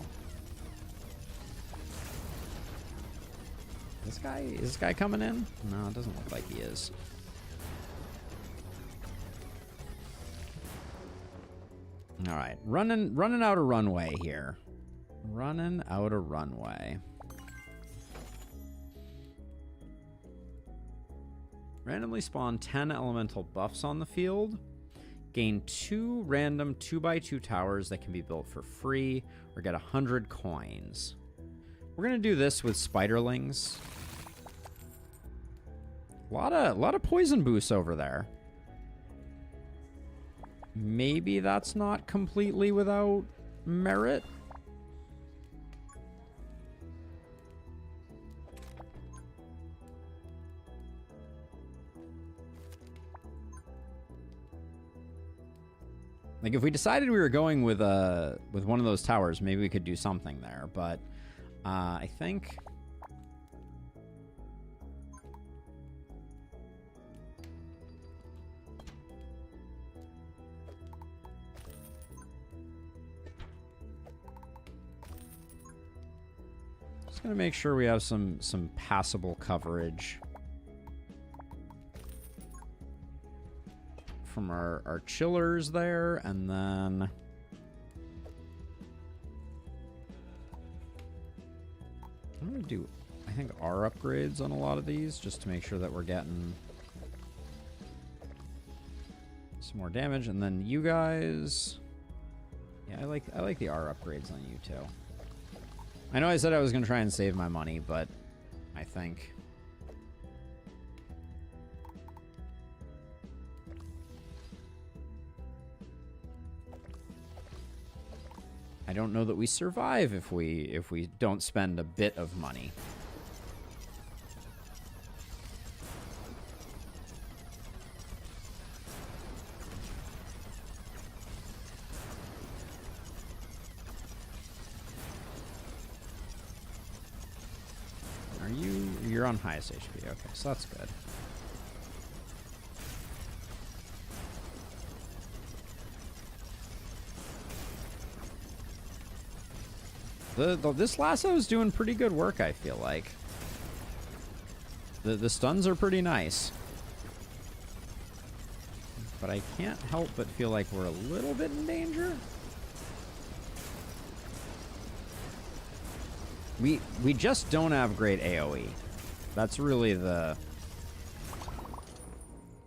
Speaker 1: Is this guy coming in? No, it doesn't look like he is. Alright, running out of runway here. Running out of runway. Randomly spawn 10 elemental buffs on the field. Gain 2 random 2x2 towers that can be built for free, or get 100 coins. We're gonna do this with spiderlings. A lot of poison boosts over there. Maybe that's not completely without merit. Like, if we decided we were going with one of those towers, maybe we could do something there. But I think... Just gonna make sure we have some passable coverage from our chillers there, and then I'm gonna do, I think, our upgrades on a lot of these just to make sure that we're getting some more damage. And then you guys, yeah, I like the R upgrades on you too. I know I said I was gonna try and save my money, but I think I don't know that we survive if we don't spend a bit of money. You're on highest HP. Okay, so that's good. This lasso is doing pretty good work, I feel like. The stuns are pretty nice. But I can't help but feel like we're a little bit in danger. We just don't have great AoE. That's really the...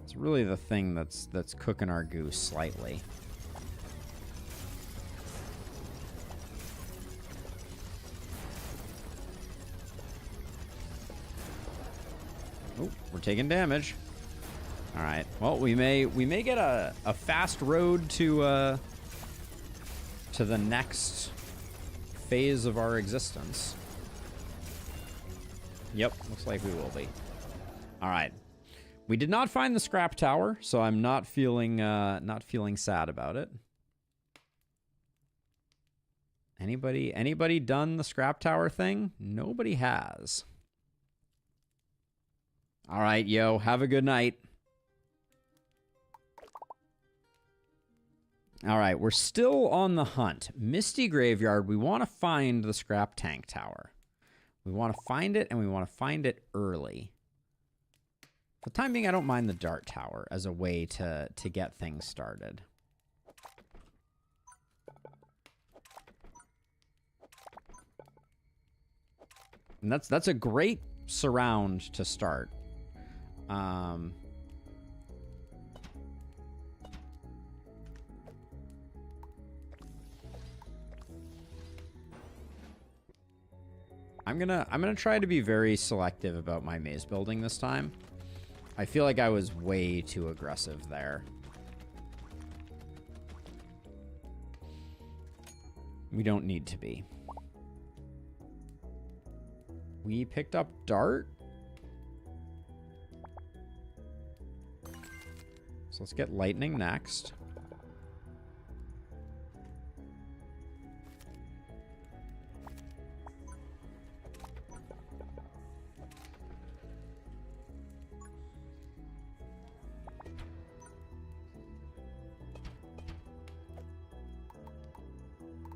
Speaker 1: It's really the thing that's cooking our goose slightly. Oh, we're taking damage. All right. Well, we may get a fast road to the next phase of our existence. Yep, looks like we will be. All right. We did not find the scrap tower, so I'm not feeling sad about it. Anybody done the scrap tower thing? Nobody has. All right, yo, have a good night. All right, we're still on the hunt. Misty Graveyard, we want to find the scrap tank tower. We want to find it, and we want to find it early. For the time being, I don't mind the dart tower as a way to get things started. And that's a great surround to start. I'm gonna try to be very selective about my maze building this time. I feel like I was way too aggressive there. We don't need to be. We picked up dart. So let's get lightning next.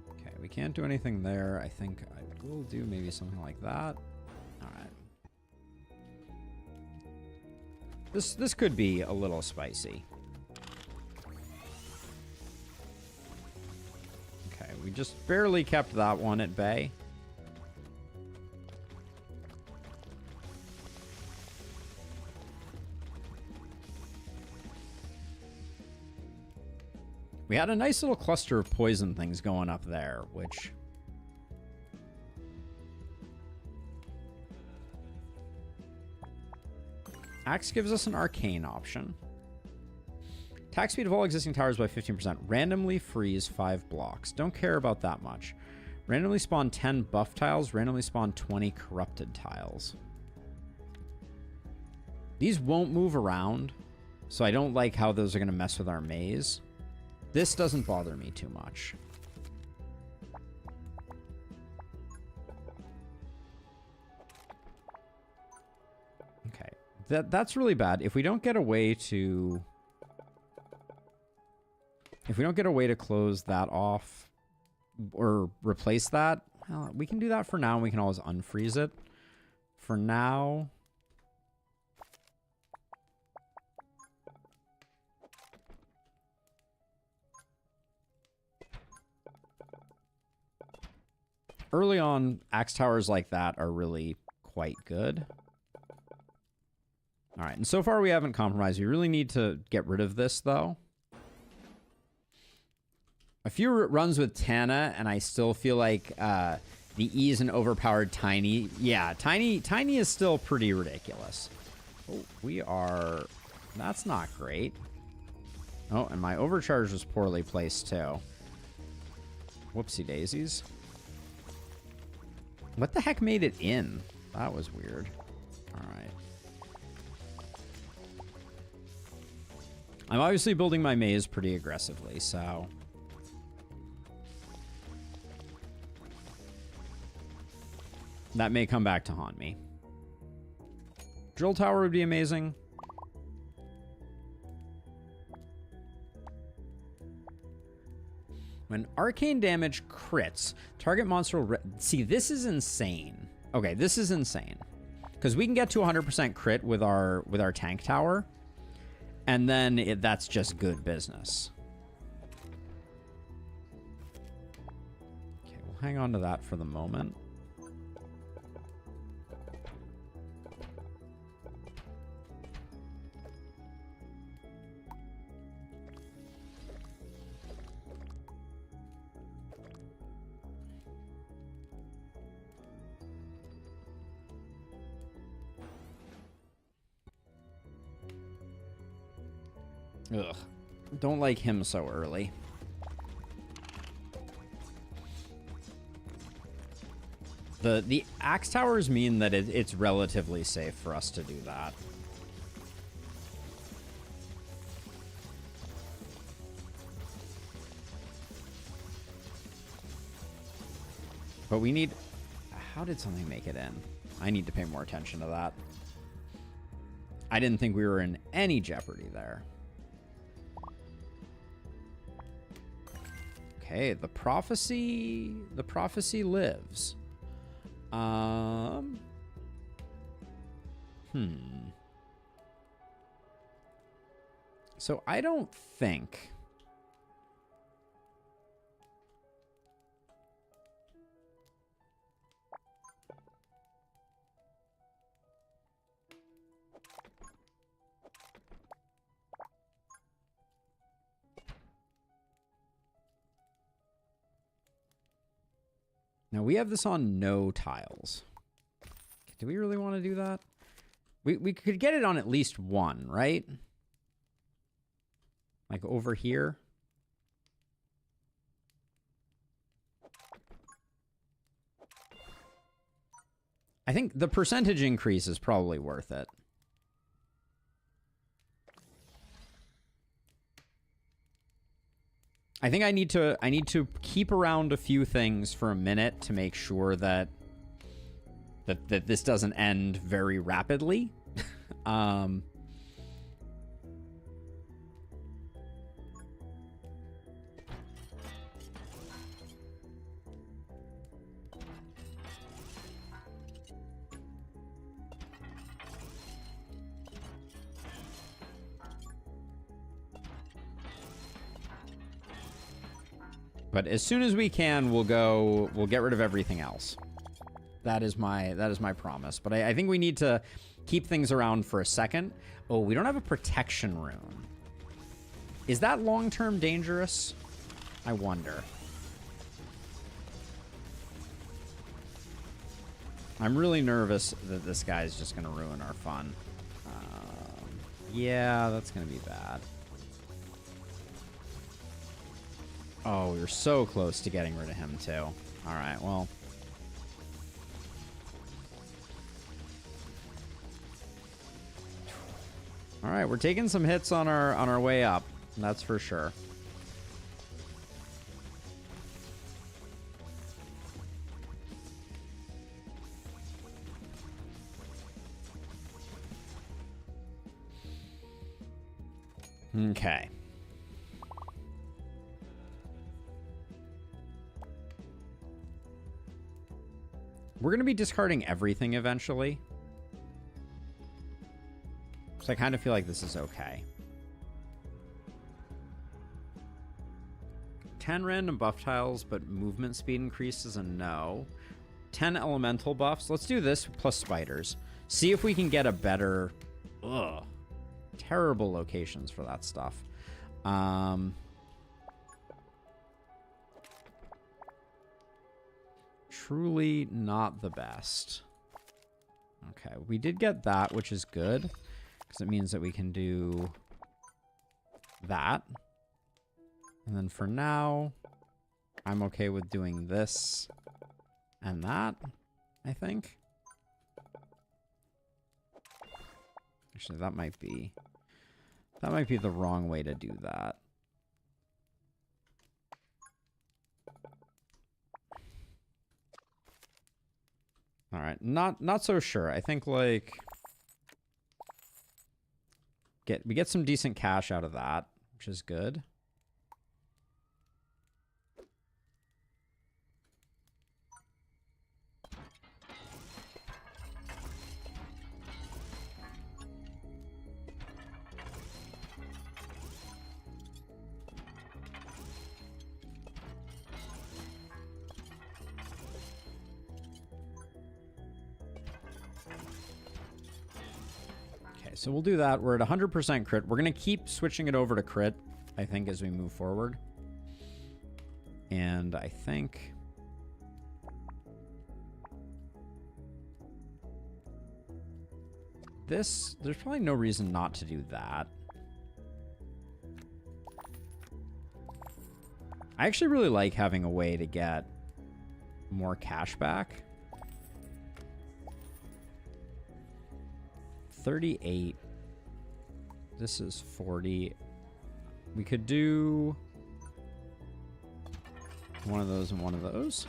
Speaker 1: Okay, we can't do anything there. I think I will do maybe something like that. All right. This could be a little spicy. Okay, we just barely kept that one at bay. We had a nice little cluster of poison things going up there, which... Axe gives us an arcane option. Attack speed of all existing towers by 15%. Randomly freeze 5 blocks. Don't care about that much. Randomly spawn 10 buff tiles. Randomly spawn 20 corrupted tiles. These won't move around, so I don't like how those are going to mess with our maze. This doesn't bother me too much. Okay. That's really bad. If we don't get a way to... If we don't get a way to close that off or replace that, well, we can do that for now, and we can always unfreeze it. For now... Early on, axe towers like that are really quite good. All right, and so far we haven't compromised. We really need to get rid of this, though. A few runs with Tana, and I still feel like the ease and overpowered Tiny. Yeah, Tiny is still pretty ridiculous. Oh, we are... That's not great. Oh, and my overcharge was poorly placed, too. Whoopsie daisies. What the heck made it in? That was weird. All right. I'm obviously building my maze pretty aggressively, so... That may come back to haunt me. Drill tower would be amazing. When arcane damage crits, target monster will... See, this is insane. Okay, this is insane. Because we can get to 100% crit with our tank tower. And then that's just good business. Okay, we'll hang on to that for the moment. Ugh. Don't like him so early. The axe towers mean that it's relatively safe for us to do that. But we need... How did something make it in? I need to pay more attention to that. I didn't think we were in any jeopardy there. Okay, the prophecy lives. So I don't think... Now, we have this on no tiles. Do we really want to do that? We could get it on at least one, right? Like over here. I think the percentage increase is probably worth it. I think I need to keep around a few things for a minute to make sure that this doesn't end very rapidly. But as soon as we can, we'll get rid of everything else. That is my promise. But I think we need to keep things around for a second. Oh, we don't have a protection rune. Is that long-term dangerous? I wonder. I'm really nervous that this guy's just going to ruin our fun. Yeah, that's going to be bad. Oh, we were so close to getting rid of him, too. All right, well. All right, we're taking some hits on our way up. That's for sure. Okay. We're going to be discarding everything eventually. So I kind of feel like this is okay. 10 random buff tiles, but movement speed increases a no. 10 elemental buffs. Let's do this plus spiders. See if we can get a better... Ugh. Terrible locations for that stuff. Truly not the best. Okay, we did get that, which is good, because it means that we can do that. And then for now, I'm okay with doing this and that, I think. Actually, that might be the wrong way to do that. All right, not so sure. I think like we get some decent cash out of that, which is good. So we'll do that. We're at 100% crit. We're going to keep switching it over to crit, I think, as we move forward. And I think... there's probably no reason not to do that. I actually really like having a way to get more cash back. 38. This is 40. We could do one of those and one of those.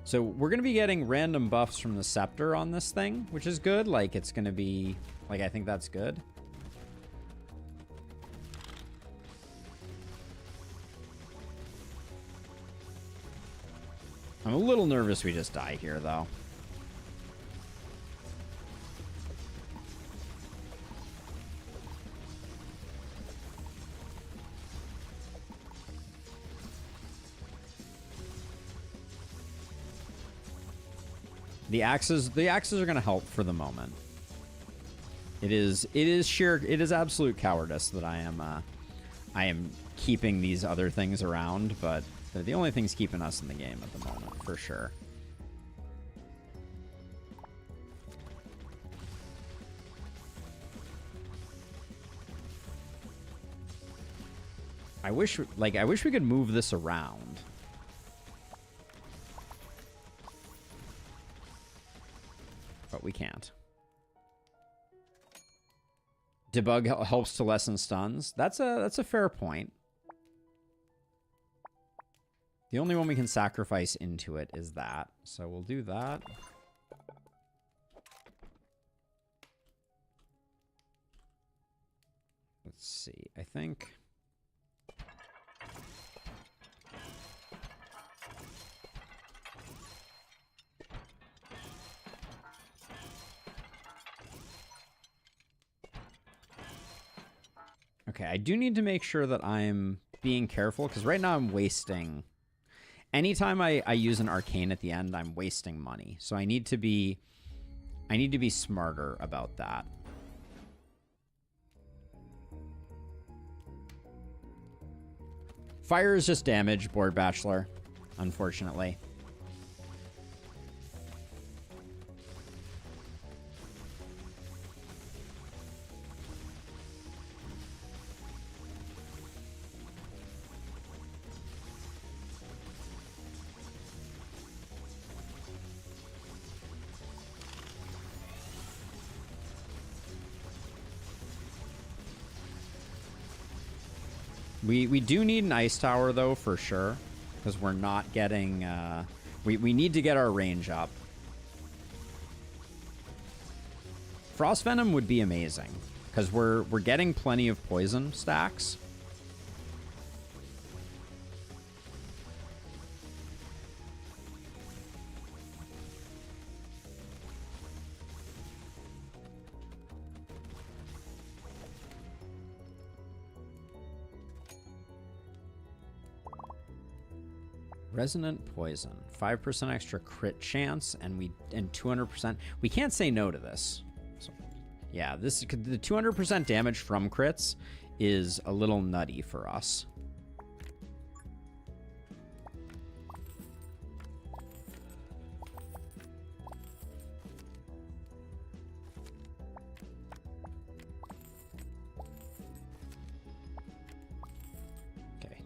Speaker 1: So we're going to be getting random buffs from the scepter on this thing, which is good. Like, it's going to be... like, I think that's good. I'm a little nervous we just die here, though. The axes are going to help for the moment. It is absolute cowardice that I am keeping these other things around, but they're the only things keeping us in the game at the moment, for sure. I wish we could move this around. But we can't. Debug helps to lessen stuns. That's a fair point. The only one we can sacrifice into it is that. So we'll do that. Let's see. I think... Okay, I do need to make sure that I'm being careful, because right now I'm wasting... Anytime I use an arcane at the end, I'm wasting money. So I need to be smarter about that. Fire is just damage, Board Bachelor, unfortunately. We do need an ice tower, though, for sure. Because we're not getting... we need to get our range up. Frost Venom would be amazing. Because we're getting plenty of poison stacks. Resonant Poison, 5% extra crit chance, and 200%. We can't say no to this. So, yeah, the 200% damage from crits is a little nutty for us.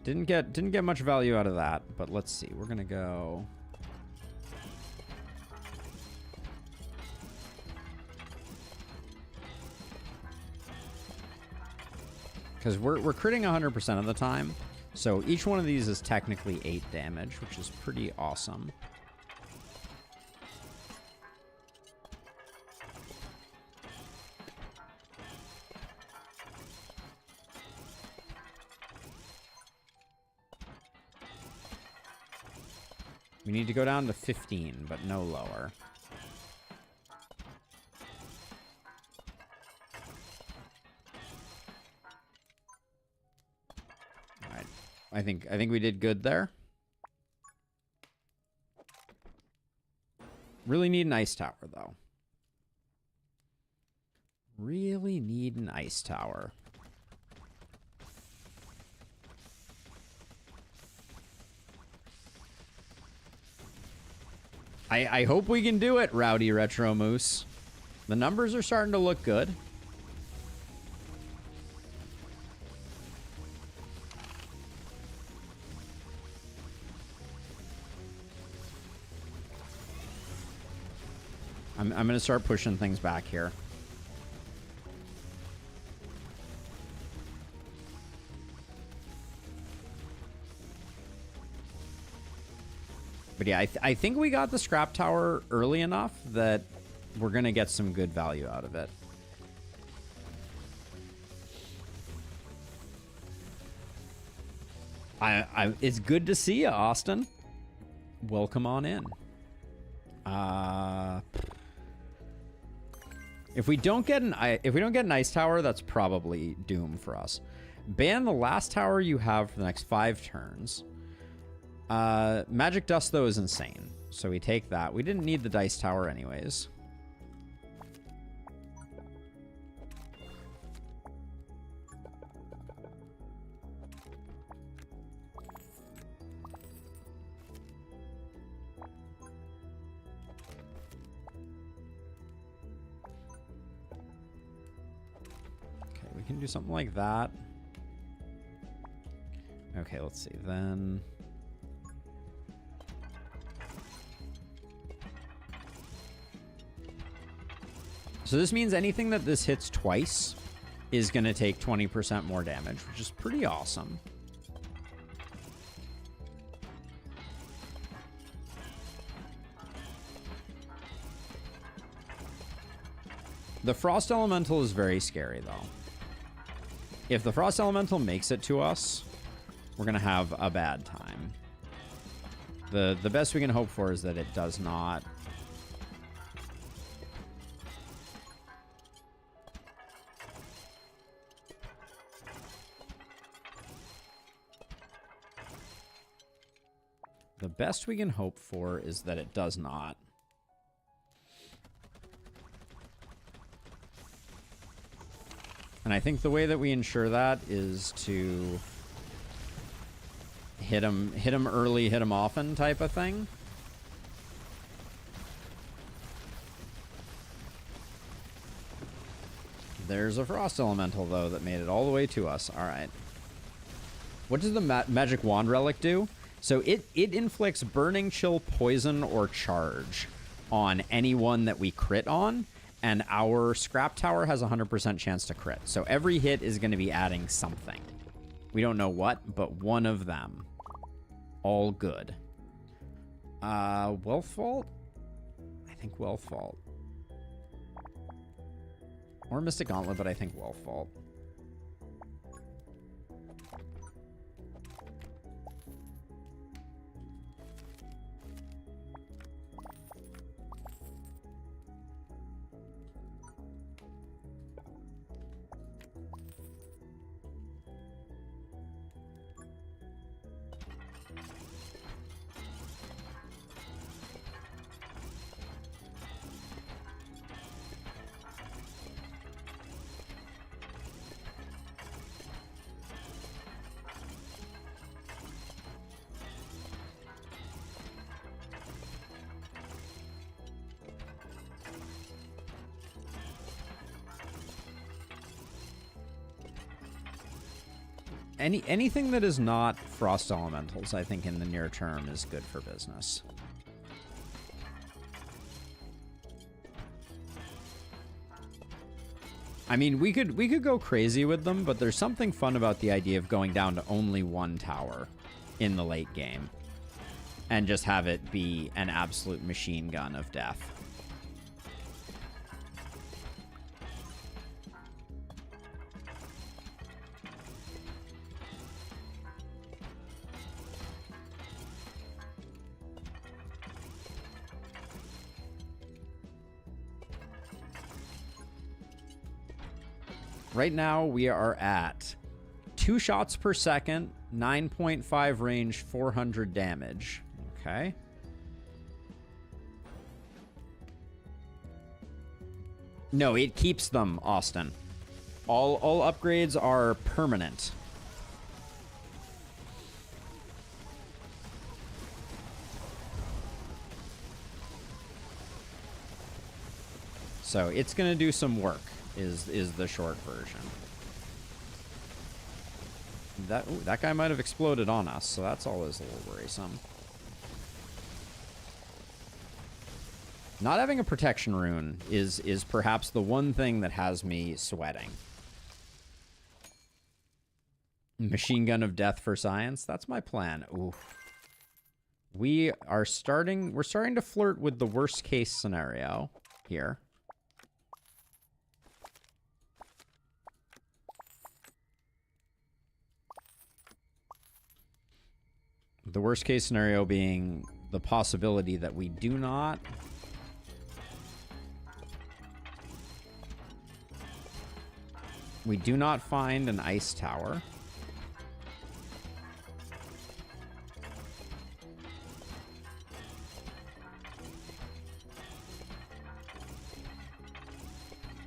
Speaker 1: Didn't get much value out of that, but let's see. We're gonna go. Because we're critting 100% of the time, so each one of these is technically 8 damage, which is pretty awesome. We need to go down to 15, but no lower. All right. I think we did good there. Really need an ice tower, though. Really need an ice tower. I hope we can do it, Rowdy Retro Moose. The numbers are starting to look good. I'm going to start pushing things back here. But yeah, I think we got the scrap tower early enough that we're going to get some good value out of it. It's good to see you, Austin. Welcome on in. If we don't get an ice tower, that's probably doom for us. Ban the last tower you have for the next 5 turns. Magic Dust, though, is insane. So we take that. We didn't need the dice tower anyways. Okay, we can do something like that. Okay, let's see. Then... So this means anything that this hits twice is going to take 20% more damage, which is pretty awesome. The Frost Elemental is very scary, though. If the Frost Elemental makes it to us, we're going to have a bad time. The best we can hope for is that it does not. The best we can hope for is that it does not. And I think the way that we ensure that is to hit him early, hit him often type of thing. There's a Frost Elemental, though, that made it all the way to us. All right. What does the Magic Wand Relic do? So it inflicts Burning, Chill, Poison, or Charge on anyone that we crit on. And our Scrap Tower has a 100% chance to crit. So every hit is going to be adding something. We don't know what, but one of them. All good. Wealth Vault? I think Wealth Vault. Or Mystic Gauntlet, but I think Wealth Vault. Anything that is not Frost Elementals, I think in the near term is good for business. I mean, we could go crazy with them, but there's something fun about the idea of going down to only one tower in the late game and just have it be an absolute machine gun of death. Right now, we are at 2 shots per second, 9.5 range, 400 damage. Okay. No, it keeps them, Austin. All upgrades are permanent. So it's going to do some work. Is the short version. That guy might have exploded on us, so that's always a little worrisome. Not having a protection rune is perhaps the one thing that has me sweating. Machine Gun of Death for Science, that's my plan. Ooh. We're starting to flirt with the worst case scenario here. The worst case scenario being the possibility that we do not find an ice tower.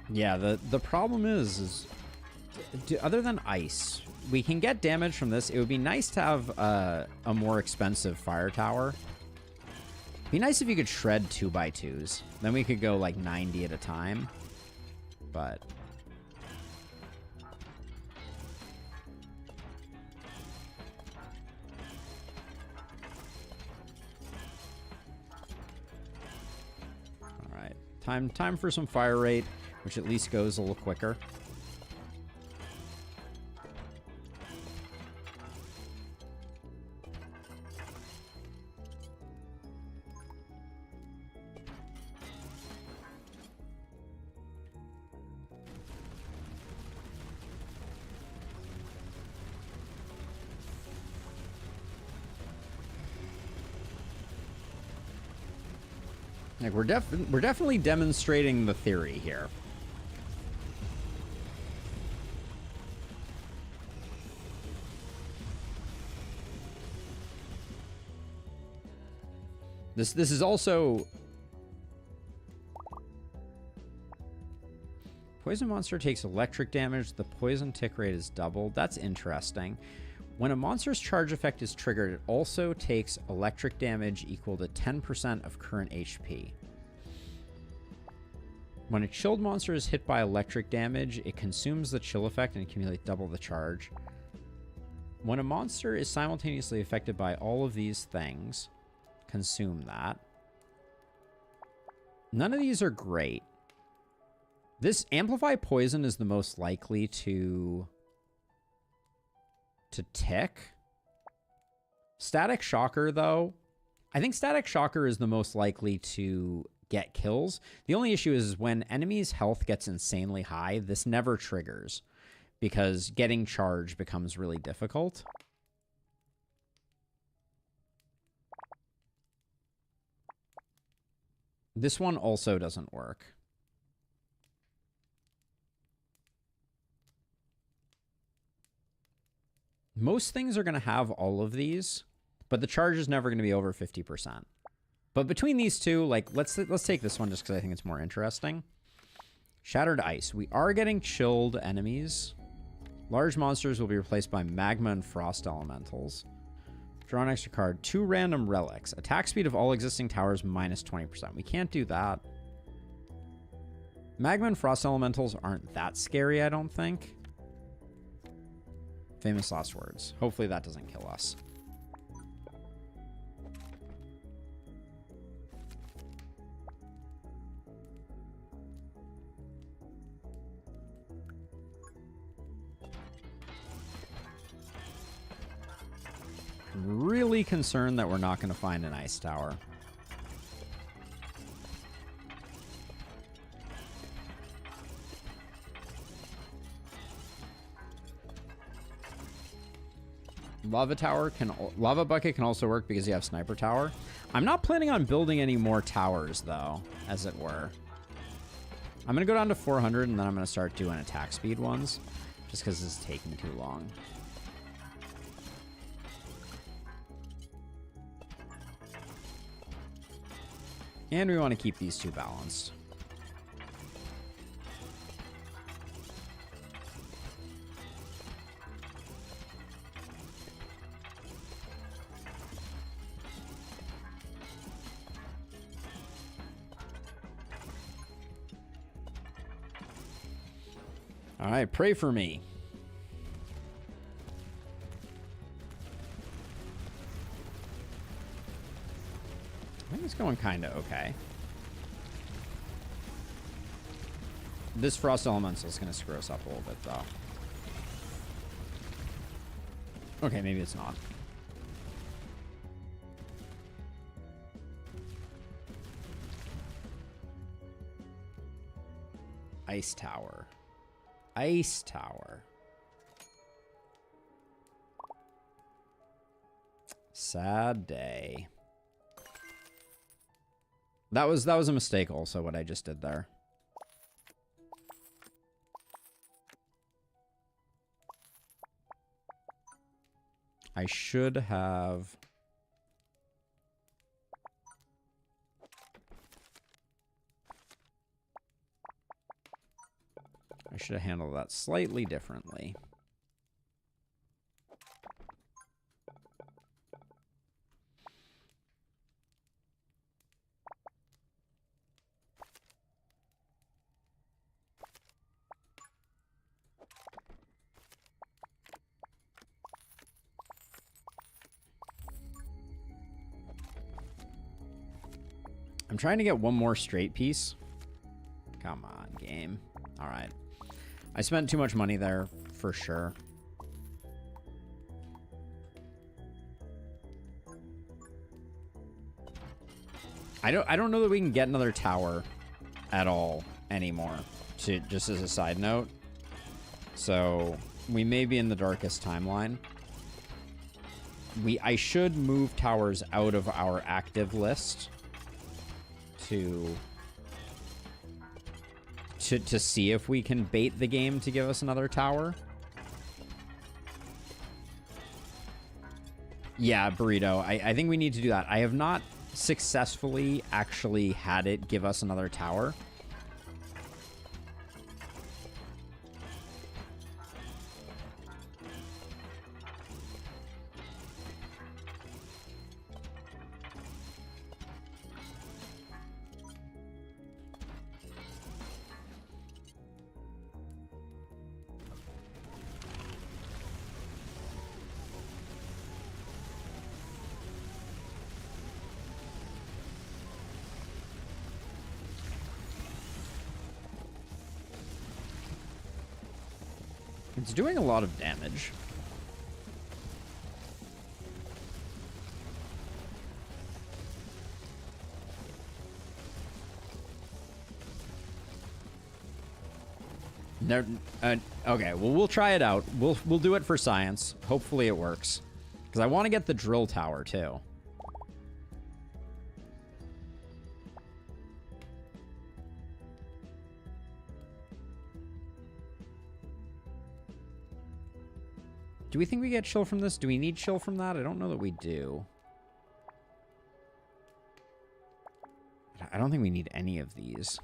Speaker 1: Yeah, the problem is other than ice, we can get damage from this. It would be nice to have a more expensive fire tower. It'd be nice if you could shred 2x2s. Then we could go like 90 at a time. But all right, time for some fire rate, which at least goes a little quicker. Like, we're definitely demonstrating the theory here. This is also... Poison monster takes electric damage. The poison tick rate is doubled. That's interesting. When a monster's charge effect is triggered, it also takes electric damage equal to 10% of current HP. When a chilled monster is hit by electric damage, it consumes the chill effect and accumulates double the charge. When a monster is simultaneously affected by all of these things, consume that. None of these are great. This Amplify Poison is the most likely to tick. Static Shocker, though, I think Static Shocker is the most likely to get kills. The only issue is when enemies' health gets insanely high, this never triggers because getting charge becomes really difficult. This one also doesn't work. Most things are going to have all of these, but the charge is never going to be over 50%. But between these two, like, let's take this one just because I think it's more interesting. Shattered Ice. We are getting chilled enemies. Large monsters will be replaced by magma and frost elementals. Draw an extra card. 2 random relics. Attack speed of all existing towers minus 20%. We can't do that. Magma and frost elementals aren't that scary, I don't think. Famous last words. Hopefully that doesn't kill us. I'm really concerned that we're not going to find an ice tower. Lava bucket can also work because you have sniper tower. I'm not planning on building any more towers though, as it were. I'm gonna go down to 400 and then I'm gonna start doing attack speed ones, just because this is taking too long. And we want to keep these two balanced. All right, pray for me. I think it's going kind of okay. This frost elemental is going to screw us up a little bit, though. Okay, maybe it's not. Ice tower. Ice tower. Sad day. That was a mistake also, what I just did there. I should have... I should have handled that slightly differently. I'm trying to get one more straight piece. Come on, game. All right. I spent too much money there, for sure. I don't know that we can get another tower at all anymore, just as a side note. So we may be in the darkest timeline. I should move towers out of our active list to see if we can bait the game to give us another tower. Yeah, Burrito. I think we need to do that. I have not successfully actually had it give us another tower. It's doing a lot of damage. No, okay, well, we'll try it out. We'll do it for science. Hopefully it works. Because I want to get the drill tower, too. Do we think we get chill from this? Do we need chill from that? I don't know that we do. I don't think we need any of these.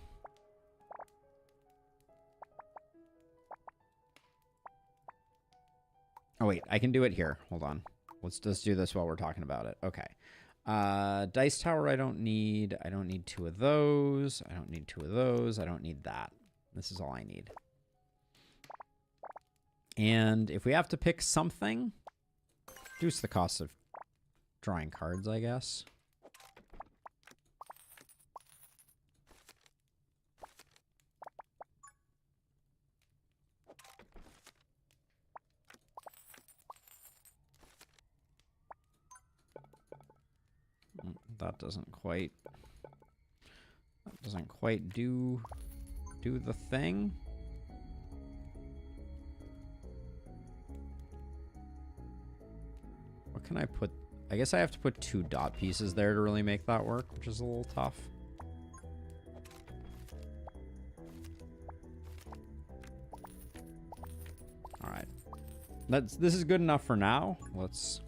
Speaker 1: Oh, wait. I can do it here. Hold on. Let's just do this while we're talking about it. Okay. Dice tower I don't need. I don't need 2 of those. I don't need 2 of those. I don't need that. This is all I need. And if we have to pick something, reduce the cost of drawing cards, I guess. That doesn't quite do the thing. What can I put? I guess I have to put 2 dot pieces there to really make that work, which is a little tough. All right. This is good enough for now. Let's...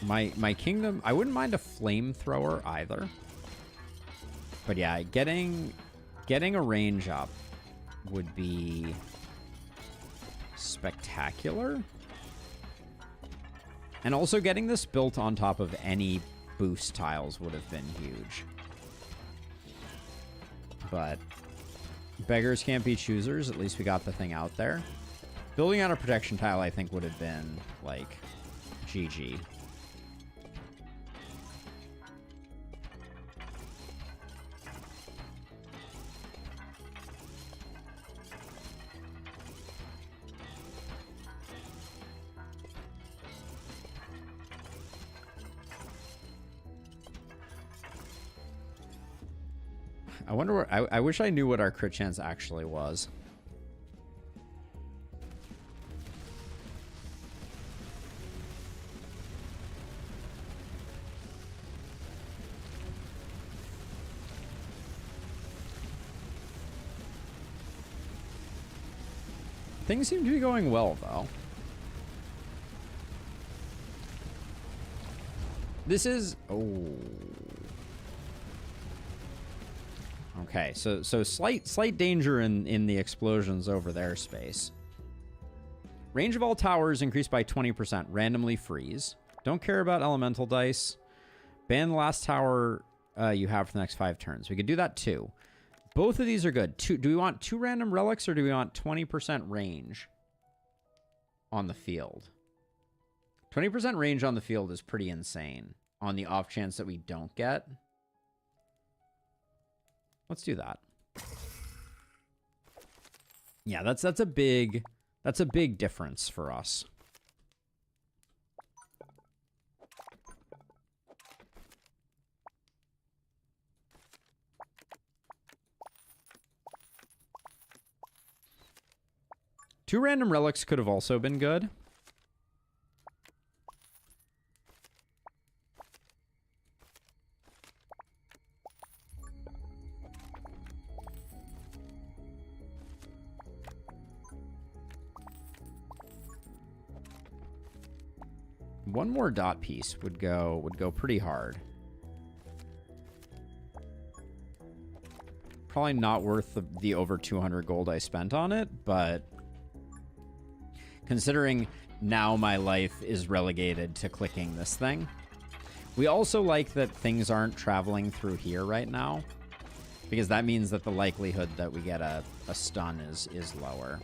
Speaker 1: My kingdom, I wouldn't mind a flamethrower either. But yeah, getting a range up would be spectacular. And also getting this built on top of any boost tiles would have been huge. But beggars can't be choosers. At least we got the thing out there. Building out a protection tile, I think, would have been, like, GG. I wonder where... I wish I knew what our crit chance actually was. Things seem to be going well, though. This is... Oh... Okay, so slight danger in the explosions over their space. Range of all towers increased by 20%. Randomly freeze. Don't care about elemental dice. Ban the last tower you have for the next 5 turns. We could do that too. Both of these are good. Do we want 2 random relics or do we want 20% range on the field? 20% range on the field is pretty insane on the off chance that we don't get. Let's do that. Yeah, that's a big difference for us. 2 random relics could have also been good. One more dot piece would go pretty hard. Probably not worth the over 200 gold I spent on it, but considering now my life is relegated to clicking this thing. We also like that things aren't traveling through here right now, because that means that the likelihood that we get a stun is lower.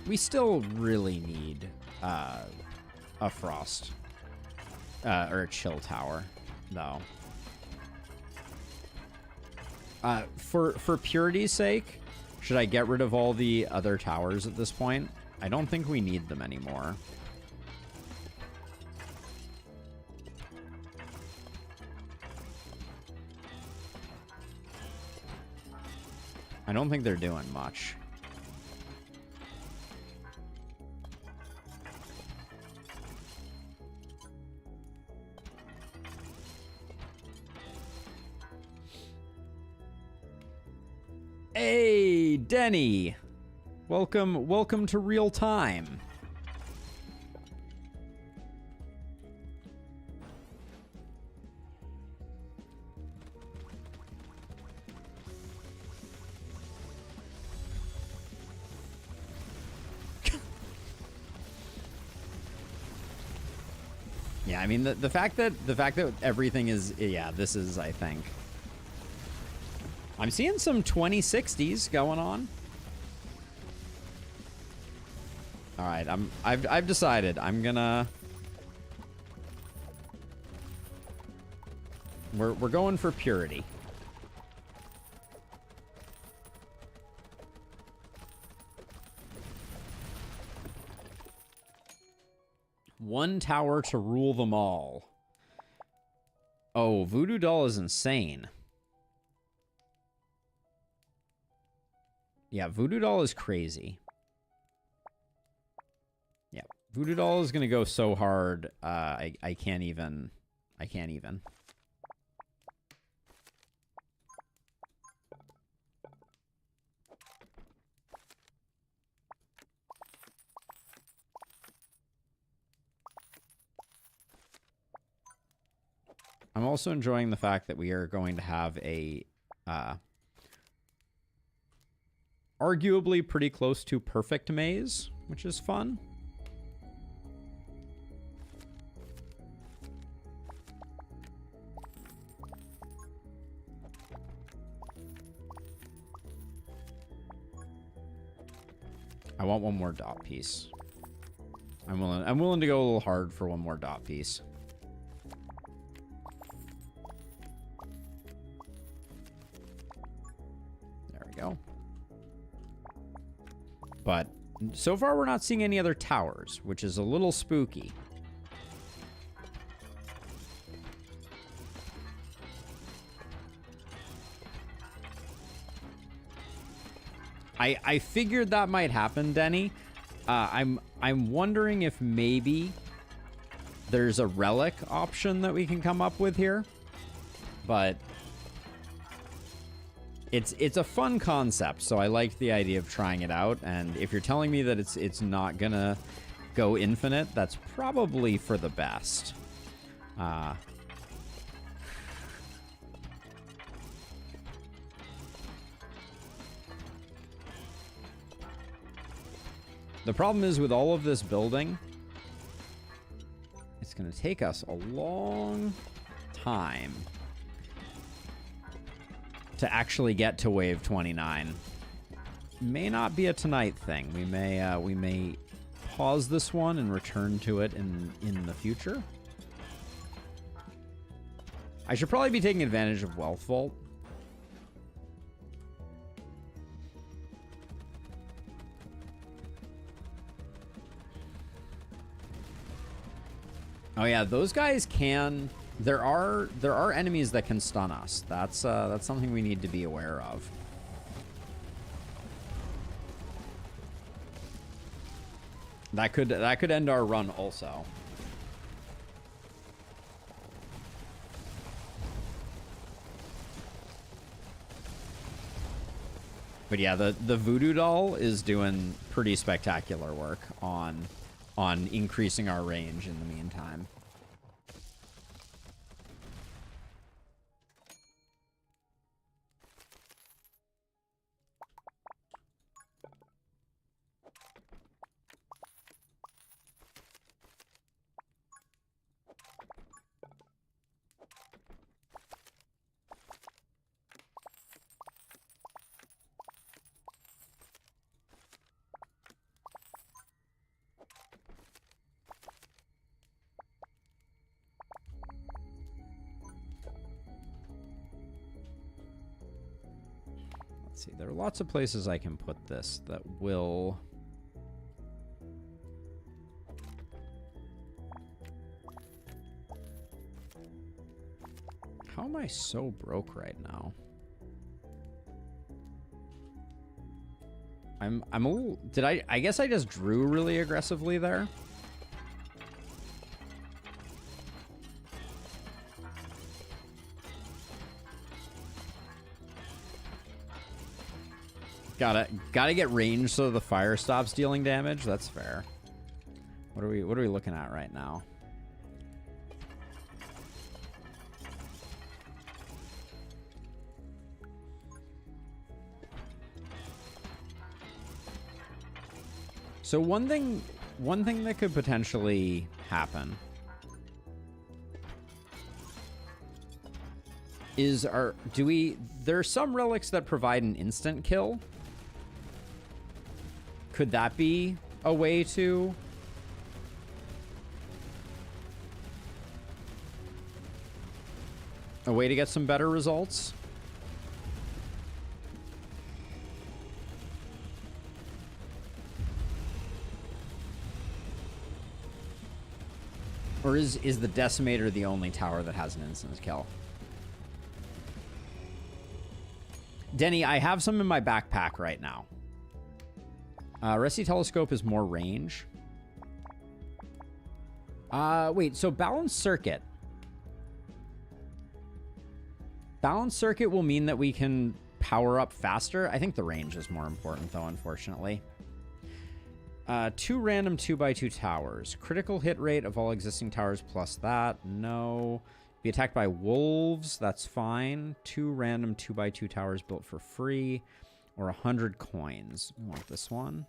Speaker 1: We still really need a frost or a chill tower, though. For purity's sake, should I get rid of all the other towers at this point? I don't think we need them anymore. I don't think they're doing much. Hey, Denny. Welcome to real time. Yeah, I mean the fact that everything is, yeah, this is, I think. I'm seeing some 2060s going on. All right, I've decided I'm gonna. We're going for purity. One tower to rule them all. Oh, Voodoo Doll is insane. Yeah, Voodoo Doll is crazy. Yeah, Voodoo Doll is gonna go so hard. I can't even. I can't even. I'm also enjoying the fact that we are going to have a arguably pretty close to perfect maze, which is fun. I want one more dot piece. I'm willing to go a little hard for one more dot piece. There we go. But so far we're not seeing any other towers, which is a little spooky. I figured that might happen, Denny. I'm wondering if maybe there's a relic option that we can come up with here. But it's a fun concept, so I like the idea of trying it out. And if you're telling me that it's not gonna go infinite, that's probably for the best. The problem is with all of this building, it's going to take us a long time to actually get to wave 29. May not be a tonight thing. We may pause this one and return to it in the future. I should probably be taking advantage of Wealth Vault. Oh yeah, those guys can. There are enemies that can stun us. That's something we need to be aware of. That could end our run also. But yeah, the voodoo doll is doing pretty spectacular work on increasing our range in the meantime. See, there are lots of places I can put this that will... How am I so broke right now? I'm a little... Did I guess I just drew really aggressively there? Gotta get range so the fire stops dealing damage. That's fair. What are we looking at right now? So one thing that could potentially happen is there are some relics that provide an instant kill. Could that be a way to... A way to get some better results? Or is the Decimator the only tower that has an instant kill? Denny, I have some in my backpack right now. Rusty Telescope is more range. Wait, so Balanced Circuit. Balanced Circuit will mean that we can power up faster. I think the range is more important, though, unfortunately. 2 random 2x2 towers. Critical hit rate of all existing towers plus that. No. Be attacked by wolves. That's fine. 2 random 2x2 towers built for free. Or 100 coins. We want this one.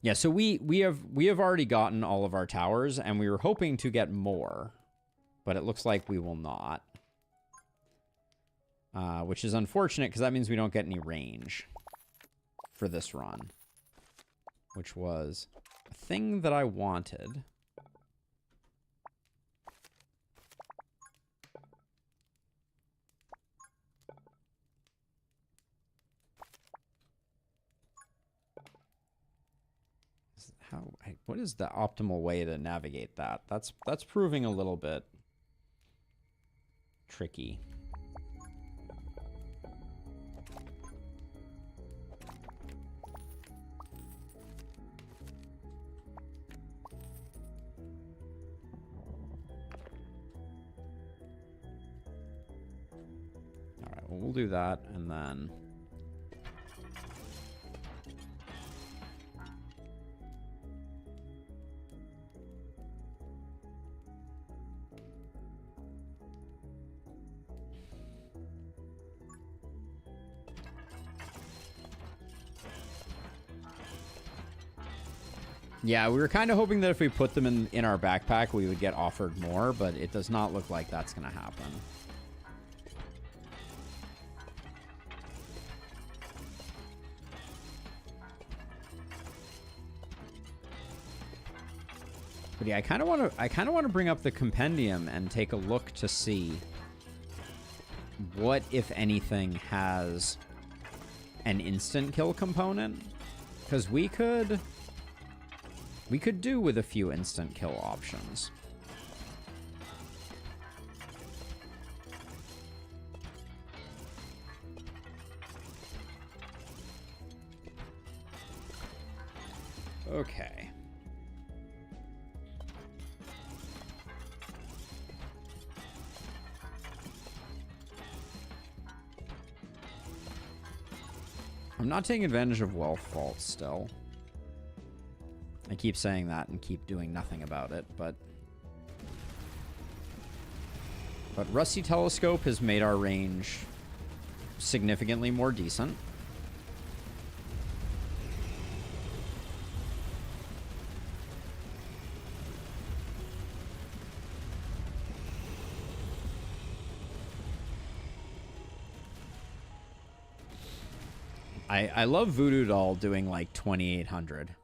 Speaker 1: Yeah, so we have already gotten all of our towers, and we were hoping to get more, but it looks like we will not. Which is unfortunate, because that means we don't get any range for this run, which was a thing that I wanted. What is the optimal way to navigate that? That's proving a little bit tricky. All right, well, we'll do that, and then... Yeah, we were kind of hoping that if we put them in our backpack, we would get offered more, but it does not look like that's going to happen. But yeah, I kind of want to bring up the compendium and take a look to see what, if anything, has an instant kill component, because we could do with a few instant kill options. Okay. I'm not taking advantage of wealth faults still. I keep saying that and keep doing nothing about it, but Rusty Telescope has made our range significantly more decent. I love Voodoo Doll doing like 2,800.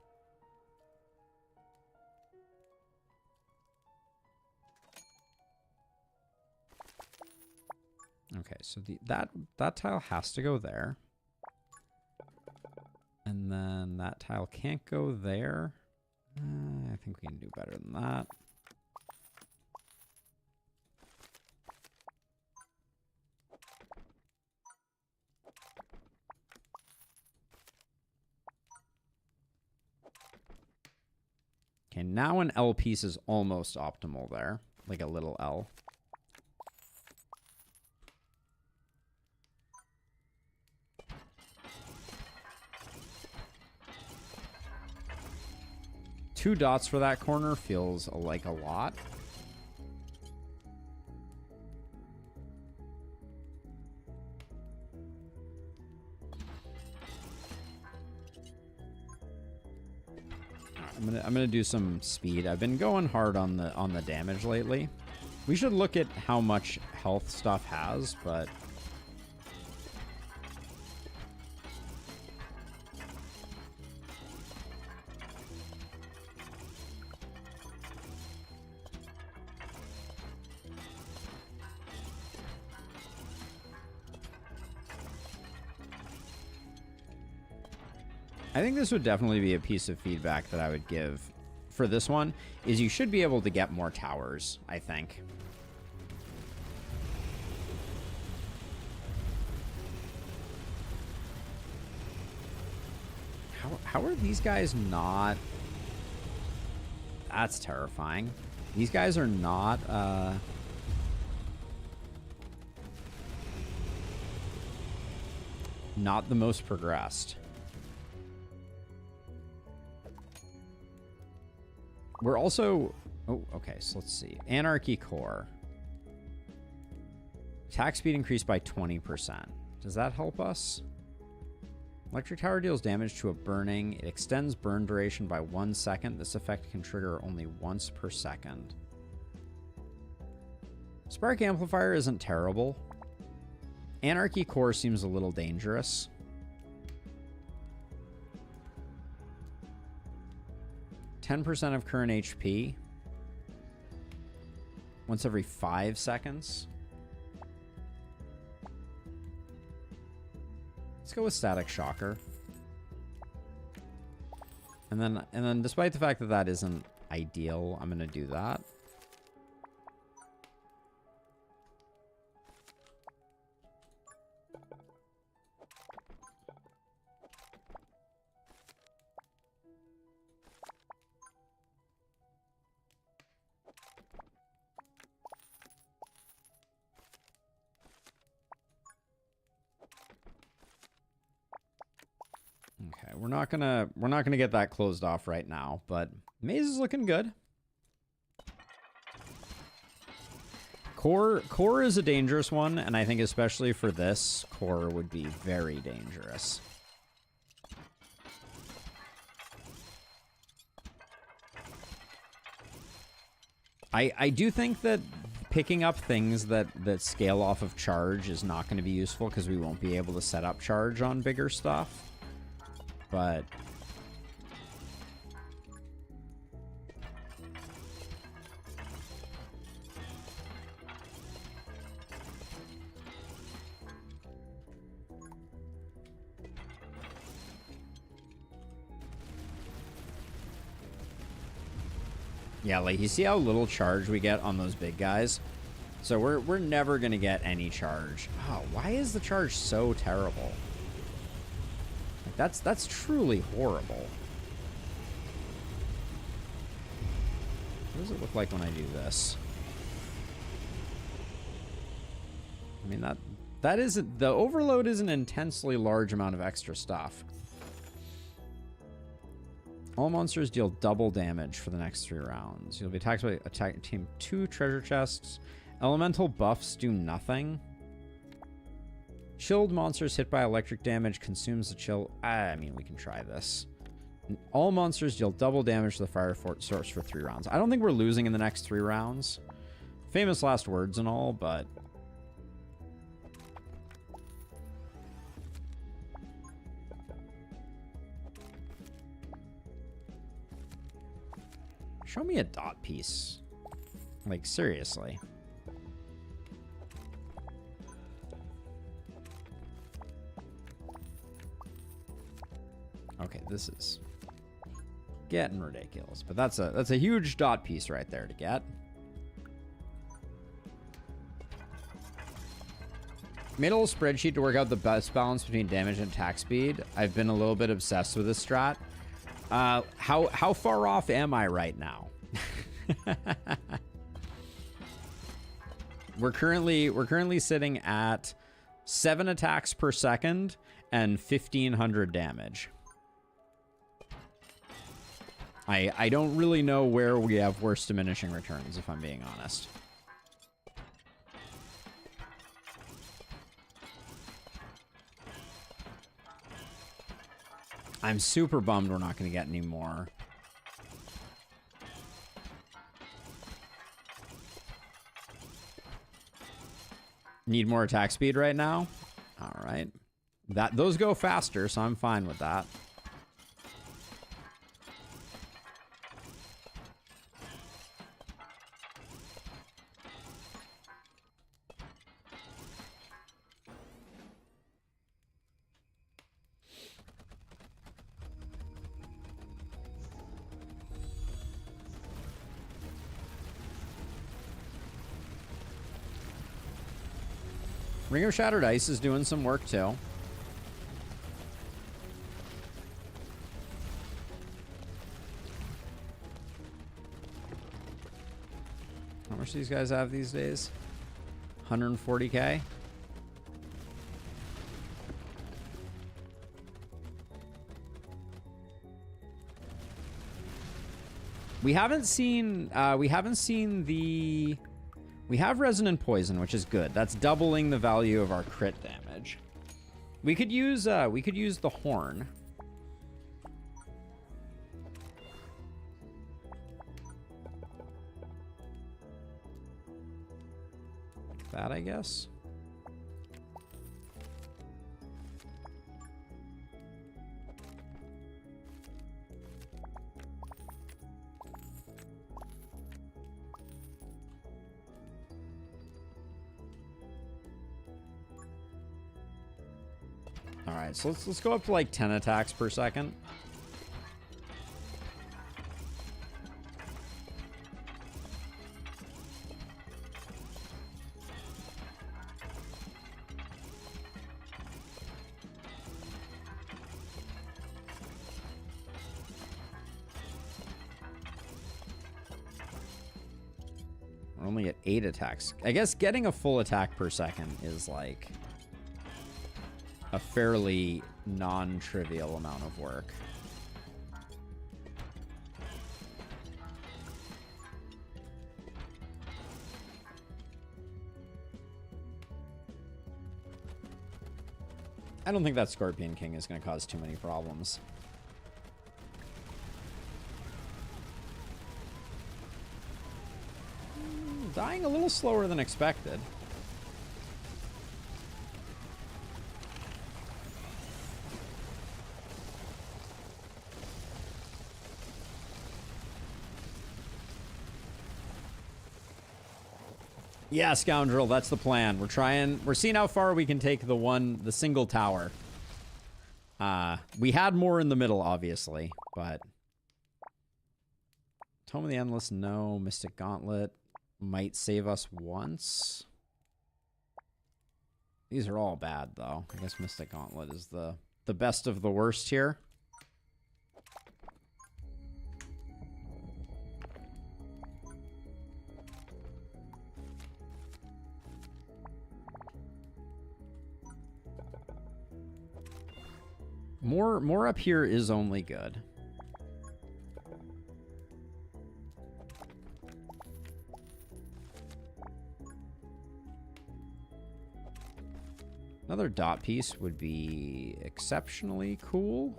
Speaker 1: Okay, so that tile has to go there. And then that tile can't go there. I think we can do better than that. Okay, now an L piece is almost optimal there. Like a little L. Two dots for that corner feels like a lot. I'm gonna do some speed. I've been going hard on the damage lately. We should look at how much health stuff has, but I think this would definitely be a piece of feedback that I would give for this one, is you should be able to get more towers, I think. How are these guys not... That's terrifying. These guys are not... not the most progressed. We're also... Oh, okay, so let's see. Anarchy Core. Attack speed increased by 20%. Does that help us? Electric Tower deals damage to a burning. It extends burn duration by 1 second. This effect can trigger only once per second. Spark Amplifier isn't terrible. Anarchy Core seems a little dangerous. 10% of current HP. Once every 5 seconds. Let's go with Static Shocker. And then despite the fact that that isn't ideal, I'm going to do that. Okay, we're not gonna get that closed off right now, but maze is looking good. Core is a dangerous one, and I think especially for this, core would be very dangerous. I do think that picking up things that scale off of charge is not going to be useful because we won't be able to set up charge on bigger stuff. But yeah, like you see how little charge we get on those big guys? So we're never gonna get any charge. Oh, why is the charge so terrible? That's truly horrible. What does it look like when I do this? I mean, that isn't... The overload is an intensely large amount of extra stuff. All monsters deal double damage for the next 3 rounds. You'll be attacked by attack team 2 treasure chests. Elemental buffs do nothing. Chilled monsters hit by electric damage consumes the chill. I mean, we can try this. All monsters deal double damage to the fire source for 3 rounds. I don't think we're losing in the next 3 rounds. Famous last words and all, but... Show me a dot piece. Like, seriously. Okay, this is getting ridiculous. But that's a huge dot piece right there to get. Made a little spreadsheet to work out the best balance between damage and attack speed. I've been a little bit obsessed with this strat. How far off am I right now? We're currently sitting at 7 attacks per second and 1,500 damage. I don't really know where we have worse diminishing returns, if I'm being honest. I'm super bummed we're not going to get any more. Need more attack speed right now? All right. Those go faster, so I'm fine with that. Ring of Shattered Ice is doing some work too. How much do these guys have these days? 140k? We haven't seen the... We have Resonant Poison, which is good. That's doubling the value of our crit damage. We could use the Horn. Like that, I guess. All right, so let's go up to like 10 attacks per second. We're only at 8 attacks. I guess getting a full attack per second is like a fairly non-trivial amount of work. I don't think that Scorpion King is going to cause too many problems. Dying a little slower than expected. Yeah, Scoundrel, that's the plan. We're seeing how far we can take the single tower. We had more in the middle, obviously, but... Tome of the Endless, no. Mystic Gauntlet might save us once. These are all bad, though. I guess Mystic Gauntlet is the best of the worst here. More up here is only good. Another dot piece would be exceptionally cool.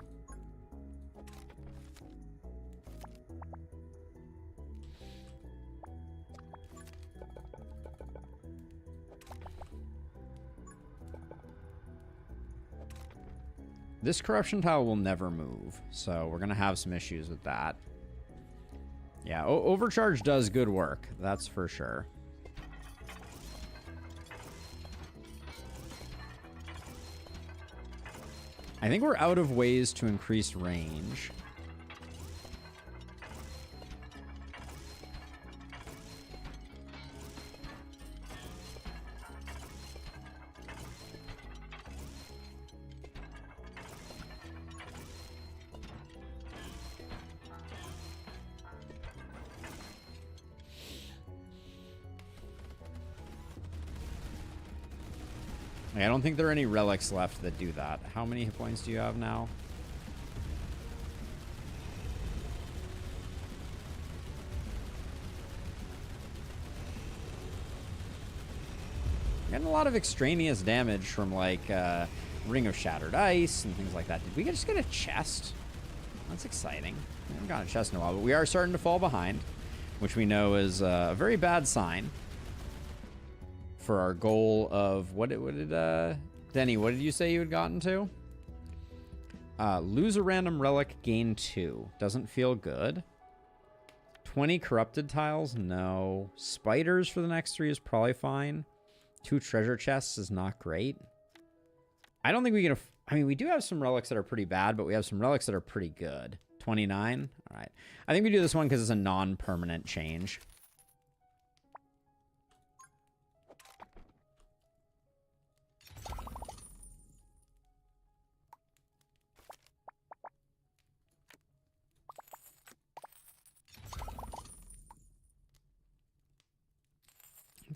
Speaker 1: This corruption tile will never move, so we're going to have some issues with that. Yeah, overcharge does good work, that's for sure. I think we're out of ways to increase range. I don't think there are any relics left that do that. How many hit points do you have now? Getting a lot of extraneous damage from like Ring of Shattered Ice and things like that. Did we just get a chest? That's exciting. We haven't gotten a chest in a while, but we are starting to fall behind, which we know is a very bad sign. For our goal of what did Denny, what did you say you had gotten to? Lose a random relic, gain 2. Doesn't feel good. 20 corrupted tiles, no. Spiders for the next 3 is probably fine. 2 treasure chests is not great. I don't think we can. I mean, we do have some relics that are pretty bad, but we have some relics that are pretty good. 29. All right. I think we do this one because it's a non-permanent change.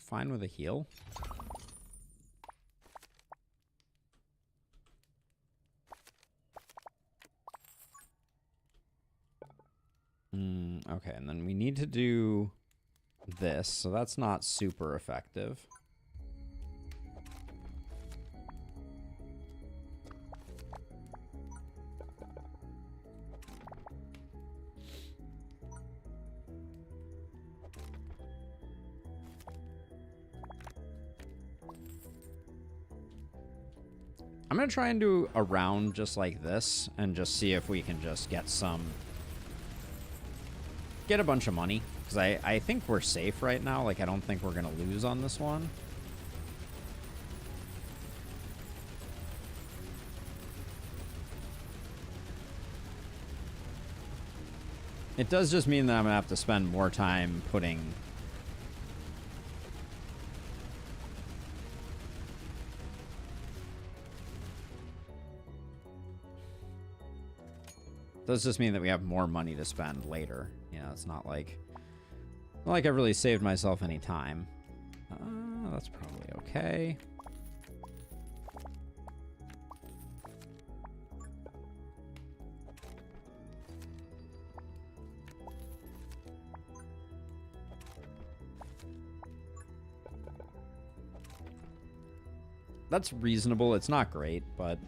Speaker 1: Fine with a heal. Okay, and then we need to do this, so that's not super effective. I'm going to try and do a round just like this and just see if we can just get a bunch of money. Because I think we're safe right now. Like, I don't think we're going to lose on this one. It does just mean that I'm going to have to spend more time putting... Does just mean that we have more money to spend later. You know, it's not like I've really saved myself any time. That's probably okay. That's reasonable. It's not great, but...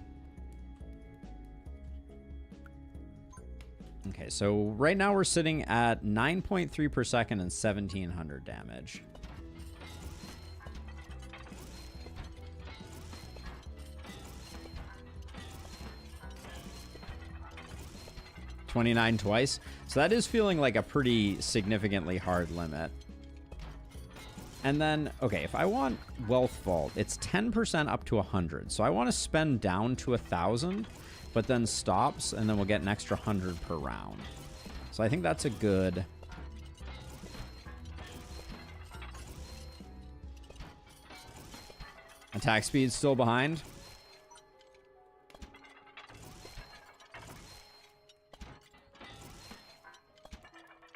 Speaker 1: Okay, so right now we're sitting at 9.3 per second and 1,700 damage. $29 twice. So that is feeling like a pretty significantly hard limit. And then, okay, if I want Wealth Vault, it's 10% up to 100. So I want to spend down to 1,000. But then stops, and then we'll get an extra 100 per round. So I think that's a good... Attack speed's still behind.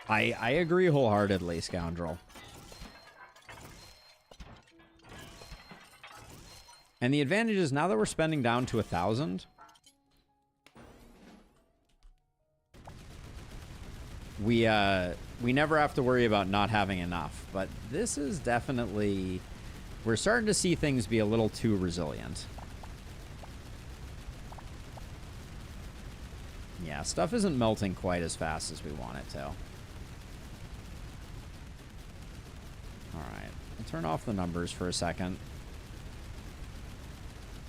Speaker 1: I agree wholeheartedly, Scoundrel. And the advantage is now that we're spending down to 1,000... we never have to worry about not having enough. But this is definitely, we're starting to see things be a little too resilient. Yeah, stuff isn't melting quite as fast as we want it to. All right, I'll turn off the numbers for a second.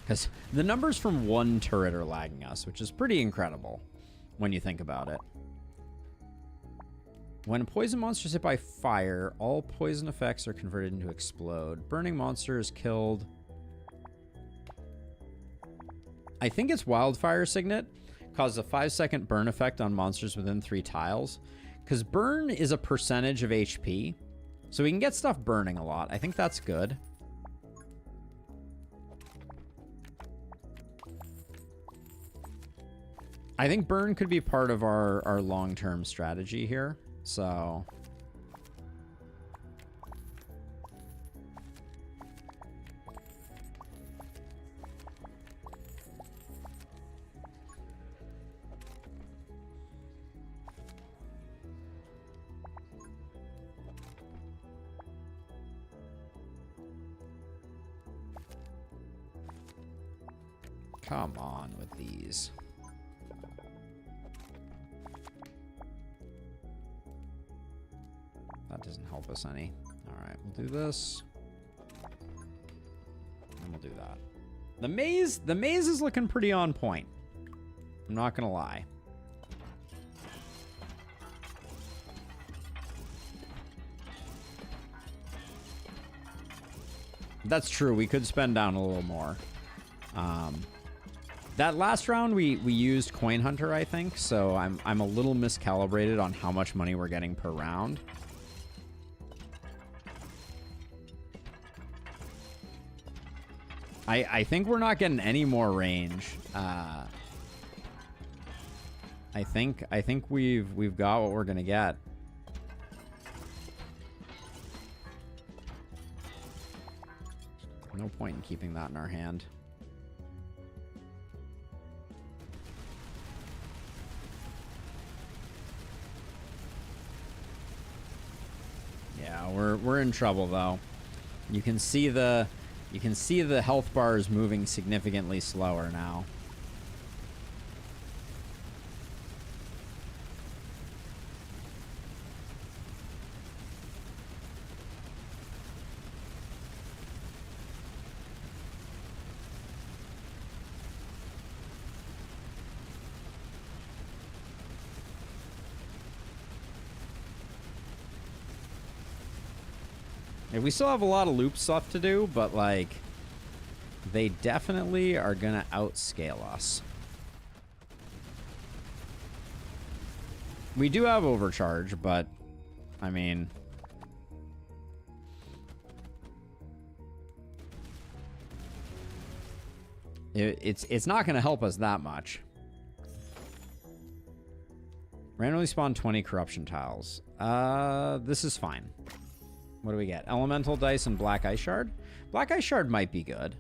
Speaker 1: Because the numbers from one turret are lagging us, which is pretty incredible when you think about it. When poison monsters hit by fire, all poison effects are converted into explode. Burning monster is killed. I think it's wildfire signet. Causes a 5-second burn effect on monsters within 3 tiles. Because burn is a percentage of HP. So we can get stuff burning a lot. I think that's good. I think burn could be part of our long-term strategy here. So come on with these. That doesn't help us any. All right, we'll do this. And we'll do that. The maze is looking pretty on point. I'm not gonna lie. That's true. We could spend down a little more. That last round we used Coin Hunter, I think, so I'm a little miscalibrated on how much money we're getting per round. I think we're not getting any more range. I think we've got what we're gonna get. No point in keeping that in our hand. Yeah, we're in trouble though. You can see the health bars moving significantly slower now. We still have a lot of loop stuff to do, but like they definitely are gonna outscale us. We do have overcharge, but I mean, it's not gonna help us that much. Randomly spawn 20 corruption tiles. This is fine. What do we get? Elemental dice and black ice shard? Black ice shard might be good.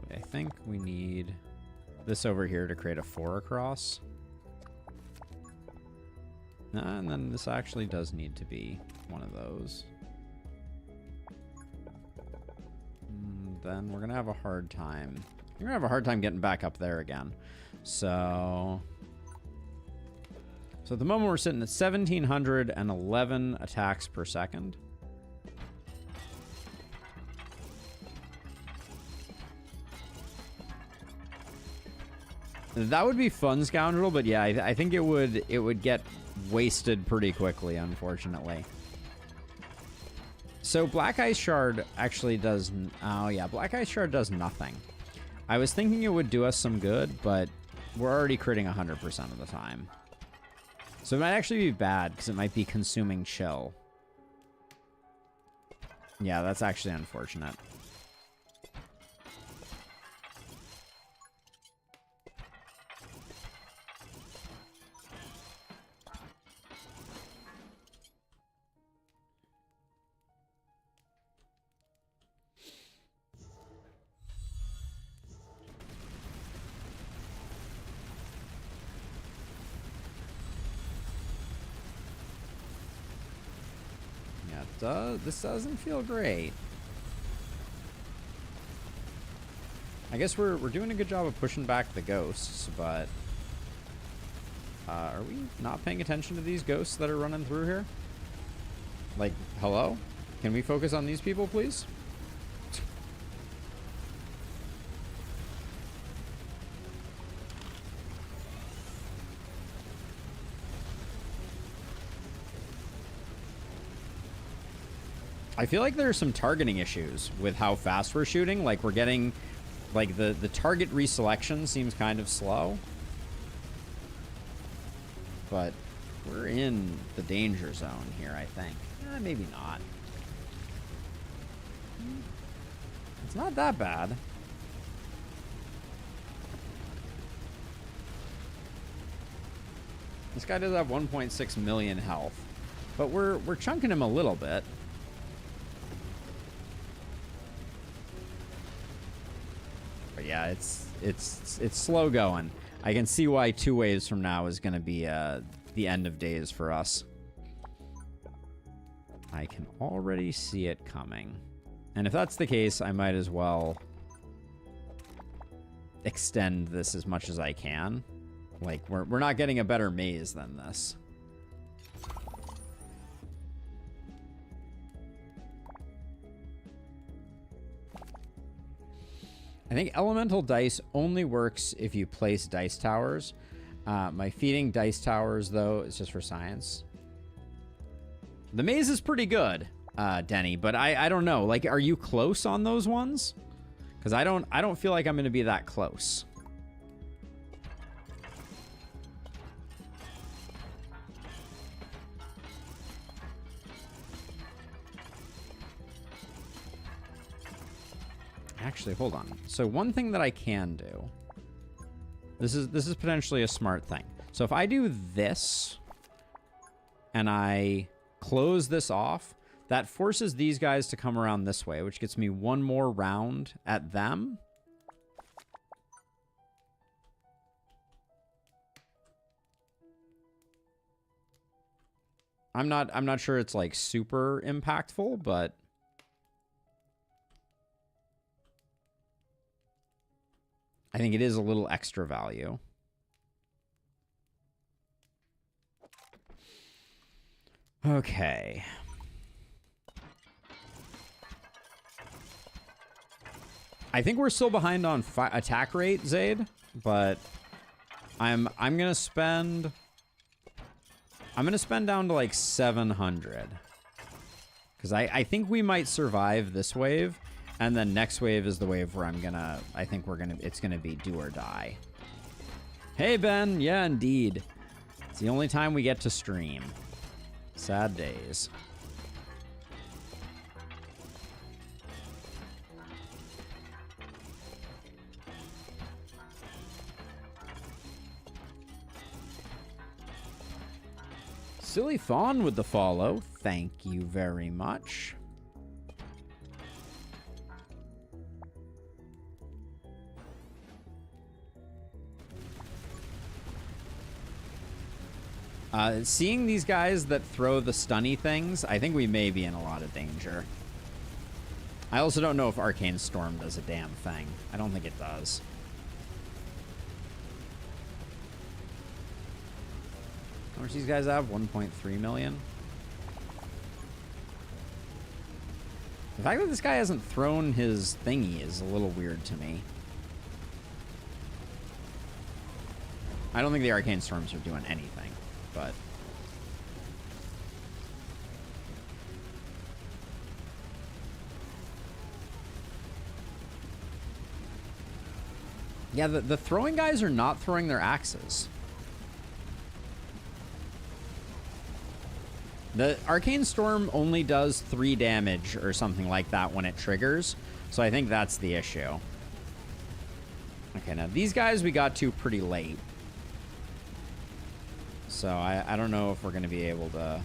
Speaker 1: I think we need this over here to create a 4 across. And then this actually does need to be one of those. Then we're going to have a hard time. We're going to have a hard time getting back up there again. So at the moment we're sitting at 1,711 attacks per second. That would be fun, Scoundrel, but yeah, I think it would get wasted pretty quickly, unfortunately. So Black Ice Shard actually does... Oh, yeah, Black Ice Shard does nothing. I was thinking it would do us some good, but we're already critting 100% of the time. So it might actually be bad, because it might be consuming chill. Yeah, that's actually unfortunate. This doesn't feel great. I guess we're doing a good job of pushing back the ghosts, but are we not paying attention to these ghosts that are running through here? Like, hello? Can we focus on these people, please? I feel like there are some targeting issues with how fast we're shooting. Like, we're getting... Like, the target reselection seems kind of slow. But we're in the danger zone here, I think. Maybe not. It's not that bad. This guy does have 1.6 million health. But we're chunking him a little bit. But yeah, it's slow going. I can see why 2 waves from now is going to be the end of days for us. I can already see it coming. And if that's the case, I might as well extend this as much as I can. Like, we're not getting a better maze than this. I think elemental dice only works if you place dice towers. My feeding dice towers, though, is just for science. The maze is pretty good, Denny, but I don't know. Like, are you close on those ones? Because I don't feel like I'm going to be that close. Actually, hold on. So one thing that I can do, this is potentially a smart thing. So if I do this and I close this off, that forces these guys to come around this way, which gets me one more round at them. I'm not sure it's like super impactful, but I think it is a little extra value. Okay. I think we're still behind on attack rate, Zaid, but I'm gonna spend down to like 700. Because I think we might survive this wave. And then next wave is the wave where it's gonna be do or die. Hey, Ben. Yeah, indeed. It's the only time we get to stream. Sad days. Silly Fawn with the follow. Thank you very much. Seeing these guys that throw the stunny things, I think we may be in a lot of danger. I also don't know if Arcane Storm does a damn thing. I don't think it does. How much these guys have? 1.3 million? The fact that this guy hasn't thrown his thingy is a little weird to me. I don't think the Arcane Storms are doing anything, but... Yeah, the throwing guys are not throwing their axes. The Arcane Storm only does 3 damage or something like that when it triggers, so I think that's the issue. Okay, now these guys we got to pretty late. So I don't know if we're going to be able to...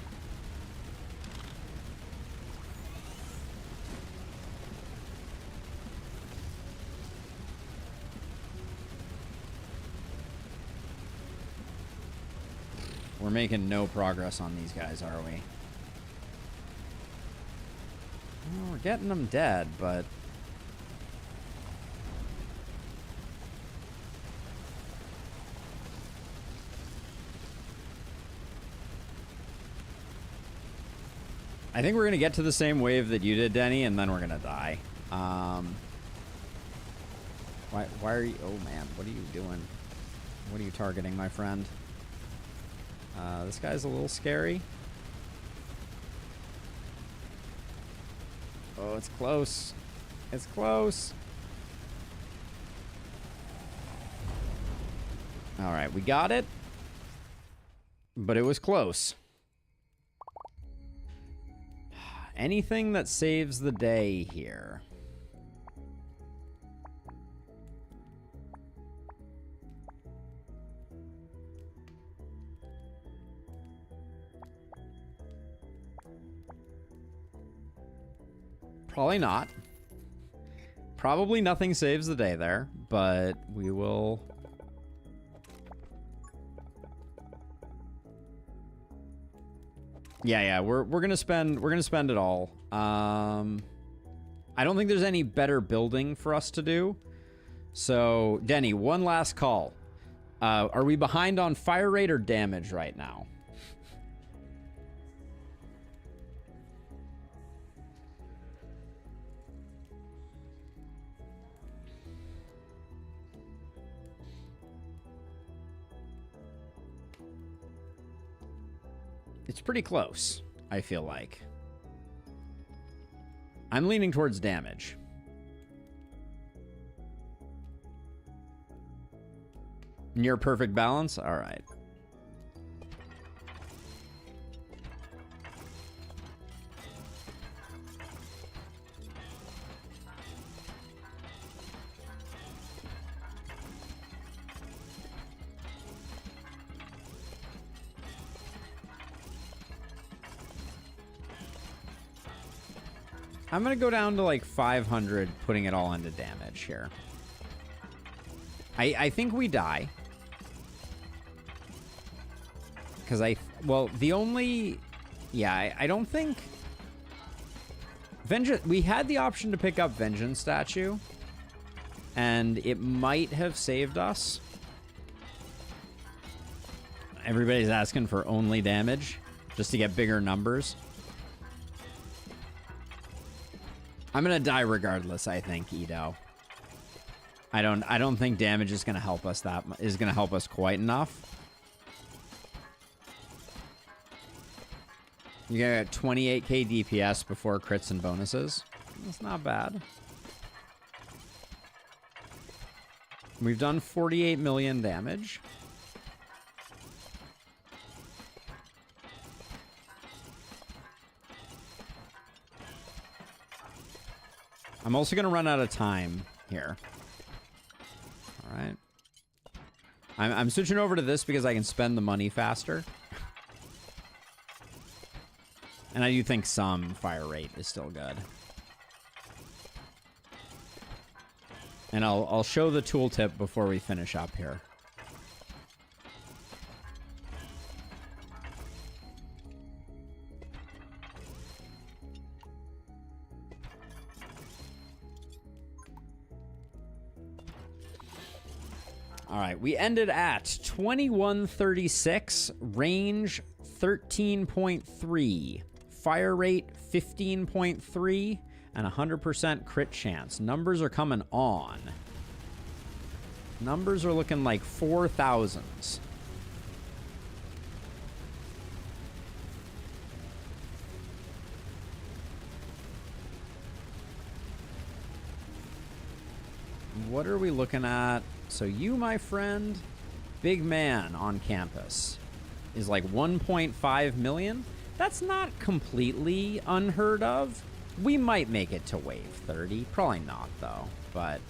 Speaker 1: We're making no progress on these guys, are we? Well, we're getting them dead, but... I think we're going to get to the same wave that you did, Denny, and then we're going to die. Why are you... Oh, man. What are you doing? What are you targeting, my friend? This guy's a little scary. Oh, it's close. It's close. All right, we got it. But it was close. Anything that saves the day here. Probably not. Probably nothing saves the day there, but we will... Yeah, we're gonna spend it all. I don't think there's any better building for us to do. So, Denny, one last call. Are we behind on fire rate or damage right now? It's pretty close, I feel like. I'm leaning towards damage. Near perfect balance? All right. I'm going to go down to like 500, putting it all into damage here. I think we die. Because well, the only... Yeah, I don't think... Vengeance... We had the option to pick up Vengeance Statue. And it might have saved us. Everybody's asking for only damage. Just to get bigger numbers. I'm gonna die regardless, I think, Edo. I don't think damage is gonna help us quite enough. You get 28k DPS before crits and bonuses. That's not bad. We've done 48 million damage. I'm also going to run out of time here. All right. I'm switching over to this because I can spend the money faster. And I do think some fire rate is still good. And I'll show the tooltip before we finish up here. All right, we ended at 2136, range 13.3, fire rate 15.3, and 100% crit chance. Numbers are coming on. Numbers are looking like 4,000s. What are we looking at? So you, my friend, big man on campus, is like 1.5 million. That's not completely unheard of. We might make it to wave 30. Probably not, though, but...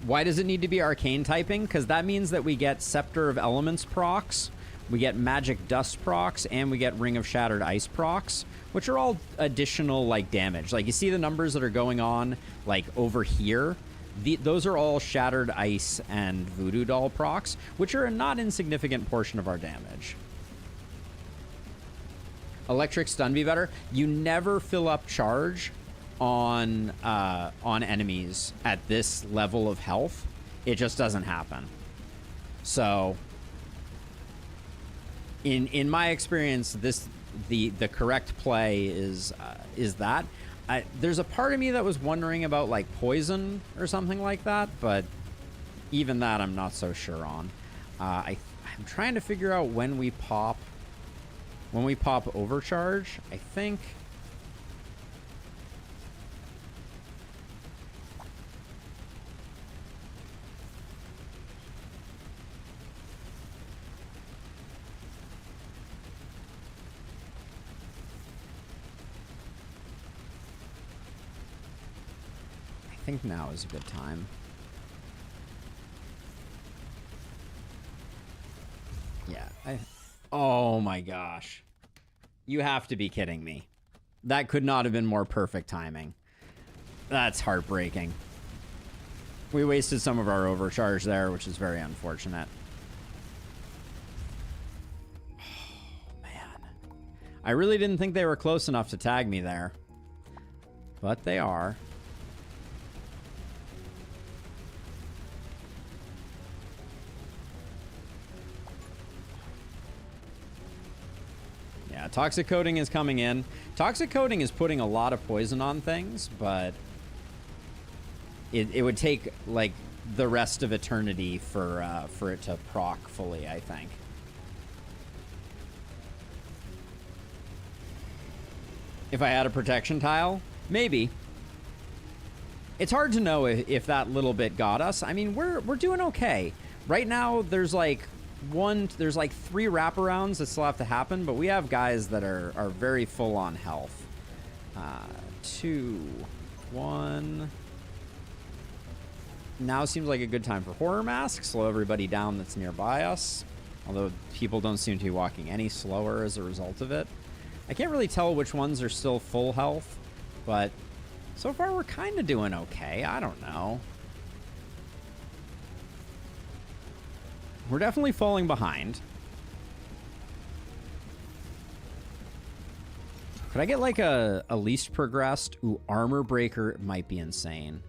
Speaker 1: Why does it need to be arcane typing? Because that means that we get Scepter of Elements procs, we get Magic Dust procs, and we get Ring of Shattered Ice procs, which are all additional, like, damage. Like, you see the numbers that are going on, like, over here? Those are all Shattered Ice and Voodoo Doll procs, which are a not insignificant portion of our damage. Electric Stun be better. You never fill up charge on enemies at this level of health. It just doesn't happen. So in my experience, the correct play is that. There's a part of me that was wondering about like poison or something like that, but even that I'm not so sure on. I'm trying to figure out when we pop overcharge. I think now is a good time. Yeah. Oh my gosh. You have to be kidding me. That could not have been more perfect timing. That's heartbreaking. We wasted some of our overcharge there, which is very unfortunate. Oh, man. I really didn't think they were close enough to tag me there. But they are. Yeah, Toxic Coating is coming in. Toxic Coating is putting a lot of poison on things, but it would take like the rest of eternity for it to proc fully, I think. If I had a protection tile, maybe. It's hard to know if that little bit got us. I mean, we're doing okay. Right now, there's like there's like 3 wraparounds that still have to happen, but we have guys that are very full on health. 2, 1. Now seems like a good time for Horror Mask. Slow everybody down that's nearby us. Although people don't seem to be walking any slower as a result of it. I can't really tell which ones are still full health, but so far we're kind of doing okay. I don't know. We're definitely falling behind. Could I get like a least progressed? Ooh, Armor Breaker might be insane.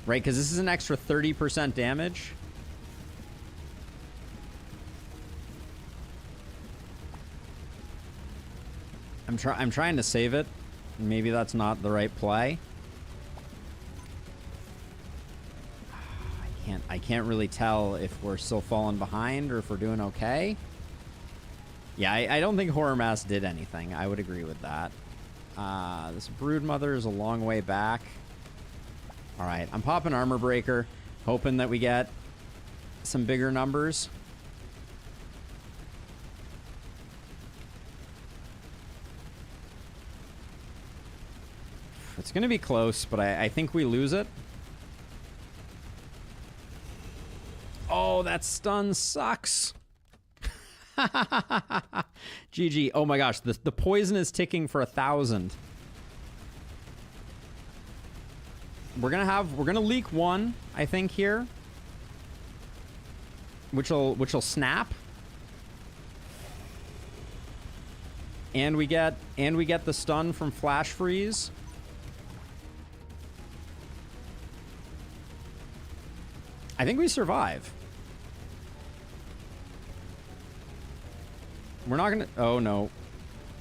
Speaker 1: Right, because this is an extra 30% damage. I'm trying to save it. Maybe that's not the right play. I can't really tell if we're still falling behind or if we're doing okay. Yeah, I don't think Horror Mask did anything. I would agree with that. This Broodmother is a long way back. All right, I'm popping Armor Breaker, hoping that we get some bigger numbers. It's going to be close, but I think we lose it. Oh, that stun sucks. GG. Oh my gosh, the poison is ticking for 1,000. We're gonna leak 1, I think, here. Which'll snap. And we get the stun from Flash Freeze. I think we survive. We're not gonna... Oh, no.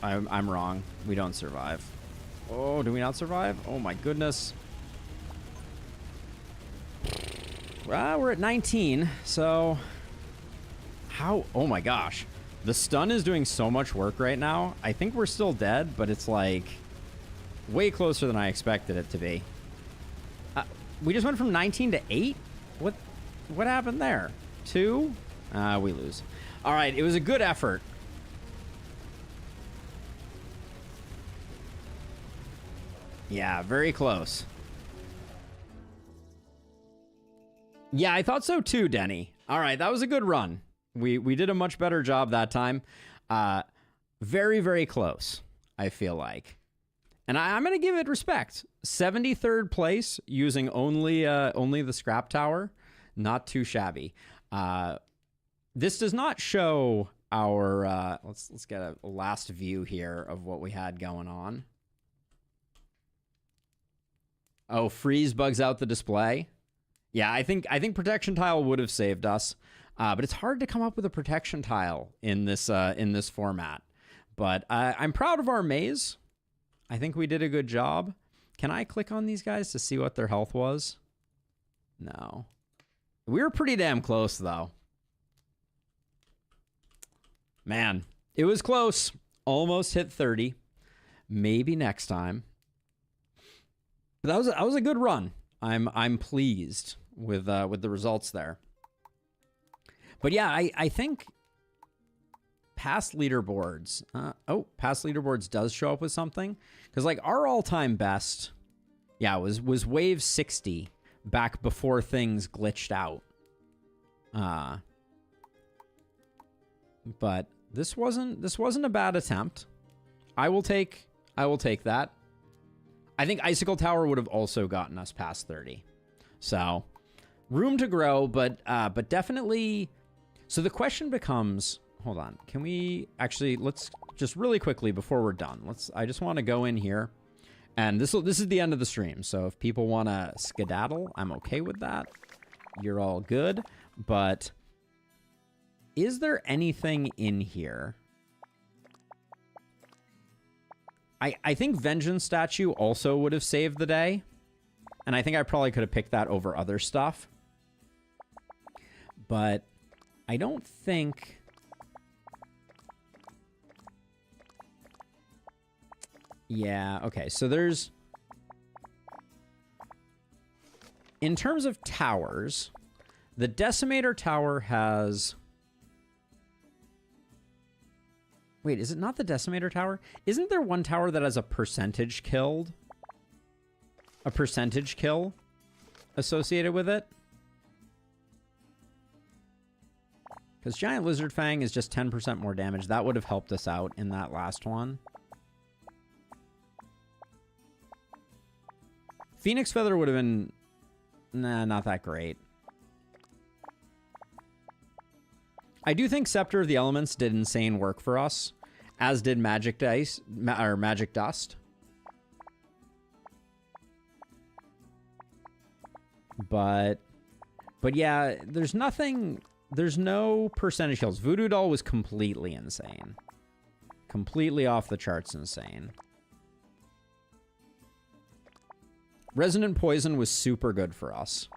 Speaker 1: I'm wrong. We don't survive. Oh, do we not survive? Oh, my goodness. Well, we're at 19, so... How? Oh, my gosh. The stun is doing so much work right now. I think we're still dead, but it's, like, way closer than I expected it to be. We just went from 19 to 8? What happened there? 2? We lose. All right, it was a good effort. Yeah, very close. Yeah, I thought so too, Denny. All right, that was a good run. We did a much better job that time. Very, very close, I feel like. And I'm going to give it respect. 73rd place using only the scrap tower. Not too shabby. This does not show our... let's get a last view here of what we had going on. Oh, freeze bugs out the display. Yeah, I think protection tile would have saved us. But it's hard to come up with a protection tile in this format. But I'm proud of our maze. I think we did a good job. Can I click on these guys to see what their health was? No. We were pretty damn close, though. Man, it was close. Almost hit 30. Maybe next time. But that was a good run. I'm pleased with the results there. But yeah, I think past leaderboards. Past leaderboards does show up with something, because like our all-time best, yeah, was wave 60 back before things glitched out. But this wasn't a bad attempt. I will take that. I think Icicle Tower would have also gotten us past 30. So, room to grow, but definitely... So the question becomes... Hold on. Can we... Actually, let's just really quickly, before we're done, I just want to go in here. And this is the end of the stream, so if people want to skedaddle, I'm okay with that. You're all good. But is there anything in here... I think Vengeance Statue also would have saved the day. And I think I probably could have picked that over other stuff. But I don't think... Yeah, okay. So there's... In terms of towers, the Decimator Tower has... Wait, is it not the Decimator Tower? Isn't there one tower that has a percentage killed? A percentage kill associated with it? Because Giant Lizard Fang is just 10% more damage. That would have helped us out in that last one. Phoenix Feather would have been... Nah, not that great. I do think Scepter of the Elements did insane work for us, as did Magic Dice, or Magic Dust. But yeah, there's no percentage kills. Voodoo Doll was completely insane. Completely off the charts insane. Resonant Poison was super good for us.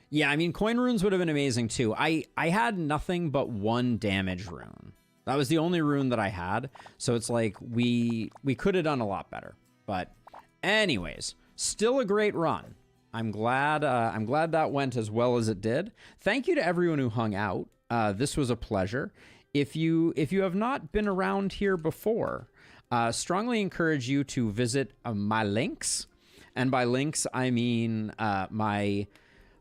Speaker 1: Yeah, I mean, coin runes would have been amazing too. I had nothing but one damage rune. That was the only rune that I had. So it's like we could have done a lot better. But anyways, still a great run. I'm glad that went as well as it did. Thank you to everyone who hung out. This was a pleasure. If you have not been around here before, strongly encourage you to visit my links. And by links, I mean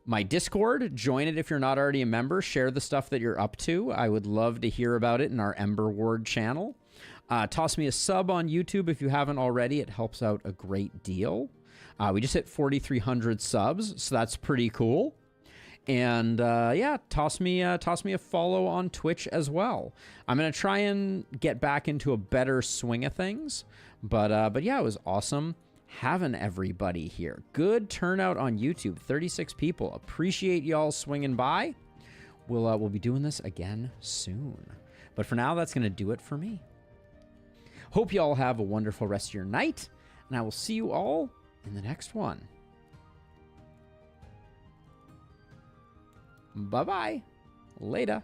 Speaker 1: my Discord. Join it if you're not already a member. Share the stuff that you're up to. I would love to hear about it in our Emberward channel. Toss me a sub on YouTube if you haven't already. It helps out a great deal. We just hit 4,300 subs, so that's pretty cool. And yeah, toss me a follow on Twitch as well. I'm gonna try and get back into a better swing of things. But yeah, it was awesome having everybody here. Good turnout on YouTube. 36 people. Appreciate y'all swinging by. We'll be doing this again soon. But for now, that's going to do it for me. Hope y'all have a wonderful rest of your night, and I will see you all in the next one. Bye-bye. Later.